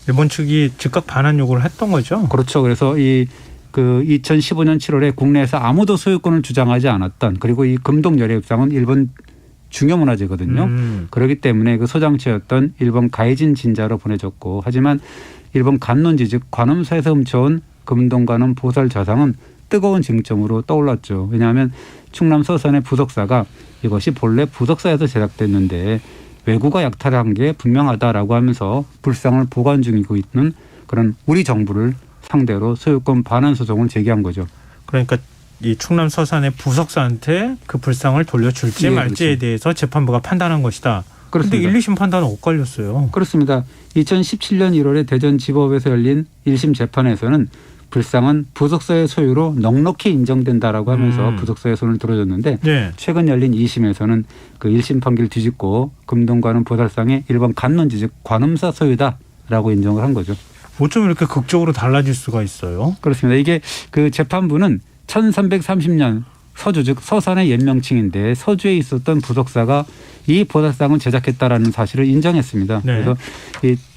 일본 측이 즉각 반환 요구를 했던 거죠. 그렇죠. 그래서 그 2015년 7월에 국내에서 아무도 소유권을 주장하지 않았던 그리고 이 금동열의 입상은 일본 중요문화재거든요. 그렇기 때문에 그 소장처였던 일본 가해진 진자로 보내졌고 하지만 일본 관론지 즉 관음사에서 훔쳐온 금동관음 보살좌상은 뜨거운 쟁점으로 떠올랐죠. 왜냐하면 충남 서산의 부석사가 이것이 본래 부석사에서 제작됐는데 외구가 약탈한 게 분명하다라고 하면서 불상을 보관 중이고 있는 그런 우리 정부를 상대로 소유권 반환 소송을 제기한 거죠. 그러니까 이 충남 서산의 부석사한테 그 불상을 돌려줄지 말지에 그렇죠. 대해서 재판부가 판단한 것이다. 그런데 그렇습니다. 1, 2심 판단은 엇갈렸어요. 그렇습니다. 2017년 1월에 대전지법에서 열린 1심 재판에서는 불상은 부석사의 소유로 넉넉히 인정된다라고 하면서 부석사의 손을 들어줬는데 네. 최근 열린 2심에서는 그 1심 판결을 뒤집고 금동관음 보살상의 일본 관론지 즉 관음사 소유다라고 인정을 한 거죠. 어쩜 이렇게 극적으로 달라질 수가 있어요? 그렇습니다. 이게 그 재판부는 1330년 서주 즉 서산의 옛명칭인데 서주에 있었던 부석사가 이 보살상을 제작했다라는 사실을 인정했습니다. 네. 그래서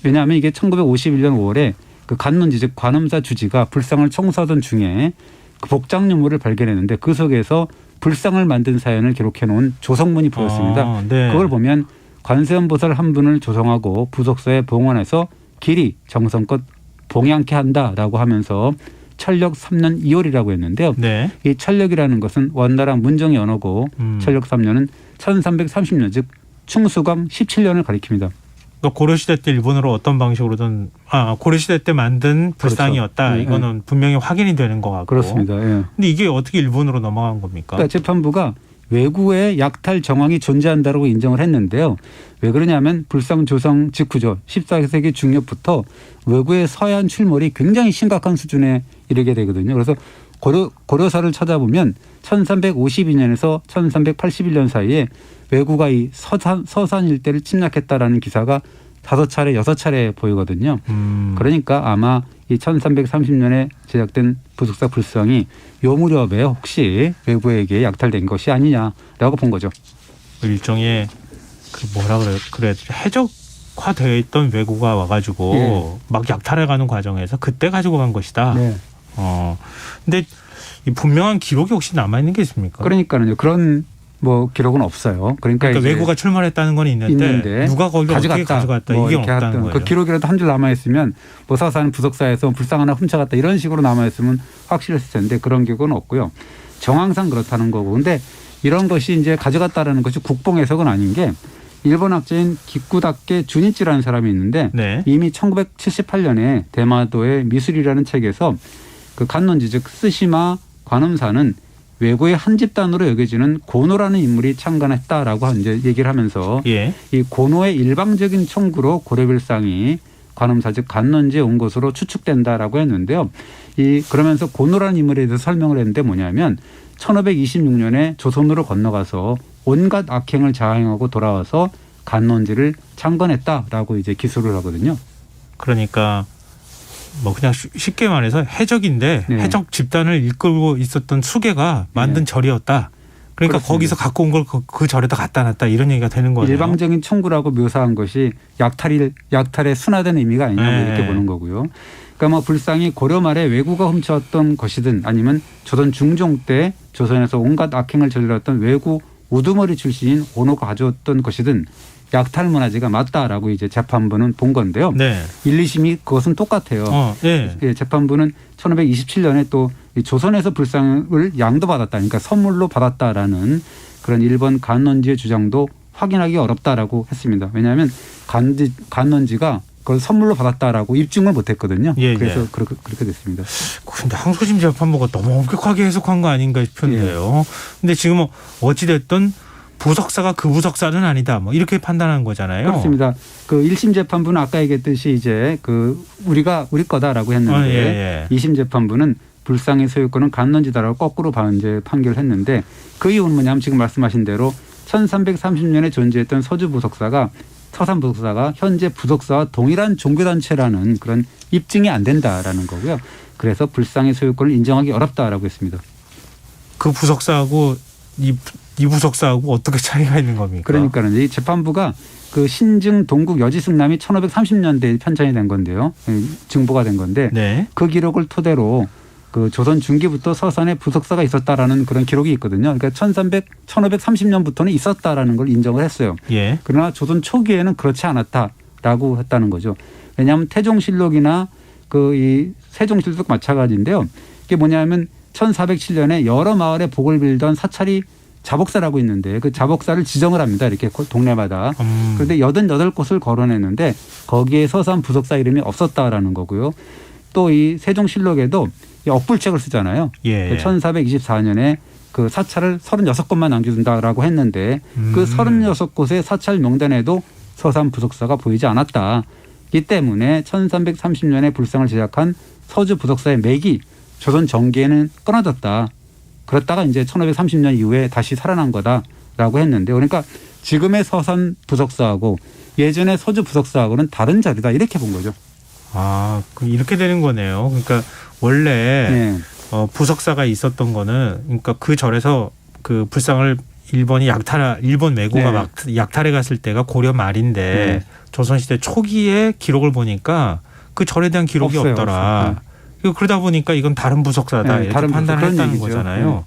왜냐하면 이게 1951년 5월에 그 관론지 즉 관음사 주지가 불상을 청소하던 중에 그 복장 유물을 발견했는데 그 속에서 불상을 만든 사연을 기록해 놓은 조성문이 보였습니다. 네. 그걸 보면 관세음보살 한 분을 조성하고 부석사에 봉헌해서 길이 정성껏 봉양케 한다라고 하면서 철력 3년 2월이라고 했는데요. 네. 이 철력이라는 것은 원나라 문정의 언어고 철력 3년은 1330년 즉 충수광 17년을 가리킵니다. 그러니까 고려시대 때 일본으로 어떤 방식으로든 고려시대 때 만든 불상이었다. 그렇죠. 이거는 분명히 확인이 되는 것 같고. 그렇습니다. 예. 근데 이게 어떻게 일본으로 넘어간 겁니까? 그러니까 재판부가 외구의 약탈 정황이 존재한다고 인정을 했는데요. 왜 그러냐면 불상 조성 직후죠. 14세기 중엽부터 외구의 서해안 출몰이 굉장히 심각한 수준에 이르게 되거든요. 그래서 고려사를 찾아보면 1352년에서 1381년 사이에 외구가 이 서산 일대를 침략했다라는 기사가 5차례, 6차례 보이거든요. 그러니까 아마 이 1330년에 제작된 부속사 불상이 요 무렵에 혹시 외구에게 약탈된 것이 아니냐라고 본 거죠. 일종의 그 뭐라 그래 해적화되어 있던 외구가 와가지고 예. 막 약탈해가는 과정에서 그때 가지고 간 것이다. 네. 근데 이 분명한 기록이 혹시 남아 있는 게 있습니까? 그러니까요. 그런 뭐 기록은 없어요. 그러니까 이제 외구가 출몰했다는 건 있는데 누가 거기를 어떻게 가져갔다 뭐 이게 없다는 거예요. 그 기록이라도 한 줄 남아 있으면 뭐 서산 부속사에서 불상 하나 훔쳐갔다 이런 식으로 남아 있으면 확실했을 텐데 그런 기록은 없고요. 정황상 그렇다는 거고. 근데 이런 것이 이제 가져갔다라는 것이 국뽕 해석은 아닌 게 일본 학자인 기쿠다케 주니치라는 사람이 있는데 네. 이미 1978년에 대마도의 미술이라는 책에서 그 간론지 즉 스시마 관음사는 외구의 한 집단으로 여겨지는 고노라는 인물이 창간했다라고 이제 얘기를 하면서 예. 이 고노의 일방적인 청구로 고려빌상이 관음사 즉 간론지에 온 것으로 추측된다라고 했는데요. 그러면서 고노라는 인물에 대해서 설명을 했는데 뭐냐면 1526년에 조선으로 건너가서 온갖 악행을 자행하고 돌아와서 간론지를 창건했다라고 이제 기술을 하거든요. 그러니까 뭐 그냥 쉽게 말해서 해적인데 네. 해적 집단을 이끌고 있었던 수계가 만든 절이었다. 그러니까 그렇습니다. 거기서 갖고 온 걸 그 절에다 갖다 놨다 이런 얘기가 되는 거예요. 일방적인 청구라고 묘사한 것이 약탈의 순화된 의미가 아니냐고 네. 이렇게 보는 거고요. 그러니까 뭐 불상이 고려 말에 외구가 훔쳐왔던 것이든 아니면 조선 중종 때 조선에서 온갖 악행을 저질렀던 외구 우두머리 출신인 오노가 가져왔던 것이든 약탈 문화재가 맞다라고 이제 재판부는 본 건데요. 네. 1, 2심이 그것은 똑같아요. 네. 예, 재판부는 1527년에 또 조선에서 불상을 양도받았다. 그러니까 선물로 받았다라는 그런 일본 간론지의 주장도 확인하기 어렵다라고 했습니다. 왜냐하면 간론지가 그걸 선물로 받았다라고 입증을 못했거든요. 예, 그래서 예. 그렇게 됐습니다. 근데 항소심 재판부가 너무 엄격하게 해석한 거 아닌가 싶은데요. 근데 지금 어찌됐든 부석사가 그 부석사는 아니다. 뭐 이렇게 판단한 거잖아요. 그렇습니다. 그 1심 재판부는 아까 얘기했듯이 이제 그 우리 거다라고 했는데 2심 재판부는 불상의 소유권은 간론지다라고 거꾸로 이제 판결을 했는데 그 이유는 뭐냐면 지금 말씀하신 대로 1330년에 존재했던 서주 부석사가 서산 부석사가 현재 부석사와 동일한 종교단체라는 그런 입증이 안 된다라는 거고요. 그래서 불상의 소유권을 인정하기 어렵다라고 했습니다. 그 부석사하고 이 부석사하고 어떻게 차이가 있는 겁니까? 그러니까는 이 재판부가 그 신증 동국 여지승남이 1530년대에 편찬이 된 건데요. 증보가 된 건데 네. 그 기록을 토대로 그 조선 중기부터 서산에 부석사가 있었다라는 그런 기록이 있거든요. 그러니까 1530년부터는 있었다라는 걸 인정을 했어요. 예. 그러나 조선 초기에는 그렇지 않았다라고 했다는 거죠. 왜냐하면 태종실록이나 그 이 세종실록도 마찬가지인데요. 이게 뭐냐면 1407년에 여러 마을에 복을 빌던 사찰이 자복사라고 있는데 그 자복사를 지정을 합니다. 이렇게 동네마다. 그런데 88곳을 거론했는데 거기에 서산 부석사 이름이 없었다라는 거고요. 또 이 세종실록에도 이 억불책을 쓰잖아요. 예. 1424년에 그 사찰을 36곳만 남겨둔다라고 했는데 그 36곳의 사찰 명단에도 서산 부석사가 보이지 않았다. 이 때문에 1330년에 불상을 제작한 서주 부석사의 맥이 조선 정기에는 끊어졌다. 그랬다가 이제 1530년 이후에 다시 살아난 거다라고 했는데 그러니까 지금의 서산 부석사하고 예전의 서주 부석사하고는 다른 자리다 이렇게 본 거죠. 아, 이렇게 되는 거네요. 그러니까 원래 네. 부석사가 있었던 거는 그러니까 그 절에서 그 불상을 일본 외구가 막 약탈해 갔을 때가 고려 말인데 조선시대 초기에 기록을 보니까 그 절에 대한 기록이 없어요, 없더라. 그러다 보니까 이건 다른 부석사다 이렇게 다른 판단을 했다는 얘기죠. 거잖아요.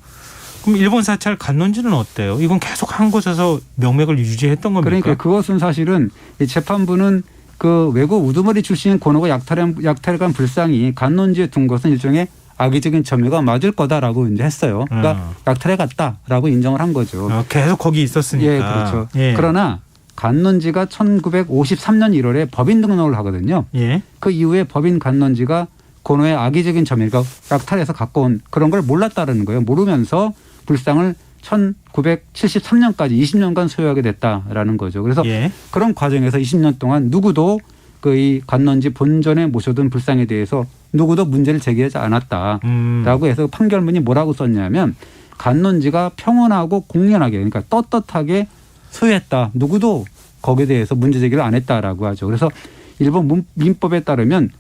그럼 일본 사찰 간론지는 어때요? 이건 계속 한 곳에서 명맥을 유지했던 겁니까? 그러니까 그것은 사실은 이 재판부는 그 외국 우두머리 출신인 고노가 약탈한 불상이 간론지에 둔 것은 일종의 악의적인 점유가 맞을 거다라고 이제 했어요. 그러니까 약탈해 갔다라고 인정을 한 거죠. 계속 거기 있었으니까. 예, 그렇죠. 예. 그러나 간론지가 1953년 1월에 법인 등록을 하거든요. 예. 그 이후에 법인 간론지가 고노의 악의적인 점유가 약탈해서 갖고 온 그런 걸 몰랐다는 거예요. 모르면서 불상을 1973년까지 20년간 소유하게 됐다라는 거죠. 그래서 그런 과정에서 20년 동안 누구도 그 이 관논지 본전에 모셔둔 불상에 대해서 누구도 문제를 제기하지 않았다라고 해서 판결문이 뭐라고 썼냐면 관논지가 평온하고 공연하게 그러니까 떳떳하게 소유했다. 누구도 거기에 대해서 문제 제기를 안 했다라고 하죠. 그래서 일본 민법에 따르면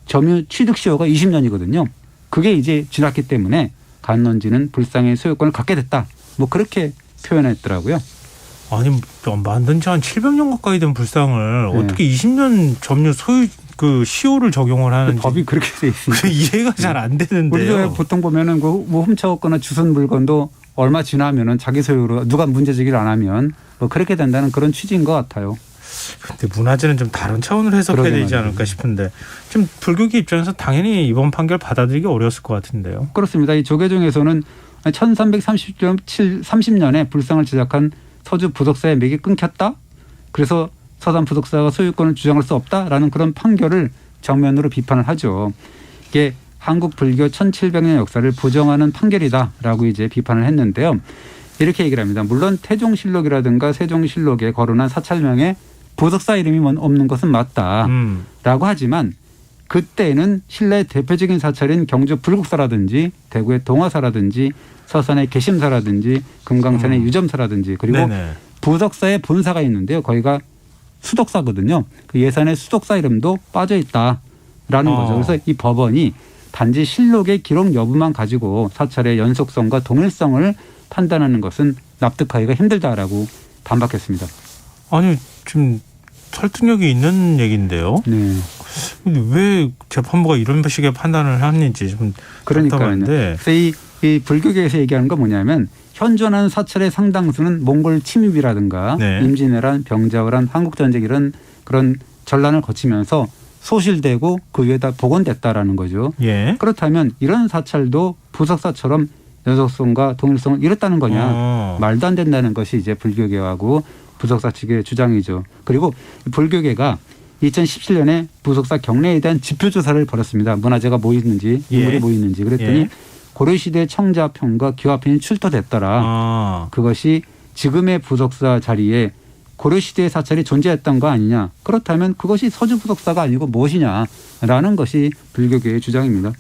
점유 취득 시효가 20년이거든요. 그게 이제 지났기 때문에 관논지는 불상의 소유권을 갖게 됐다. 뭐 그렇게 표현했더라고요. 아니 만든 지 한 700년 가까이 된 불상을 어떻게 20년 점유 소유 그 시효를 적용을 하는지 법이 그렇게 돼 있습니다. 이해가 잘 안 되는데요. 우리가 보통 보면은 뭐 훔쳐왔거나 주운 물건도 얼마 지나면은 자기 소유로 누가 문제 제기를 안 하면 뭐 그렇게 된다는 그런 취지인 것 같아요. 근데 문화재는 좀 다른 차원으로 해석해야 되지 않을까 싶은데 지금 불교계 입장에서 당연히 이번 판결 받아들이기 어려웠을 것 같은데요. 그렇습니다. 이 조계종에서는 1330년에 불상을 제작한 서주 부석사의 맥이 끊겼다. 그래서 서산 부석사가 소유권을 주장할 수 없다라는 그런 판결을 정면으로 비판을 하죠. 이게 한국 불교 1700년 역사를 부정하는 판결이다라고 이제 비판을 했는데요. 이렇게 얘기를 합니다. 물론 태종실록이라든가 세종실록에 거론한 사찰명에 부석사 이름이 없는 것은 맞다라고 하지만 그때는 신라의 대표적인 사찰인 경주 불국사라든지 대구의 동화사라든지 서산의 개심사라든지 금강산의 유점사라든지 그리고 부석사의 본사가 있는데요. 거기가 수덕사거든요. 그 예산의 수덕사 이름도 빠져 있다라는 거죠. 그래서 이 법원이 단지 실록의 기록 여부만 가지고 사찰의 연속성과 동일성을 판단하는 것은 납득하기가 힘들다라고 반박했습니다. 아니 지금 설득력이 있는 얘기인데요. 네. 왜 재판부가 이런 식의 판단을 하는지 좀 그러니까요. 그래서 이 불교계에서 얘기하는 건 뭐냐면 현존하는 사찰의 상당수는 몽골 침입이라든가 임진왜란, 병자호란, 한국전쟁 이런 그런 전란을 거치면서 소실되고 그 위에다 복원됐다라는 거죠. 그렇다면 이런 사찰도 부석사처럼 연속성과 동일성을 잃었다는 거냐. 말도 안 된다는 것이 이제 불교계하고 부석사 측의 주장이죠. 그리고 불교계가 2017년에 부석사 경내에 대한 지표조사를 벌였습니다. 문화재가 뭐 있는지, 인물이 뭐 있는지. 그랬더니 고려시대 청자편과 기와편이 출토됐더라. 그것이 지금의 부석사 자리에 고려시대의 사찰이 존재했던 거 아니냐. 그렇다면 그것이 서주 부석사가 아니고 무엇이냐라는 것이 불교계의 주장입니다.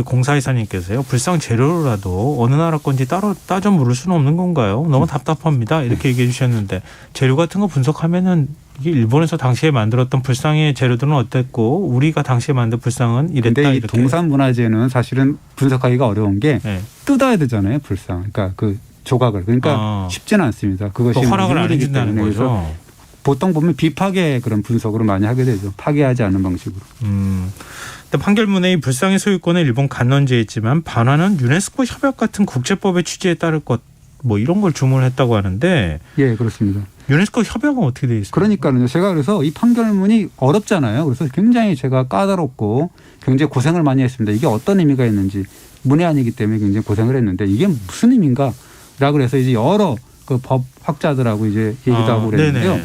공사이사님께서요. 불상 재료라도 어느 나라 건지 따로 따져 물을 수는 없는 건가요? 너무 답답합니다. 이렇게 얘기해 주셨는데 재료 같은 거 분석하면은 이게 일본에서 당시에 만들었던 불상의 재료들은 어땠고 우리가 당시에 만든 불상은 이랬다. 그런데 이 이렇게. 동산 문화재는 사실은 분석하기가 어려운 게 뜯어야 되잖아요. 불상. 그러니까 그 조각을. 그러니까 쉽지는 않습니다. 그것이 허락을 안 해준다는 거죠. 보통 보면 비파괴 그런 분석으로 많이 하게 되죠. 파괴하지 않는 방식으로. 판결문에 이 불상의 소유권은 일본 관논지였지만 반환은 유네스코 협약 같은 국제법의 취지에 따를 것 뭐 이런 걸 주문했다고 하는데. 예, 그렇습니다. 유네스코 협약은 어떻게 되어 있습니까? 그러니까요. 제가 그래서 이 판결문이 어렵잖아요. 그래서 굉장히 제가 까다롭고 굉장히 고생을 많이 했습니다. 이게 어떤 의미가 있는지 문해안이기 때문에 굉장히 고생을 했는데 이게 무슨 의미인가라고 그래서 이제 여러 그 법 학자들하고 이제 얘기도 하고 그랬는데요.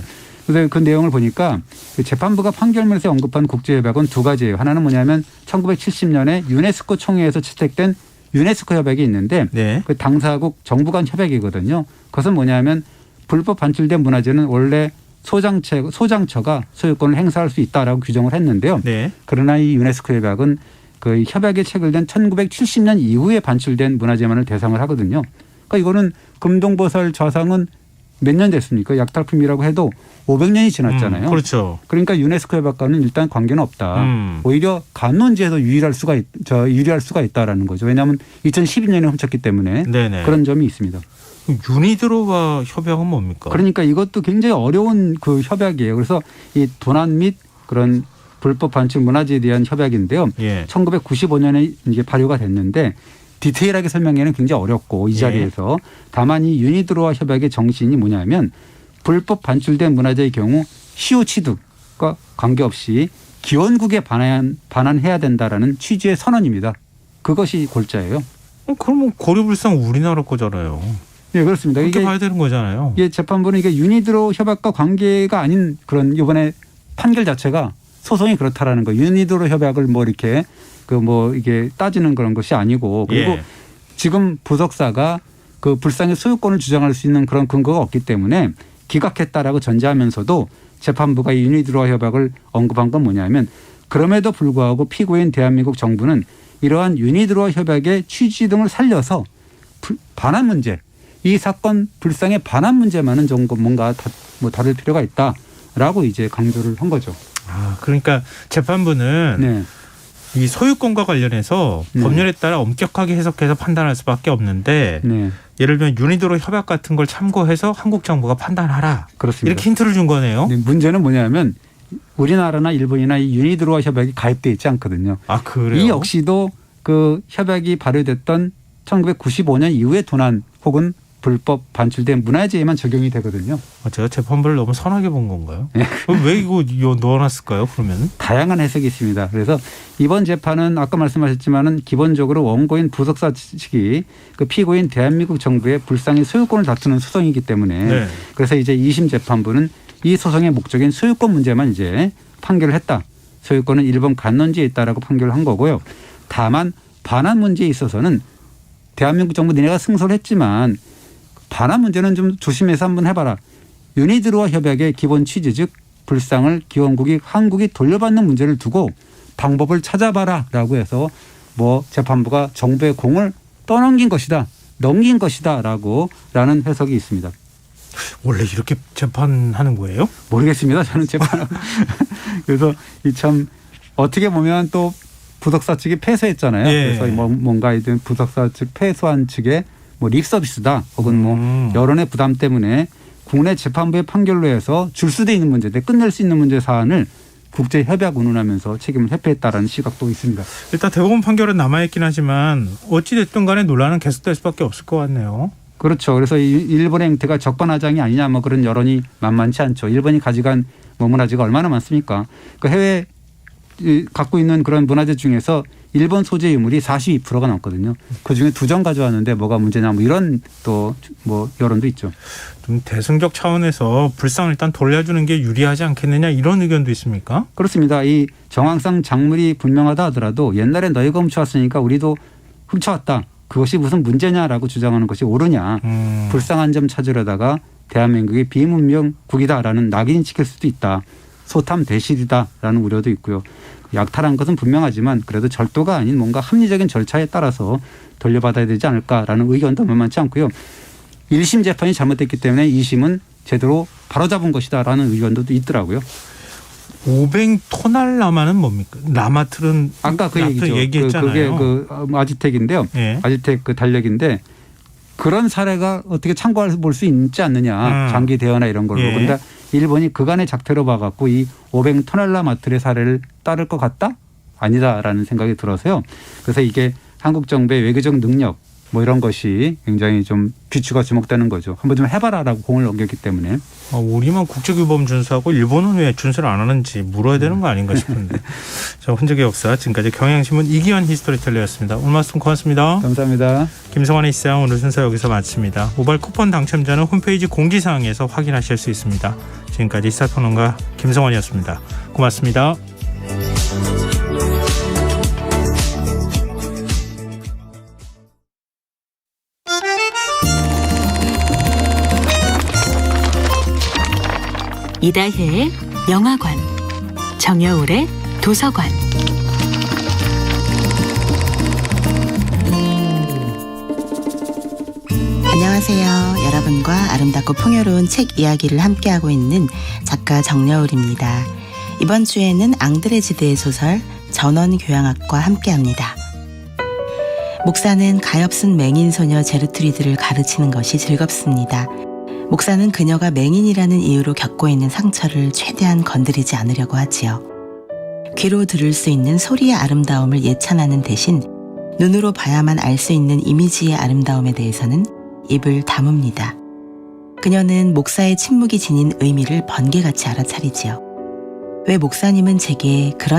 그래서 그 내용을 보니까 재판부가 판결문에서 언급한 국제협약은 두 가지예요. 하나는 뭐냐면 1970년에 유네스코 총회에서 채택된 유네스코 협약이 있는데 그 당사국 정부 간 협약이거든요. 그것은 뭐냐면 불법 반출된 문화재는 원래 소장처가 소유권을 행사할 수 있다라고 규정을 했는데요. 그러나 이 유네스코 협약은 그 협약에 체결된 1970년 이후에 반출된 문화재만을 대상을 하거든요. 그러니까 이거는 금동보살 좌상은 몇 년 됐습니까? 약탈품이라고 해도 500년이 지났잖아요. 그렇죠. 그러니까 유네스코 협약과는 일단 관계는 없다. 오히려 관논지에서 유리할 수가 있다라는 거죠. 왜냐하면 2012년에 훔쳤기 때문에 그런 점이 있습니다. 유니드로와 협약은 뭡니까? 그러니까 이것도 굉장히 어려운 그 협약이에요. 그래서 이 도난 및 그런 불법 반출 문화재에 대한 협약인데요. 1995년에 이제 발효가 됐는데 디테일하게 설명하기는 굉장히 어렵고 이 자리에서 다만 이 유니드로와 협약의 정신이 뭐냐면 불법 반출된 문화재의 경우 시효 취득과 관계없이 기원국에 반환해야 된다라는 취지의 선언입니다. 그것이 골자예요. 그럼 고려불상 우리나라 거잖아요. 네, 그렇습니다. 그렇게 봐야 되는 거잖아요. 이게 재판부는 이게 유니드로 협약과 관계가 아닌 그런 이번에 판결 자체가 소송이 그렇다라는 거. 유니드로 협약을 뭐 이렇게 이게 따지는 그런 것이 아니고 그리고 지금 부석사가 그 불상의 소유권을 주장할 수 있는 그런 근거가 없기 때문에 기각했다라고 전제하면서도 재판부가 이 유니드로아 협약을 언급한 건 뭐냐면 그럼에도 불구하고 피고인 대한민국 정부는 이러한 유니드로아 협약의 취지 등을 살려서 반환 문제, 이 사건 불상의 반환 문제만은 좀 뭔가 다룰 필요가 있다라고 이제 강조를 한 거죠. 아, 그러니까 재판부는 네. 이 소유권과 관련해서 법률에 따라 엄격하게 해석해서 판단할 수밖에 없는데 네. 예를 들면 유니드로 협약 같은 걸 참고해서 한국 정부가 판단하라. 그렇습니다. 이렇게 힌트를 준 거네요. 네, 문제는 뭐냐면 우리나라나 일본이나 이 유니드로아 협약이 가입돼 있지 않거든요. 아, 그래요? 이 역시도 그 협약이 발효됐던 1995년 이후에 도난 혹은 불법 반출된 문화재에만 적용이 되거든요. 제가 재판부를 너무 선하게 본 건가요? 네. 왜 이거 넣어놨을까요? 그러면 다양한 해석이 있습니다. 그래서 이번 재판은 아까 말씀하셨지만은 기본적으로 원고인 부석사 측이 그 피고인 대한민국 정부의 불상의 소유권을 다투는 소송이기 때문에 네. 그래서 이제 2심 재판부는 이 소송의 목적인 소유권 문제만 이제 판결을 했다. 소유권은 일본 관론지에 있다라고 판결을 한 거고요. 다만 반환 문제에 있어서는 대한민국 정부 니네가 승소를 했지만 반환 문제는 좀 조심해서 한번 해봐라. 유니드로아 협약의 기본 취지 즉 불상을 기원국이 한국이 돌려받는 문제를 두고 방법을 찾아봐라라고 해서 뭐 재판부가 정부의 공을 떠넘긴 것이다. 넘긴 것이다라는 해석이 있습니다. 원래 이렇게 재판하는 거예요? 모르겠습니다. 저는 재판. 그래서 이 참 어떻게 보면 또 부석사 측이 패소했잖아요. 예. 그래서 뭔가 이든 부석사 측 패소한 측의 뭐 립서비스다 혹은 뭐 여론의 부담 때문에 국내 재판부의 판결로 해서 줄 수도 있는 문제인데 끝낼 수 있는 문제 사안을 국제협약 운운하면서 책임을 회피했다라는 시각도 있습니다. 일단 대법원 판결은 남아있긴 하지만 어찌됐든 간에 논란은 계속될 수밖에 없을 것 같네요. 그렇죠. 그래서 일본의 행태가 적반하장이 아니냐 뭐 그런 여론이 만만치 않죠. 일본이 가져간 뭐 문화재가 얼마나 많습니까? 그 해외 갖고 있는 그런 문화재 중에서 일본 소재 유물이 42%가 넘거든요. 그중에 2점 가져왔는데 뭐가 문제냐 뭐 이런 또 뭐 여론도 있죠. 좀 대승적 차원에서 불상을 일단 돌려주는 게 유리하지 않겠느냐 이런 의견도 있습니까? 그렇습니다. 이 정황상 작물이 분명하다 하더라도 옛날에 너희가 훔쳐왔으니까 우리도 훔쳐왔다. 그것이 무슨 문제냐라고 주장하는 것이 옳으냐. 불쌍한 점 찾으려다가 대한민국이 비문명국이다라는 낙인이 찍힐 수도 있다. 소탐 대실이다라는 우려도 있고요. 약탈한 것은 분명하지만 그래도 절도가 아닌 뭔가 합리적인 절차에 따라서 돌려받아야 되지 않을까라는 의견도 만만치 않고요. 1심 재판이 잘못됐기 때문에 2심은 제대로 바로잡은 것이다라는 의견도 있더라고요. 500토날 라마는 뭡니까? 라마틀은 아까 그 얘기죠. 얘기했잖아요. 그게 그 아지텍인데요. 예. 아지텍 그 달력인데 그런 사례가 어떻게 참고할 볼 수 있지 않느냐. 장기 대여나 이런 걸로. 예. 그런데 일본이 그간의 작태로 봐갖고 이 500토날라 마틀의 사례를 따를 것 같다? 아니다라는 생각이 들어서요. 그래서 이게 한국 정부의 외교적 능력 뭐 이런 것이 굉장히 좀 귀추가 주목되는 거죠. 한번 좀 해봐라라고 공을 넘겼기 때문에. 우리만 국제규범 준수하고 일본은 왜 준수를 안 하는지 물어야 되는 거 아닌가 싶은데. 자, 흔적의 역사 지금까지 경향신문 이기환 히스토리텔러였습니다. 오늘 말씀 고맙습니다. 감사합니다. 김성환의 시사양 오늘 순서 여기서 마칩니다. 모바일 쿠폰 당첨자는 홈페이지 공지사항에서 확인하실 수 있습니다. 지금까지 시사평론가 김성환이었습니다. 고맙습니다. 이다혜의 영화관, 정여울의 도서관. 안녕하세요. 여러분과 아름답고 풍요로운 책 이야기를 함께하고 있는 작가 정여울입니다. 이번 주에는 앙드레지드의 소설 전원교양학과 함께합니다. 목사는 가엾은 맹인 소녀 제르트리드를 가르치는 것이 즐겁습니다. 목사는 그녀가 맹인이라는 이유로 겪고 있는 상처를 최대한 건드리지 않으려고 하지요. 귀로 들을 수 있는 소리의 아름다움을 예찬하는 대신 눈으로 봐야만 알 수 있는 이미지의 아름다움에 대해서는 입을 다뭅니다. 그녀는 목사의 침묵이 지닌 의미를 번개같이 알아차리지요. 왜 목사님은 제게 그런